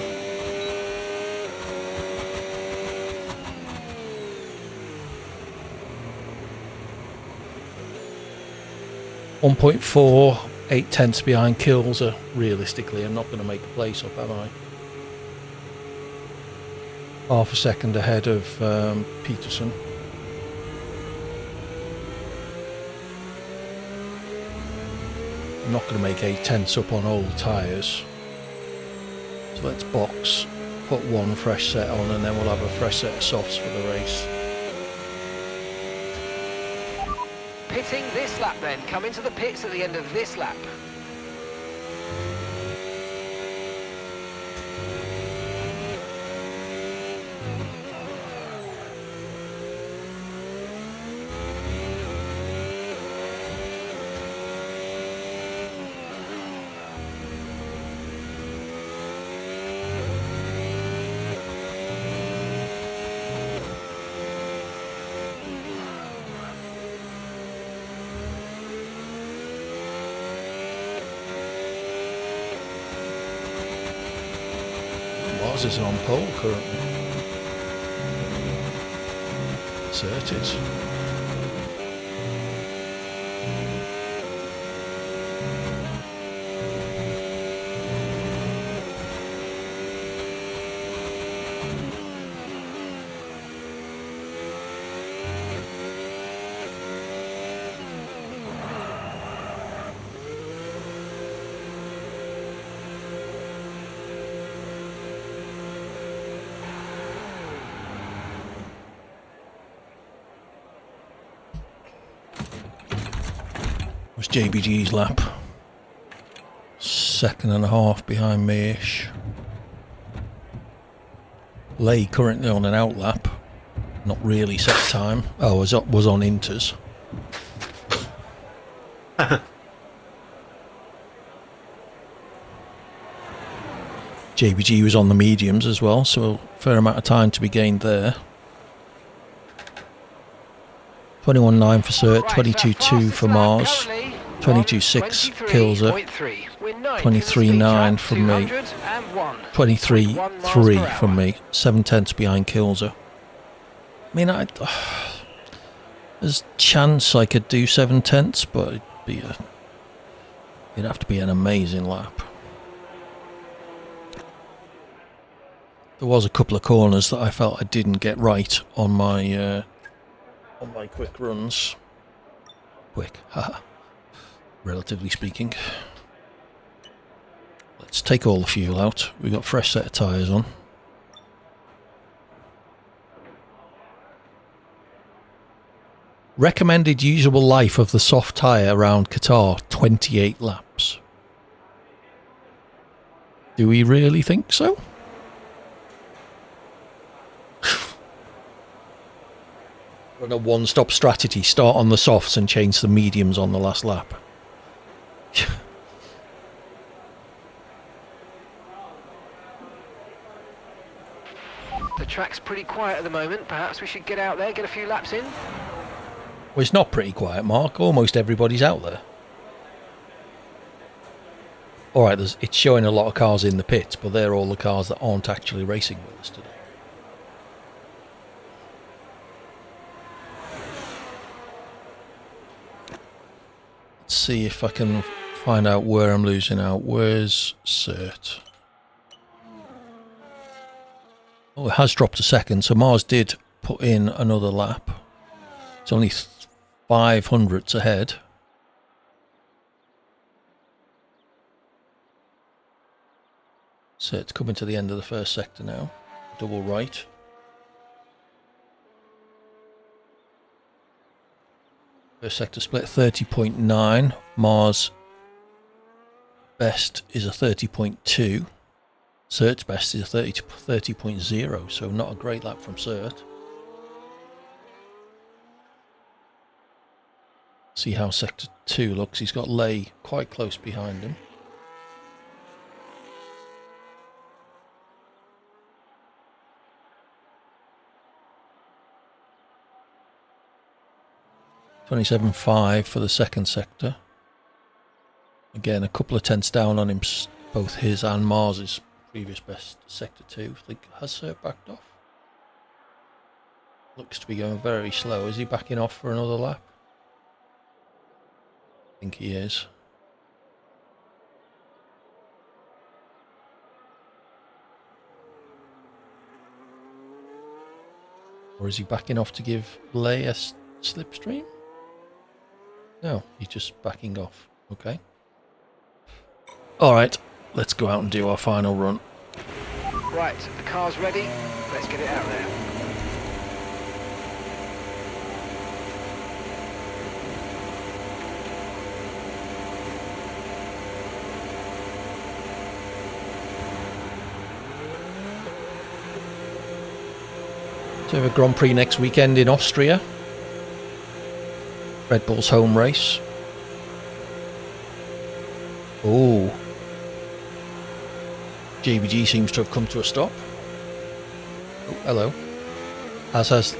1.4, 8/10 behind Kilser. Realistically, I'm not going to make a place up, am I? Half a second ahead of Peterson. I'm not going to make 8/10 up on old tyres. So let's box, put one fresh set on, and then we'll have a fresh set of softs for the race. Pitting this lap then. Come into the pits at the end of this lap. Mars is on pole currently. So it is. JBG's lap. 2.5 behind me-ish. Lay currently on an out lap. Not really set time. Oh, was on inters. JBG was on the mediums as well, so a fair amount of time to be gained there. 21.9 for Cert, 22.2 for Mars, 22.6 Kilser, 23.9 from me, 23.3 from me, 7/10 behind Kilser. I mean, there's a chance I could do 7/10, but it'd have to be an amazing lap. There was a couple of corners that I felt I didn't get right on my quick runs. Quick, haha. Relatively speaking. Let's take all the fuel out. We've got a fresh set of tyres on. Recommended usable life of the soft tyre around Qatar, 28 laps. Do we really think so? Run a one-stop strategy, start on the softs and change the mediums on the last lap. The track's pretty quiet at the moment. Perhaps we should get out there, get a few laps in. Well, it's not pretty quiet, Mark. Almost everybody's out there. Alright, it's showing a lot of cars in the pits, but they're all the cars that aren't actually racing with us today. Let's see if I can find out where I'm losing out. Where's Cert? Oh, it has dropped a second, so Mars did put in another lap. It's only 500s ahead. So it's coming to the end of the first sector now. Double right. First sector split 30.9. Mars best is a 30.2. Cert's best is a 30.0, so not a great lap from Cert. See how sector 2 looks. He's got Lay quite close behind him. $27.5 for the second sector. Again, a couple of tenths down on him, both his and Mars's previous best sector 2. I think, has Cert backed off? Looks to be going very slow. Is he backing off for another lap? I think he is. Or is he backing off to give Lay a slipstream? No, he's just backing off. Okay. Alright, let's go out and do our final run. Right, the car's ready. Let's get it out there. So we have a Grand Prix next weekend in Austria. Red Bull's home race. Oh. JBG seems to have come to a stop. Oh, hello. As has...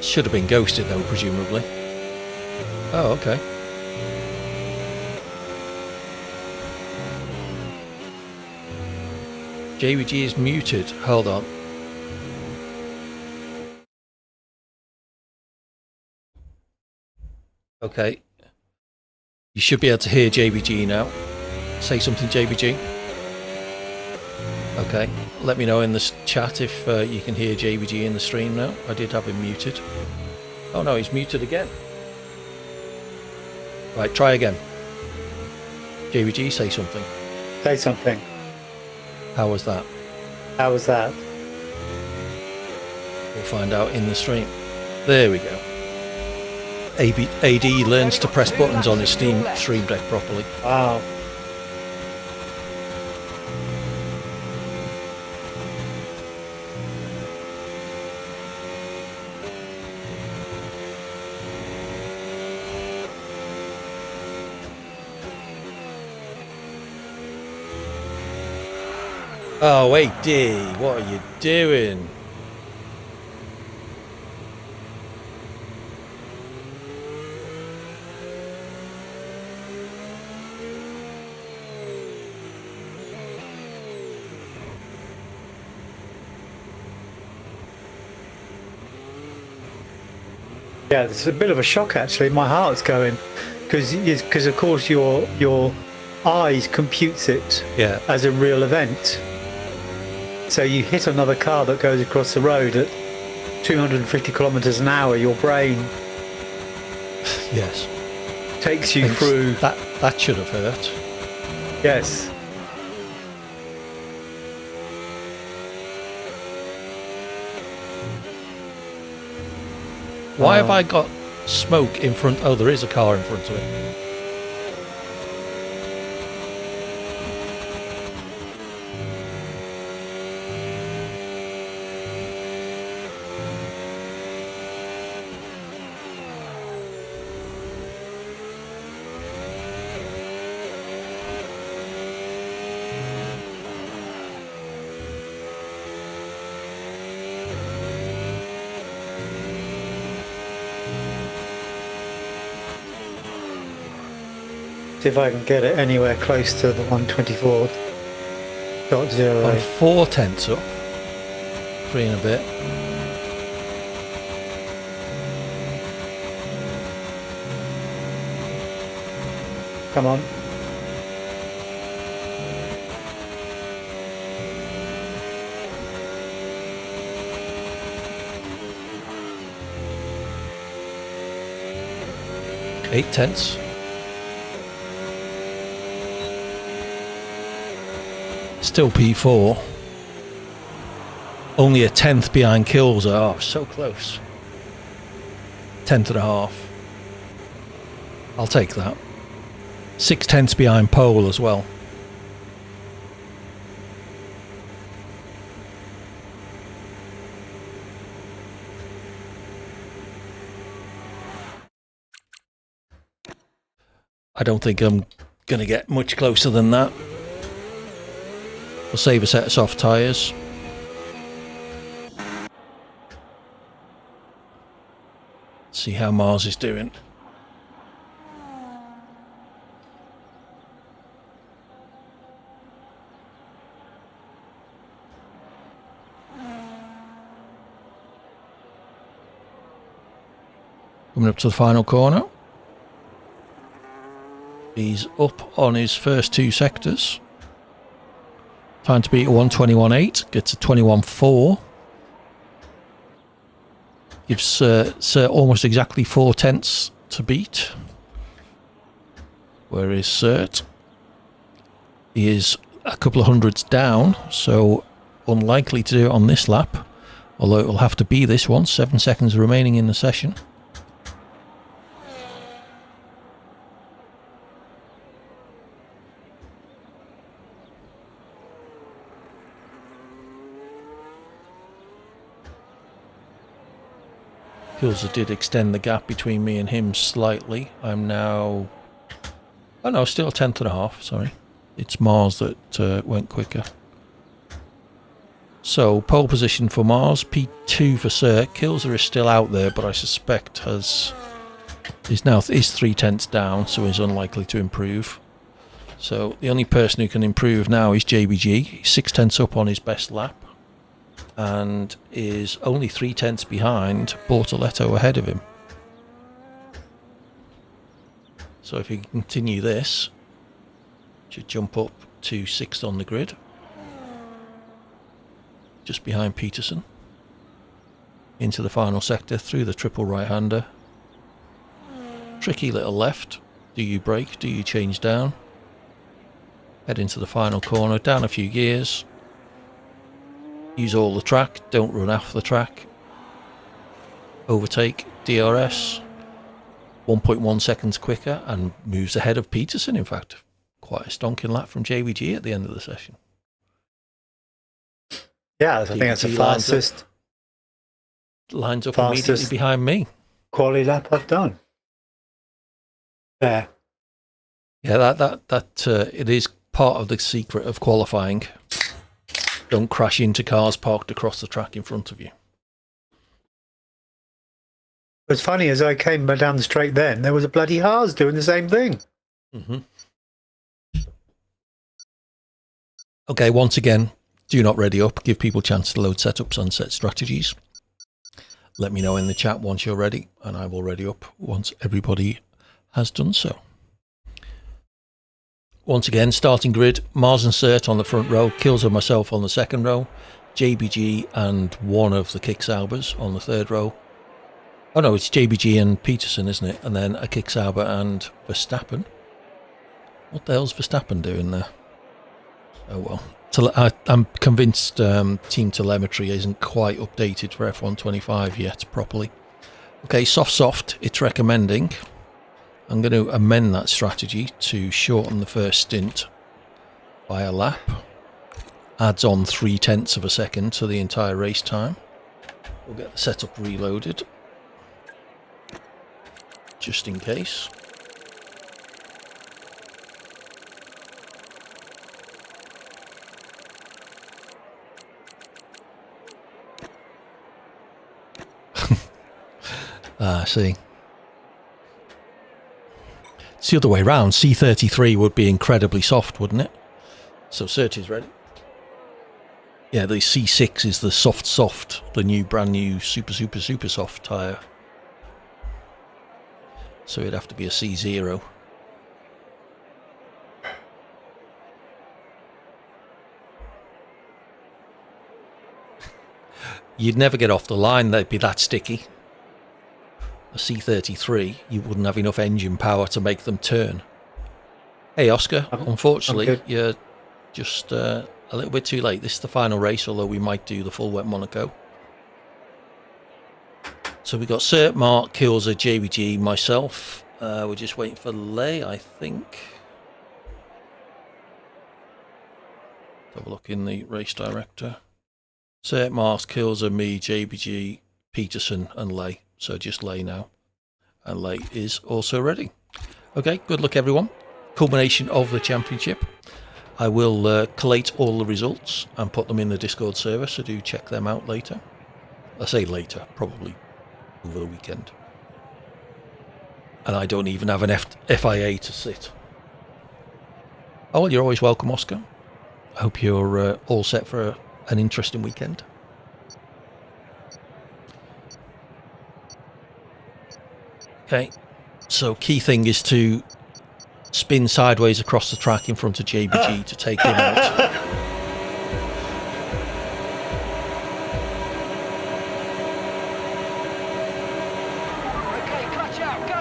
Should have been ghosted though, presumably. Oh, okay. JBG is muted. Hold on. Okay. You should be able to hear JBG now. Say something, JBG. Okay. Let me know in the chat if you can hear JBG in the stream now. I did have him muted. Oh no, he's muted again. Right, try again. JVG, say something. Say something. How was that? How was that? We'll find out in the stream. There we go. AD learns to press buttons on his Steam Stream Deck properly. Wow. Oh, AD, what are you doing? Yeah, it's a bit of a shock actually. My heart's going because of course your eyes computes it as a real event. So you hit another car that goes across the road at 250 kilometers an hour. Your brain Yes. takes you through. That should have hurt. Yes. Why have I got smoke in front? Oh, there is a car in front of it. See if I can get it anywhere close to the 124.08. I'm 4 tenths up. 3 and a bit. Come on. Eight tenths. Still P4. Only a tenth behind Kills. Oh, so close. 10th and a half. I'll take that. 6 tenths behind Pole as well. I don't think I'm going to get much closer than that. We'll save a set of soft tyres. See how Mars is doing. Coming up to the final corner. He's up on his first 2 sectors. Time to beat a 121.8, gets a 21.4. Gives Sir almost exactly 4 tenths to beat. Where is Cert? He is a couple of hundreds down, so unlikely to do it on this lap. Although it will have to be this one, 7 seconds remaining in the session. Kilser did extend the gap between me and him slightly. I'm now... Oh no, still a tenth and a half, sorry. It's Mars that went quicker. So, pole position for Mars, P2 for Cert. Kilser is still out there, but I suspect is 3 tenths down, so is unlikely to improve. So, the only person who can improve now is JBG. He's 6 tenths up on his best lap. And is only 3 tenths behind Bortoletto ahead of him. So if he can continue this, should jump up to 6th on the grid. Just behind Peterson. Into the final sector, through the triple right-hander. Tricky little left. Do you brake? Do you change down? Head into the final corner, down a few gears. Use all the track, don't run off the track. Overtake, DRS. 1.1 seconds quicker and moves ahead of Peterson, in fact. Quite a stonking lap from JVG at the end of the session. Yeah, I think that's the fastest. Lines up immediately behind me. Quality lap I've done. Yeah. Yeah, that it is part of the secret of qualifying. Don't crash into cars parked across the track in front of you. What's funny, as I came down the straight then, there was a bloody Haas doing the same thing. Mm-hmm. Okay, once again, do not ready up. Give people a chance to load setups and set strategies. Let me know in the chat once you're ready, and I will ready up once everybody has done so. Once again, starting grid, Mars and Cert on the front row, Kills and myself on the second row, JBG and one of the Kick-Saubers on the third row. Oh no, it's JBG and Peterson, isn't it? And then a Kick-Sauber and Verstappen. What the hell's Verstappen doing there? Oh well. I'm convinced team telemetry isn't quite updated for F1 25 yet properly. Okay, soft, it's recommending. I'm going to amend that strategy to shorten the first stint by a lap. Adds on 0.3 of a second to the entire race time. We'll get the setup reloaded. Just in case. See. It's the other way around. C33 would be incredibly soft, wouldn't it? So Cert is ready. Yeah, the C6 is the soft, the new brand new super soft tyre. So it'd have to be a C0. You'd never get off the line, they'd be that sticky. A C33, you wouldn't have enough engine power to make them turn. Hey Oscar, unfortunately, you're just a little bit too late. This is the final race, although we might do the full wet Monaco. So we got Cert, Mark, Kills, JBG, myself. We're just waiting for Lay, I think. Let's have a look in the race director. Cert, Mark, Kills, me, JBG, Peterson, and Lay. So just Lay now. And Lay is also ready. Okay, good luck everyone. Culmination of the championship. I will collate all the results and put them in the Discord server, so do check them out later. I say later, probably over the weekend. And I don't even have an FIA to sit. Oh, well, you're always welcome, Oscar. I hope you're all set for an interesting weekend. Okay, so key thing is to spin sideways across the track in front of JBG to take him out. Okay, clutch out, go!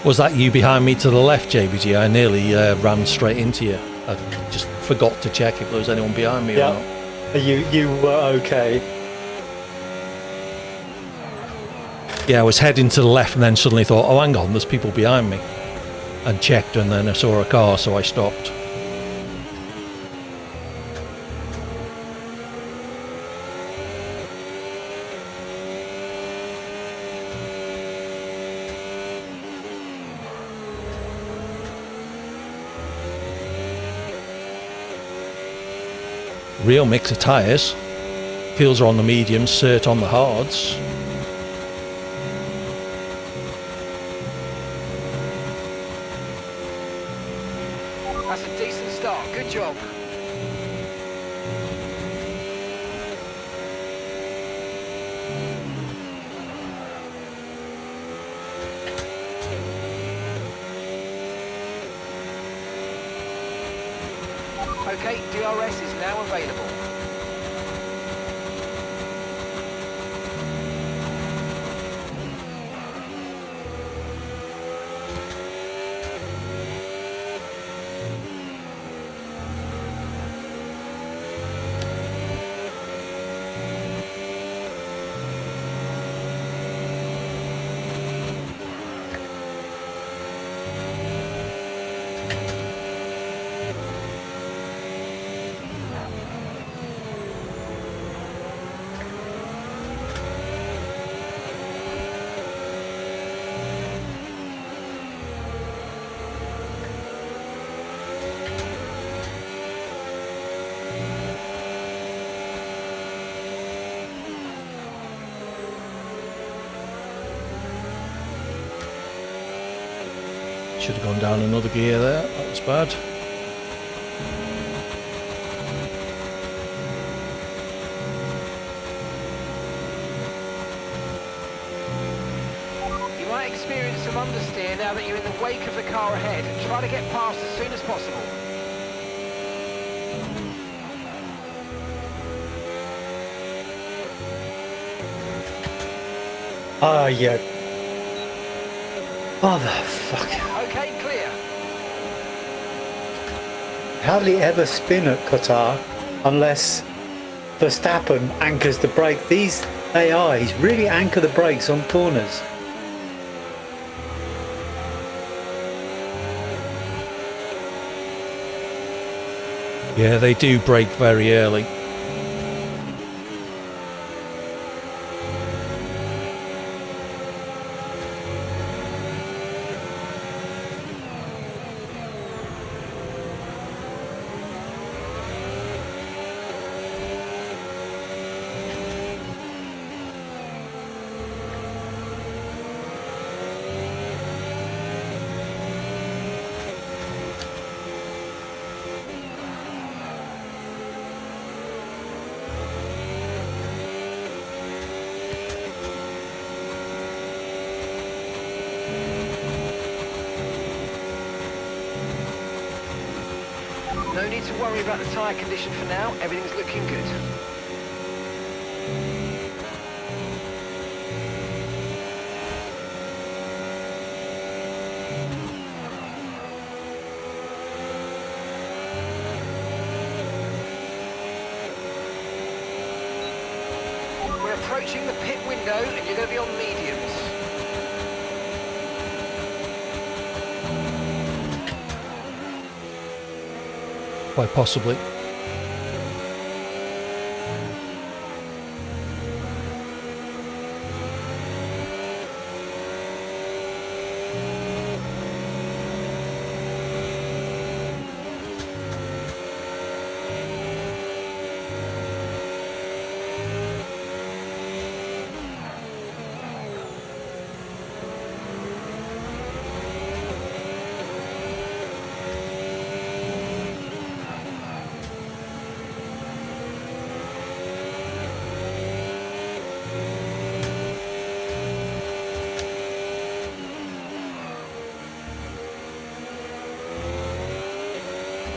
Was that you behind me to the left, JBG? I nearly ran straight into you. I just forgot to check if there was anyone behind me or not. You were okay. Yeah, I was heading to the left and then suddenly thought, oh, hang on, there's people behind me. And checked, and then I saw a car, so I stopped. Real mix of tyres. Peels are on the mediums, Cert on the hards. That's a decent start, good job. Okay, DRS is now available. Should have gone down another gear there. That was bad. You might experience some understeer now that you're in the wake of the car ahead. Try to get past as soon as possible. Ah, yeah. Motherfucker. Okay, clear. Hardly ever spin at Qatar unless Verstappen anchors the brake. These AIs really anchor the brakes on corners. Yeah, they do brake very early. No need to worry about the tyre condition for now. Everything's looking good. We're approaching the pit window and you're going to be on mediums. Quite possibly.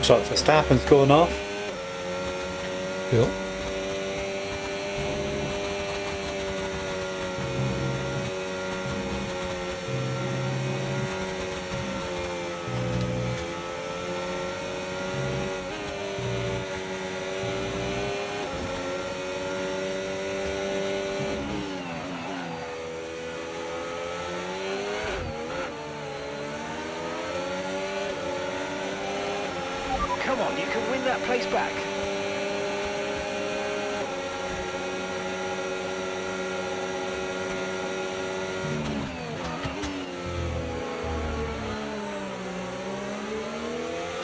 So Verstappen's gone off. Cool. Come on, you can win that place back.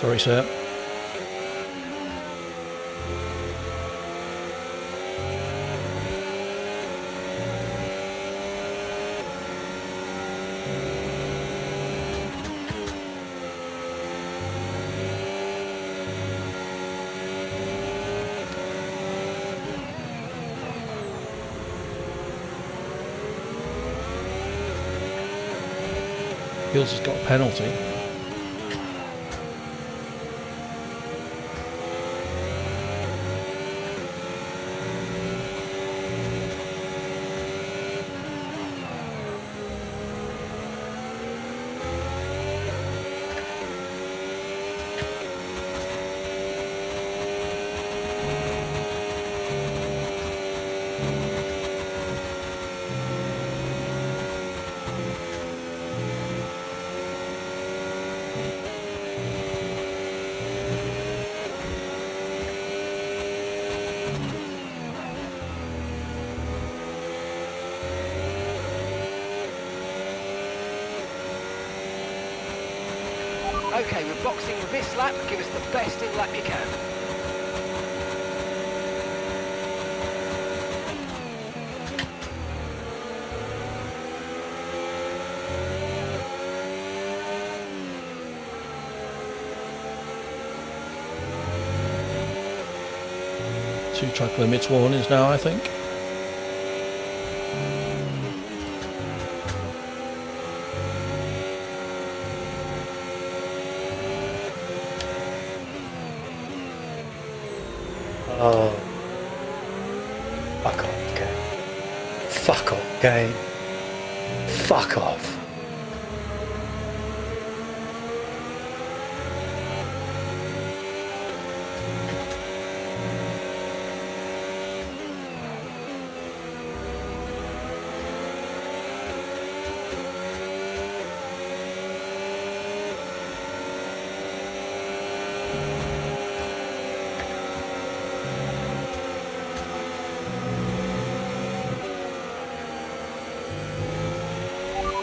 Sorry, sir. Hills has got a penalty. Okay, we're boxing this lap. Give us the best in lap you can. Two track limits warnings now, I think. Oh. Fuck off, game. Fuck off, game. Fuck off.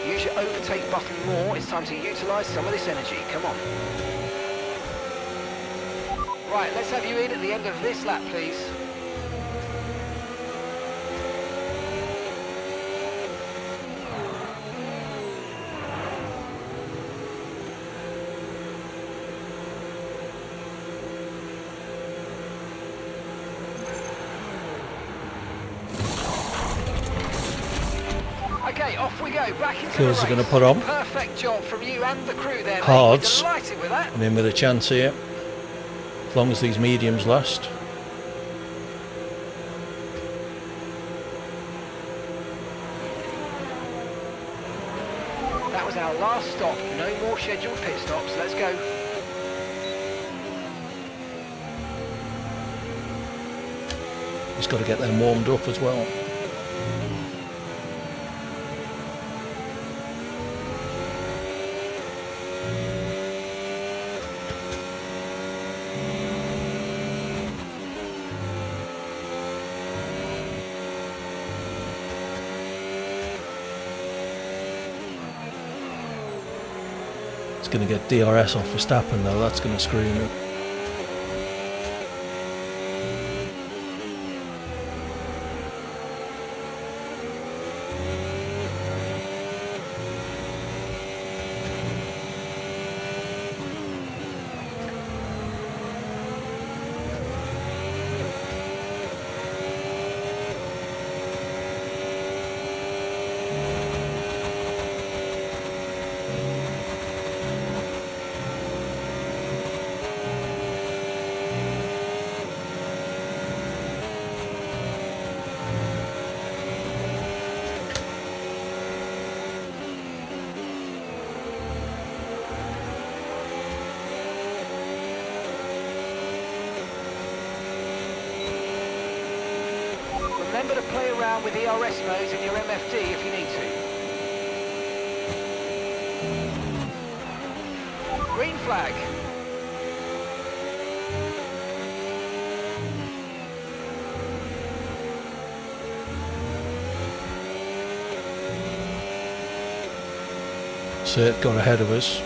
Use your overtake button more. It's time to utilise some of this energy. Come on. Right, let's have you in at the end of this lap, please. Okay, off we go, back into Kills the are going to race. put on. Perfect job from you and the crew there, mate. Hards. Delighted with that. I'm in with a chance here, as long as these mediums last. That was our last stop. No more scheduled pit stops. Let's go. He's got to get them warmed up as well. It's going to get DRS off Verstappen though, that's going to screw me. Remember to play around with ERS modes in your MFD if you need to. Green flag. Cert got ahead of us.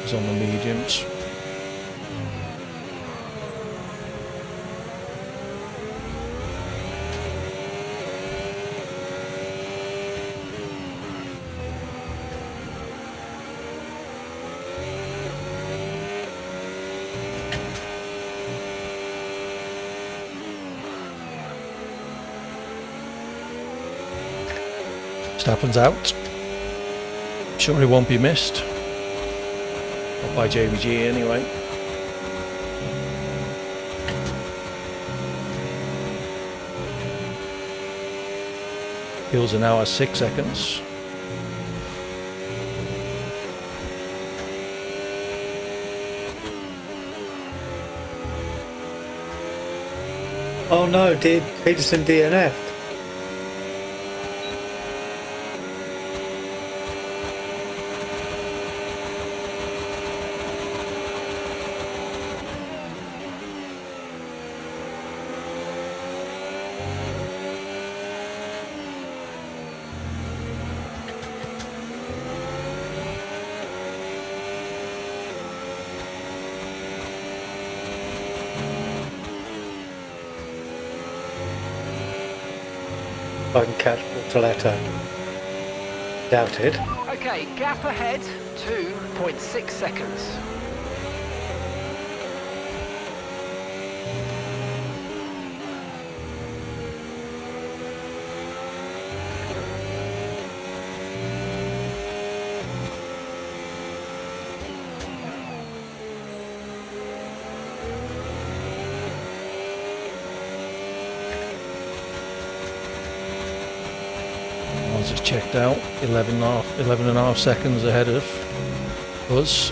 He's on the mediums. Verstappen's out. Sure he won't be missed. Not by Jamie G anyway. Hills an hour 6 seconds. Oh no, did Peterson DNF'd? if I can catch Portoletto. Doubt it. Okay, gap ahead, 2.6 seconds. Just checked out 11 and a half seconds ahead of us.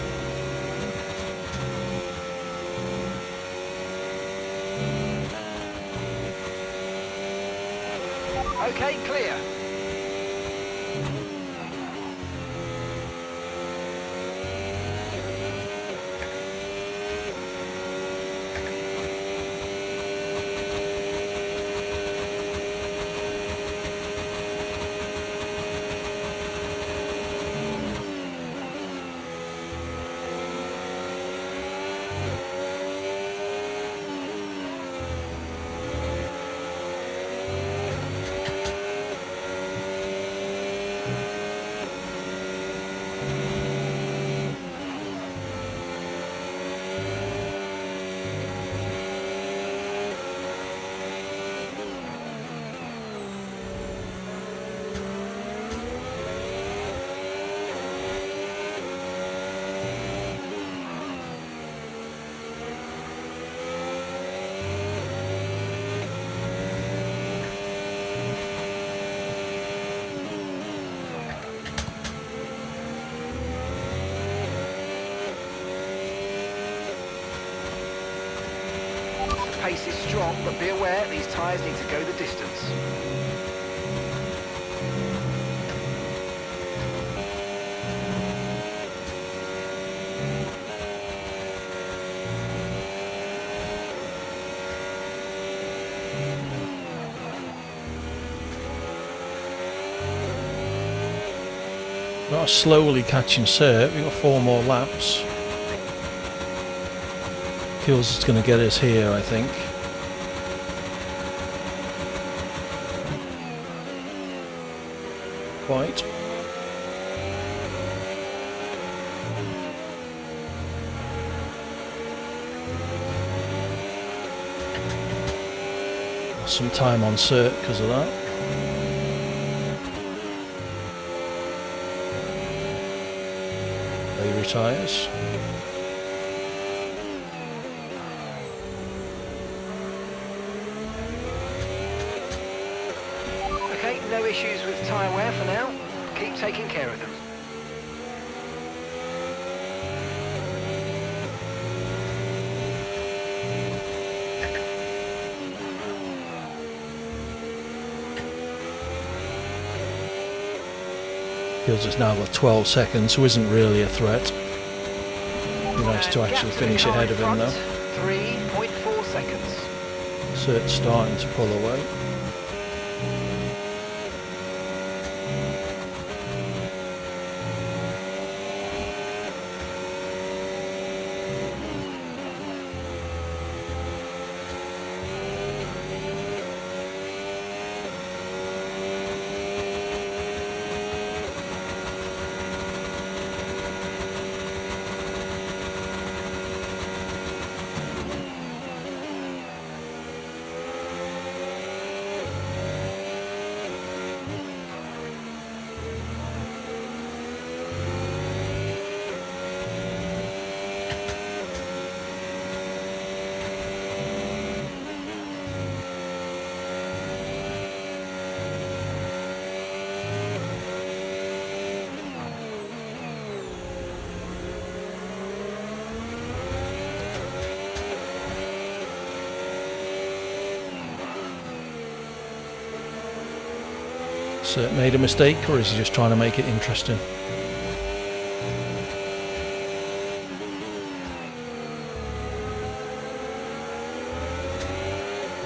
Okay, clear. Pace is strong, but be aware these tyres need to go the distance. We are slowly catching Cert. We've got 4 more laps. Kills is going to get us here, I think. Quite. Lost some time on Cert because of that. He retires. Okay, no issues with tyre wear for now. Keep taking care of them. Kills has now got 12 seconds, so isn't really a threat. Be nice to actually finish ahead of him though. 3.4 seconds. Cert's starting to pull away. Cert made a mistake, or is he just trying to make it interesting?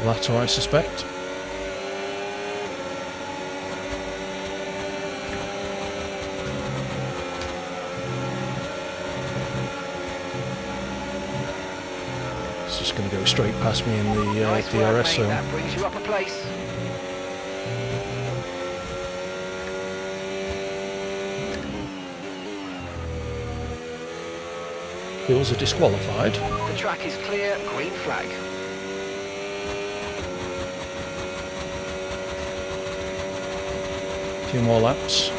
Latter, I suspect. It's just going to go straight past me in the Nice work, DRS mate. zone. That brings you up a place. Hills are disqualified. The track is clear, green flag. Two more laps.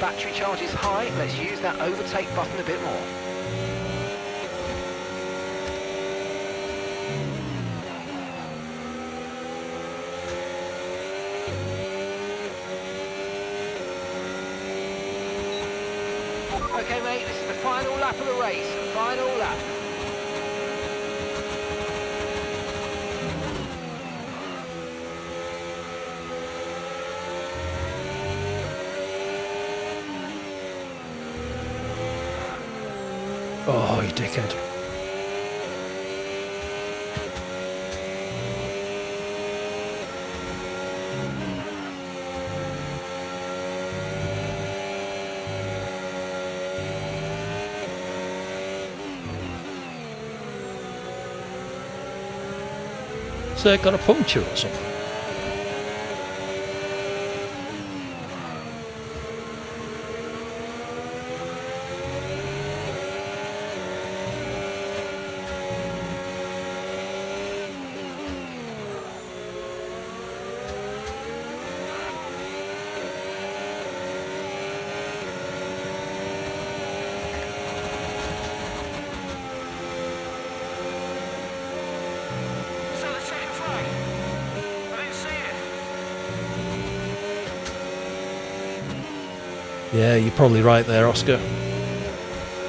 Battery charge is high, let's use that overtake button a bit more. Okay mate, this is the final lap of the race, final lap. Oh, you dickhead. So it got a puncture or something? Is that the checkered flag? I didn't see it. Yeah, you're probably right there, Oscar.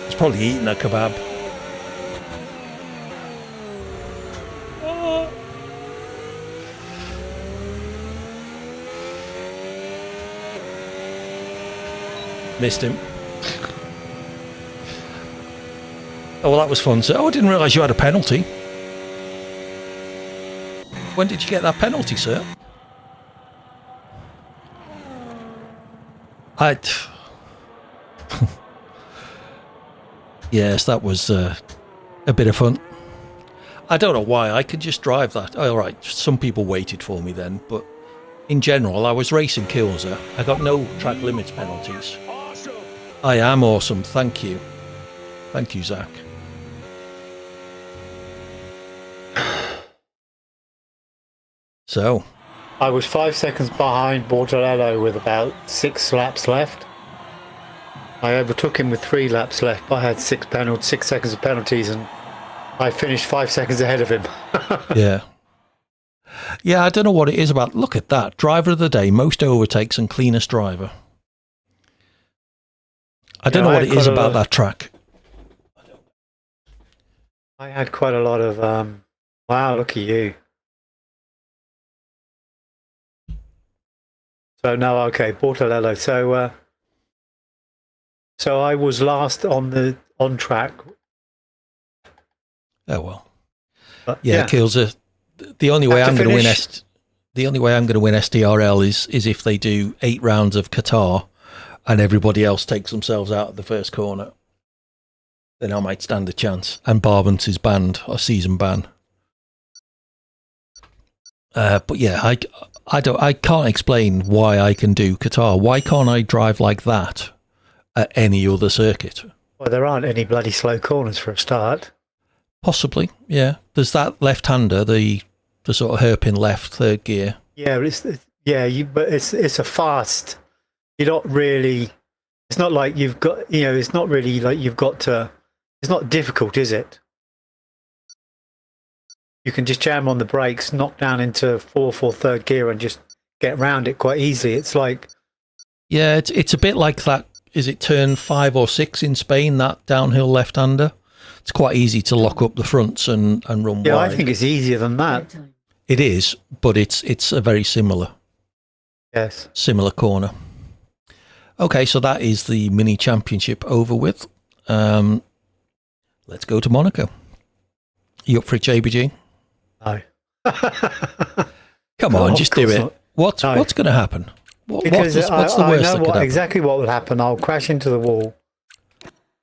He's probably eating a kebab. Missed him. Oh, well, that was fun. So, I didn't realise you had a penalty. When did you get that penalty, sir? Yes, that was a bit of fun. I don't know why. I could just drive that. All right, some people waited for me then, but in general, I was racing Kilser. I got no track limits penalties. Awesome. I am awesome. Thank you. Thank you, Zach. So, I was 5 seconds behind Bortolello with about 6 laps left. I overtook him with 3 laps left, but I had 6 seconds of penalties, and I finished 5 seconds ahead of him. yeah. Yeah, I don't know what it is about. Look at that. Driver of the day, most overtakes and cleanest driver. I don't know what it is about that track. I had quite a lot of, wow, look at you. So, no, okay, Bortolello. So I was last on track. Oh well. But, yeah, Kilser. The only way I'm going to win SDRL is if they do 8 rounds of Qatar and everybody else takes themselves out of the first corner. Then I might stand a chance. And Barbance is banned, or season ban. But yeah, I can't explain why I can do Qatar. Why can't I drive like that at any other circuit? Well, there aren't any bloody slow corners for a start. Possibly, yeah. There's that left-hander, the sort of hairpin left third gear. Yeah, but it's a fast you're not really. It's not like you've got. It's not really like you've got to. It's not difficult, is it? You can just jam on the brakes, knock down into fourth or third gear, and just get around it quite easily. It's like, yeah, it's a bit like that. Is it turn 5 or 6 in Spain? That downhill left-hander. It's quite easy to lock up the fronts and run yeah, wide. I think it's easier than that. It is, but it's a very similar corner. Okay, so that is the mini championship over with. Let's go to Monaco. You up for it, JBG? No. Come on, just do it. Not. What's going to happen? What's the worst I know that could happen? exactly what will happen. I'll crash into the wall.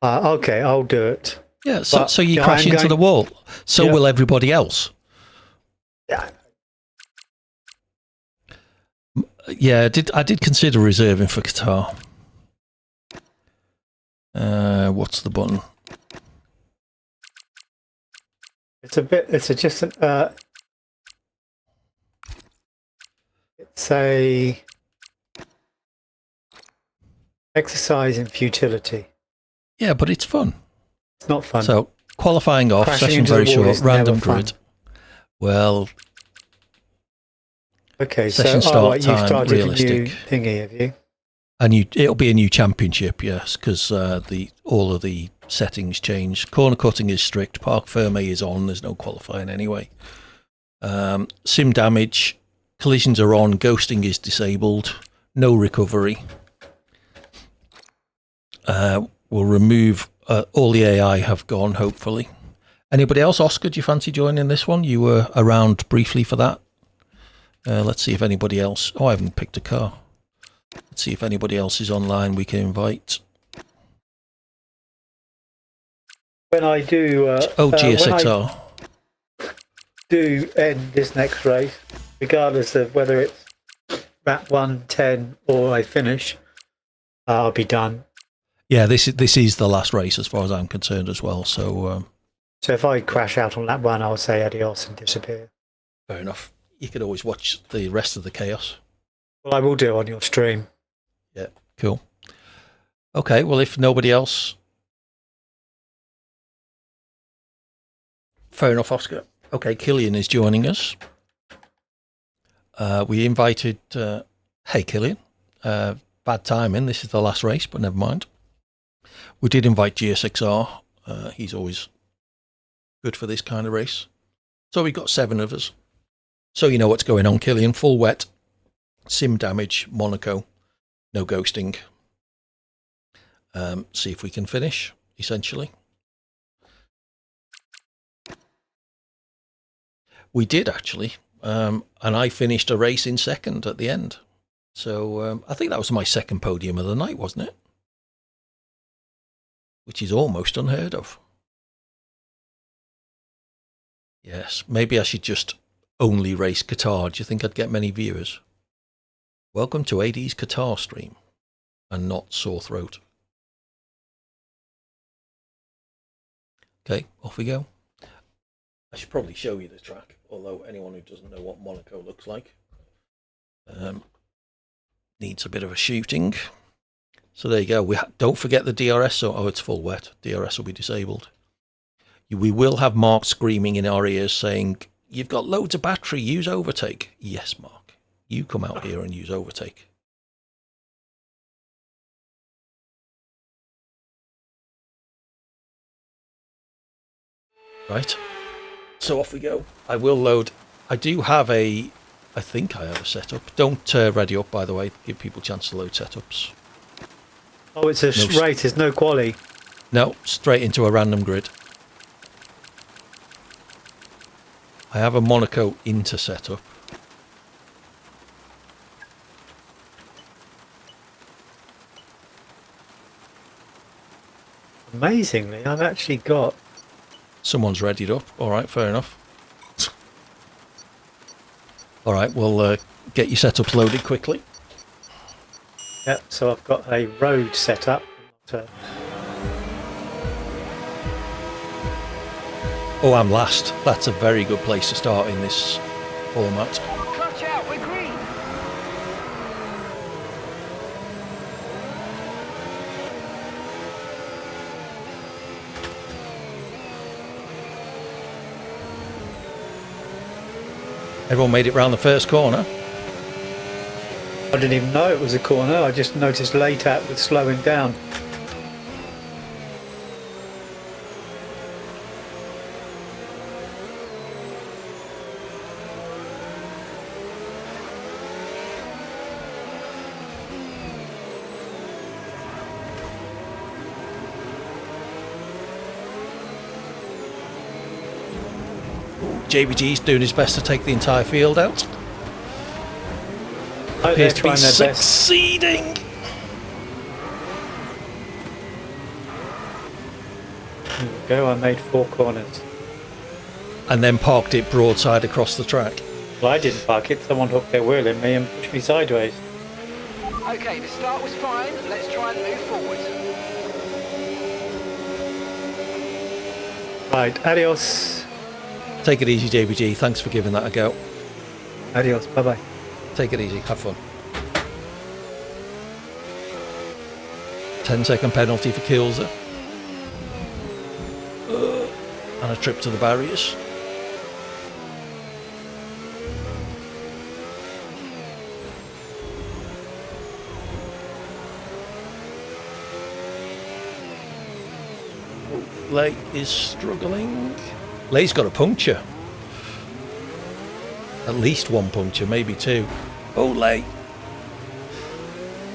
Okay, I'll do it. Yeah, so you crash into the wall. So will everybody else. Yeah. Yeah, I did consider reserving for Qatar. What's the button? It's a exercise in futility. Yeah, but it's fun. It's not fun. So qualifying off, Crashing session into very the wall short, is random never fun. grid. Well, okay, session so start you've time, started realistic. a new thingy, have you? And it'll be a new championship, yes, because all of the settings change. Corner cutting is strict. Parc fermé is on. There's no qualifying anyway. Sim damage, collisions are on. Ghosting is disabled. No recovery. We'll remove all the AI have gone. Hopefully. Anybody else? Oscar, do you fancy joining this one? You were around briefly for that. Let's see if anybody else. Oh, I haven't picked a car. Let's see if anybody else is online we can invite. When I do... GSXR. when I do end this next race, regardless of whether it's lap 110 or I finish, I'll be done. Yeah, this is the last race as far as I'm concerned as well. So if I crash out on lap 1, I'll say adios and disappear. fair enough. You could always watch the rest of the chaos. Well, I will do it on your stream. Yeah, cool. Okay, well, if nobody else... Fair enough, Oscar. Okay, Killian is joining us. We invited... hey, Killian. Bad timing. This is the last race, but never mind. We did invite GSXR. He's always good for this kind of race. So we got 7 of us. So you know what's going on, Killian. Full wet. Sim damage. Monaco. No ghosting. See if we can finish, essentially. We did, actually. And I finished a race in second at the end. So I think that was my second podium of the night, wasn't it? Which is almost unheard of. Yes, maybe I should just only race Qatar. Do you think I'd get many viewers? Welcome to AD's Qatar stream. And not sore throat. Okay, off we go. I should probably show you the track, although anyone who doesn't know what Monaco looks like needs a bit of a shooting. So there you go. Don't forget the DRS. So, it's full wet. DRS will be disabled. We will have Mark screaming in our ears saying, "You've got loads of battery, use overtake." Yes, Mark. You come out here and use overtake. Right. So off we go. I will load. I do have I think I have a setup. Don't ready up, by the way. Give people a chance to load setups. Oh, it's a race. There's no quali. No, straight into a random grid. I have a Monaco Inter setup. Amazingly, I've actually got... Someone's readied up. All right, fair enough. All right, we'll get your setups loaded quickly. Yep, so I've got a road set up. Oh, I'm last. That's a very good place to start in this format. Clutch out, we're green. Everyone made it round the first corner. I didn't even know it was a corner. I just noticed Latat was slowing down. JBG's doing his best to take the entire field out. Oh, Appears to be succeeding. There we go, I made 4 corners. And then parked it broadside across the track. Well, I didn't park it. Someone hooked their wheel in me and pushed me sideways. Okay, the start was fine. Let's try and move forward. Right, adios. Take it easy, JBG. Thanks for giving that a go. Adios, bye-bye. Take it easy. Have fun. 10-second penalty for Kilser. And a trip to the barriers. Lay is struggling. Lay's got a puncture. At least 1 puncture, maybe 2. Oh, Lay.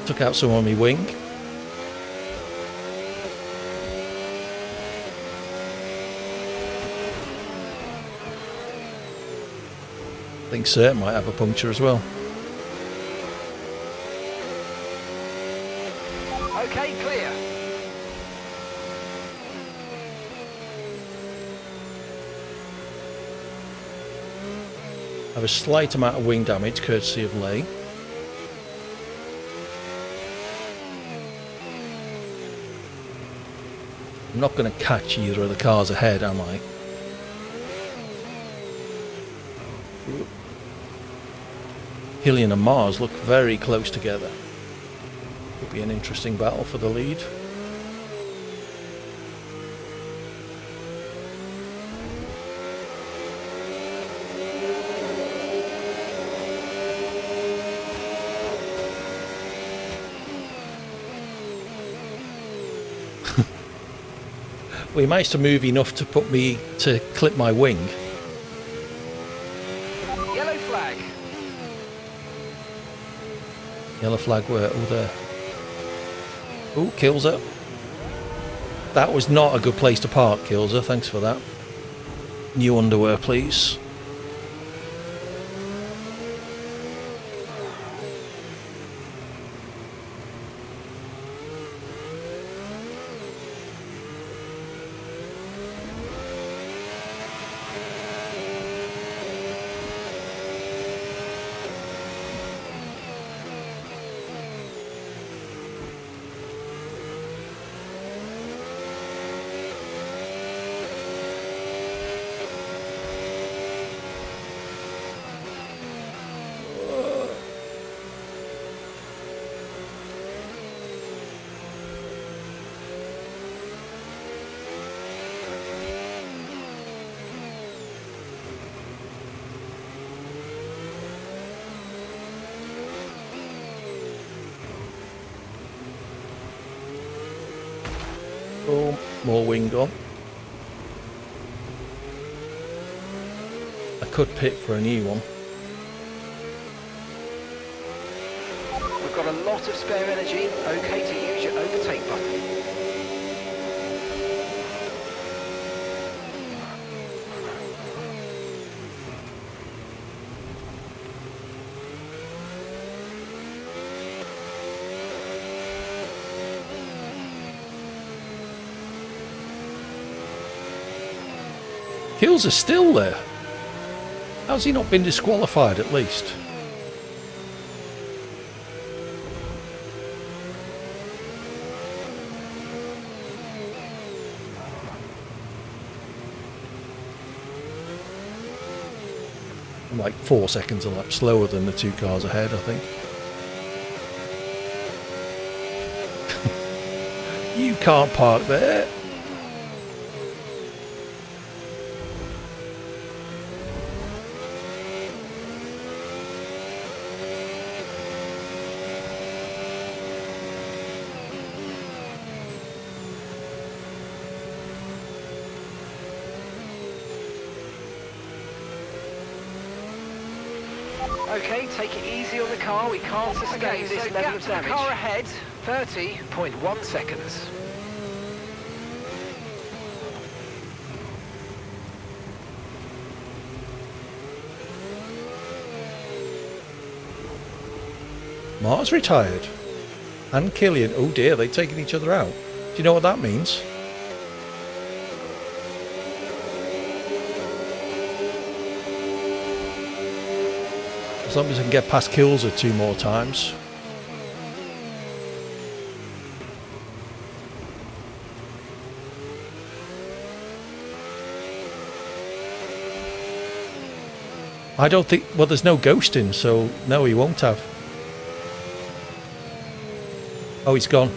Took out some on my wing. I think Cert might have a puncture as well. Okay, clear. I have a slight amount of wing damage courtesy of Lay. I'm not going to catch either of the cars ahead, am I? Hillian and Mars look very close together. Could be an interesting battle for the lead. We managed to move enough to put me to clip my wing. Yellow flag. Yellow flag where? Oh, there. Oh, Kilser. That was not a good place to park, Kilser. Thanks for that. New underwear, please. Boom. More wing on. I could pit for a new one. We've got a lot of spare energy. Okay to use your overtake button. Kills are still there. How's he not been disqualified at least? I'm like 4 seconds a lap slower than the 2 cars ahead, I think. You can't park there. Okay, take it easy on the car. We can't sustain this level of damage. Car ahead, 30.1 seconds. Mars retired. And Killian. Oh dear, they've taken each other out. Do you know what that means? As long as I can get past Kilser 2 more times. I don't think... Well, there's no ghosting, so no, he won't have. Oh, he's gone.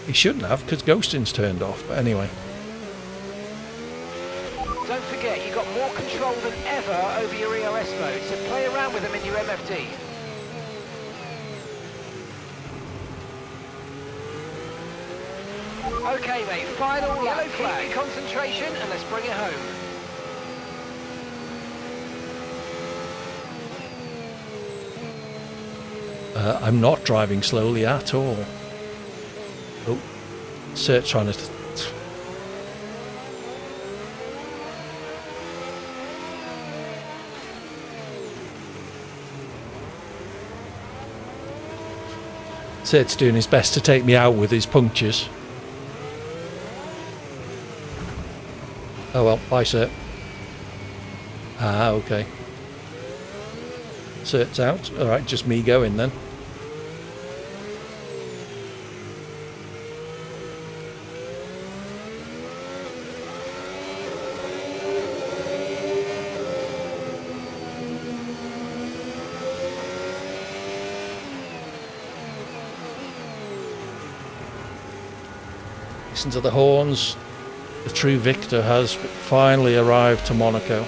He shouldn't have, because ghosting's turned off, but anyway. Don't forget, you've got more control than ever over your EOS mode, so play around with them in your MFD. Okay, mate, final lap. Keep your concentration and let's bring it home. I'm not driving slowly at all. Oh, Sirt's trying to... Sirt's doing his best to take me out with his punctures. Oh well, bye Sirt. Ah, okay. Sirt's out. Alright, just me going then. Listen to the horns. The true victor has finally arrived to Monaco.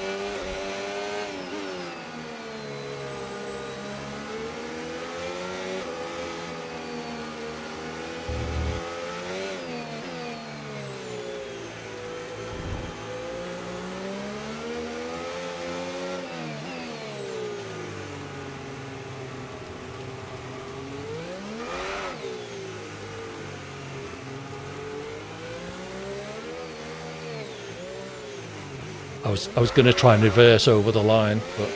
I was going to try and reverse over the line, but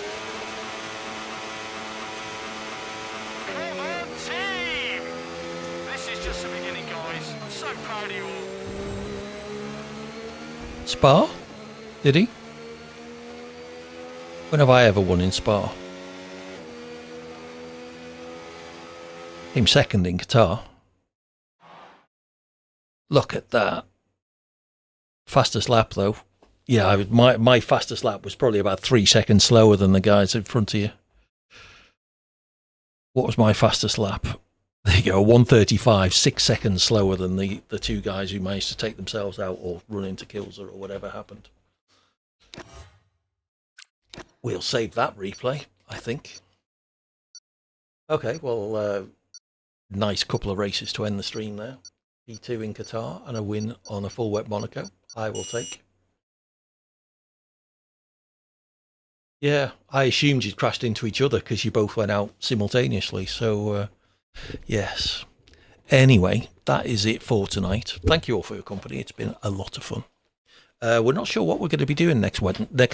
Come on, team! This is just the beginning, guys. I'm so proud of you all. Spa? Did he? When have I ever won in Spa? Came second in Qatar. Look at that. Fastest lap though. Yeah, my fastest lap was probably about 3 seconds slower than the guys in front of you. What was my fastest lap? There you go, 1:35, 6 seconds slower than the 2 guys who managed to take themselves out or run into Kilser or whatever happened. We'll save that replay, I think. Okay, well, nice couple of races to end the stream there. P2 in Qatar and a win on a full wet Monaco. I will take. Yeah, I assumed you'd crashed into each other because you both went out simultaneously. So, yes. Anyway, that is it for tonight. Thank you all for your company. It's been a lot of fun. We're not sure what we're going to be doing next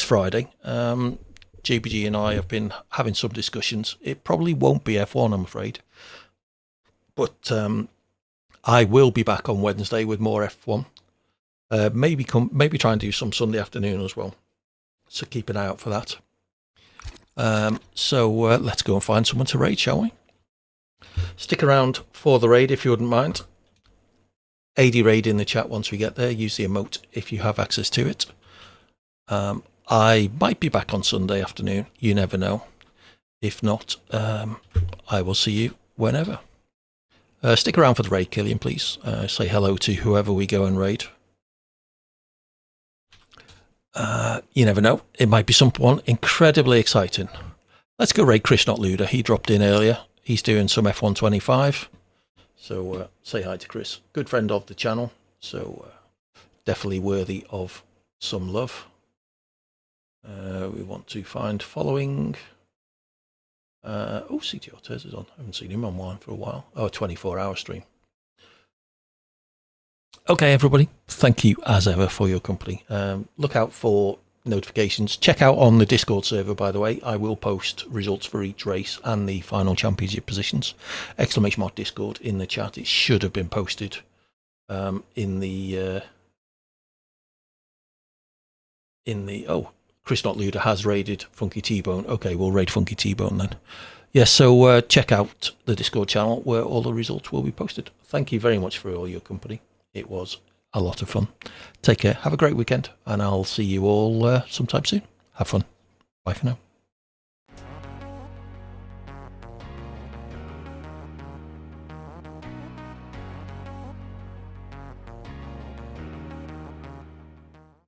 Friday. JPG and I have been having some discussions. It probably won't be F1, I'm afraid. But I will be back on Wednesday with more F1. Maybe try and do some Sunday afternoon as well. So keep an eye out for that. So let's go and find someone to raid, shall we? Stick around for the raid if you wouldn't mind. AD raid in the chat once we get there. Use the emote if you have access to it. I might be back on Sunday afternoon. You never know. If not, I will see you whenever. Stick around for the raid, Killian, please. Say hello to whoever we go and raid. You never know. It might be someone incredibly exciting. Let's go rate Chris Notluder. He dropped in earlier. He's doing some F125. So say hi to Chris. Good friend of the channel. So definitely worthy of some love. We want to find following. CT Ortez is on. I haven't seen him online for a while. Oh, a 24-hour stream. Okay, everybody. Thank you as ever for your company. Look out for notifications. Check out on the Discord server, by the way. I will post results for each race and the final championship positions. Exclamation mark Discord in the chat. It should have been posted in the Chris Notluder has raided Funky T-Bone. Okay, we'll raid Funky T-Bone then. Yes, so check out the Discord channel where all the results will be posted. Thank you very much for all your company. It was a lot of fun. Take care. Have a great weekend, and I'll see you all sometime soon. Have fun. Bye for now.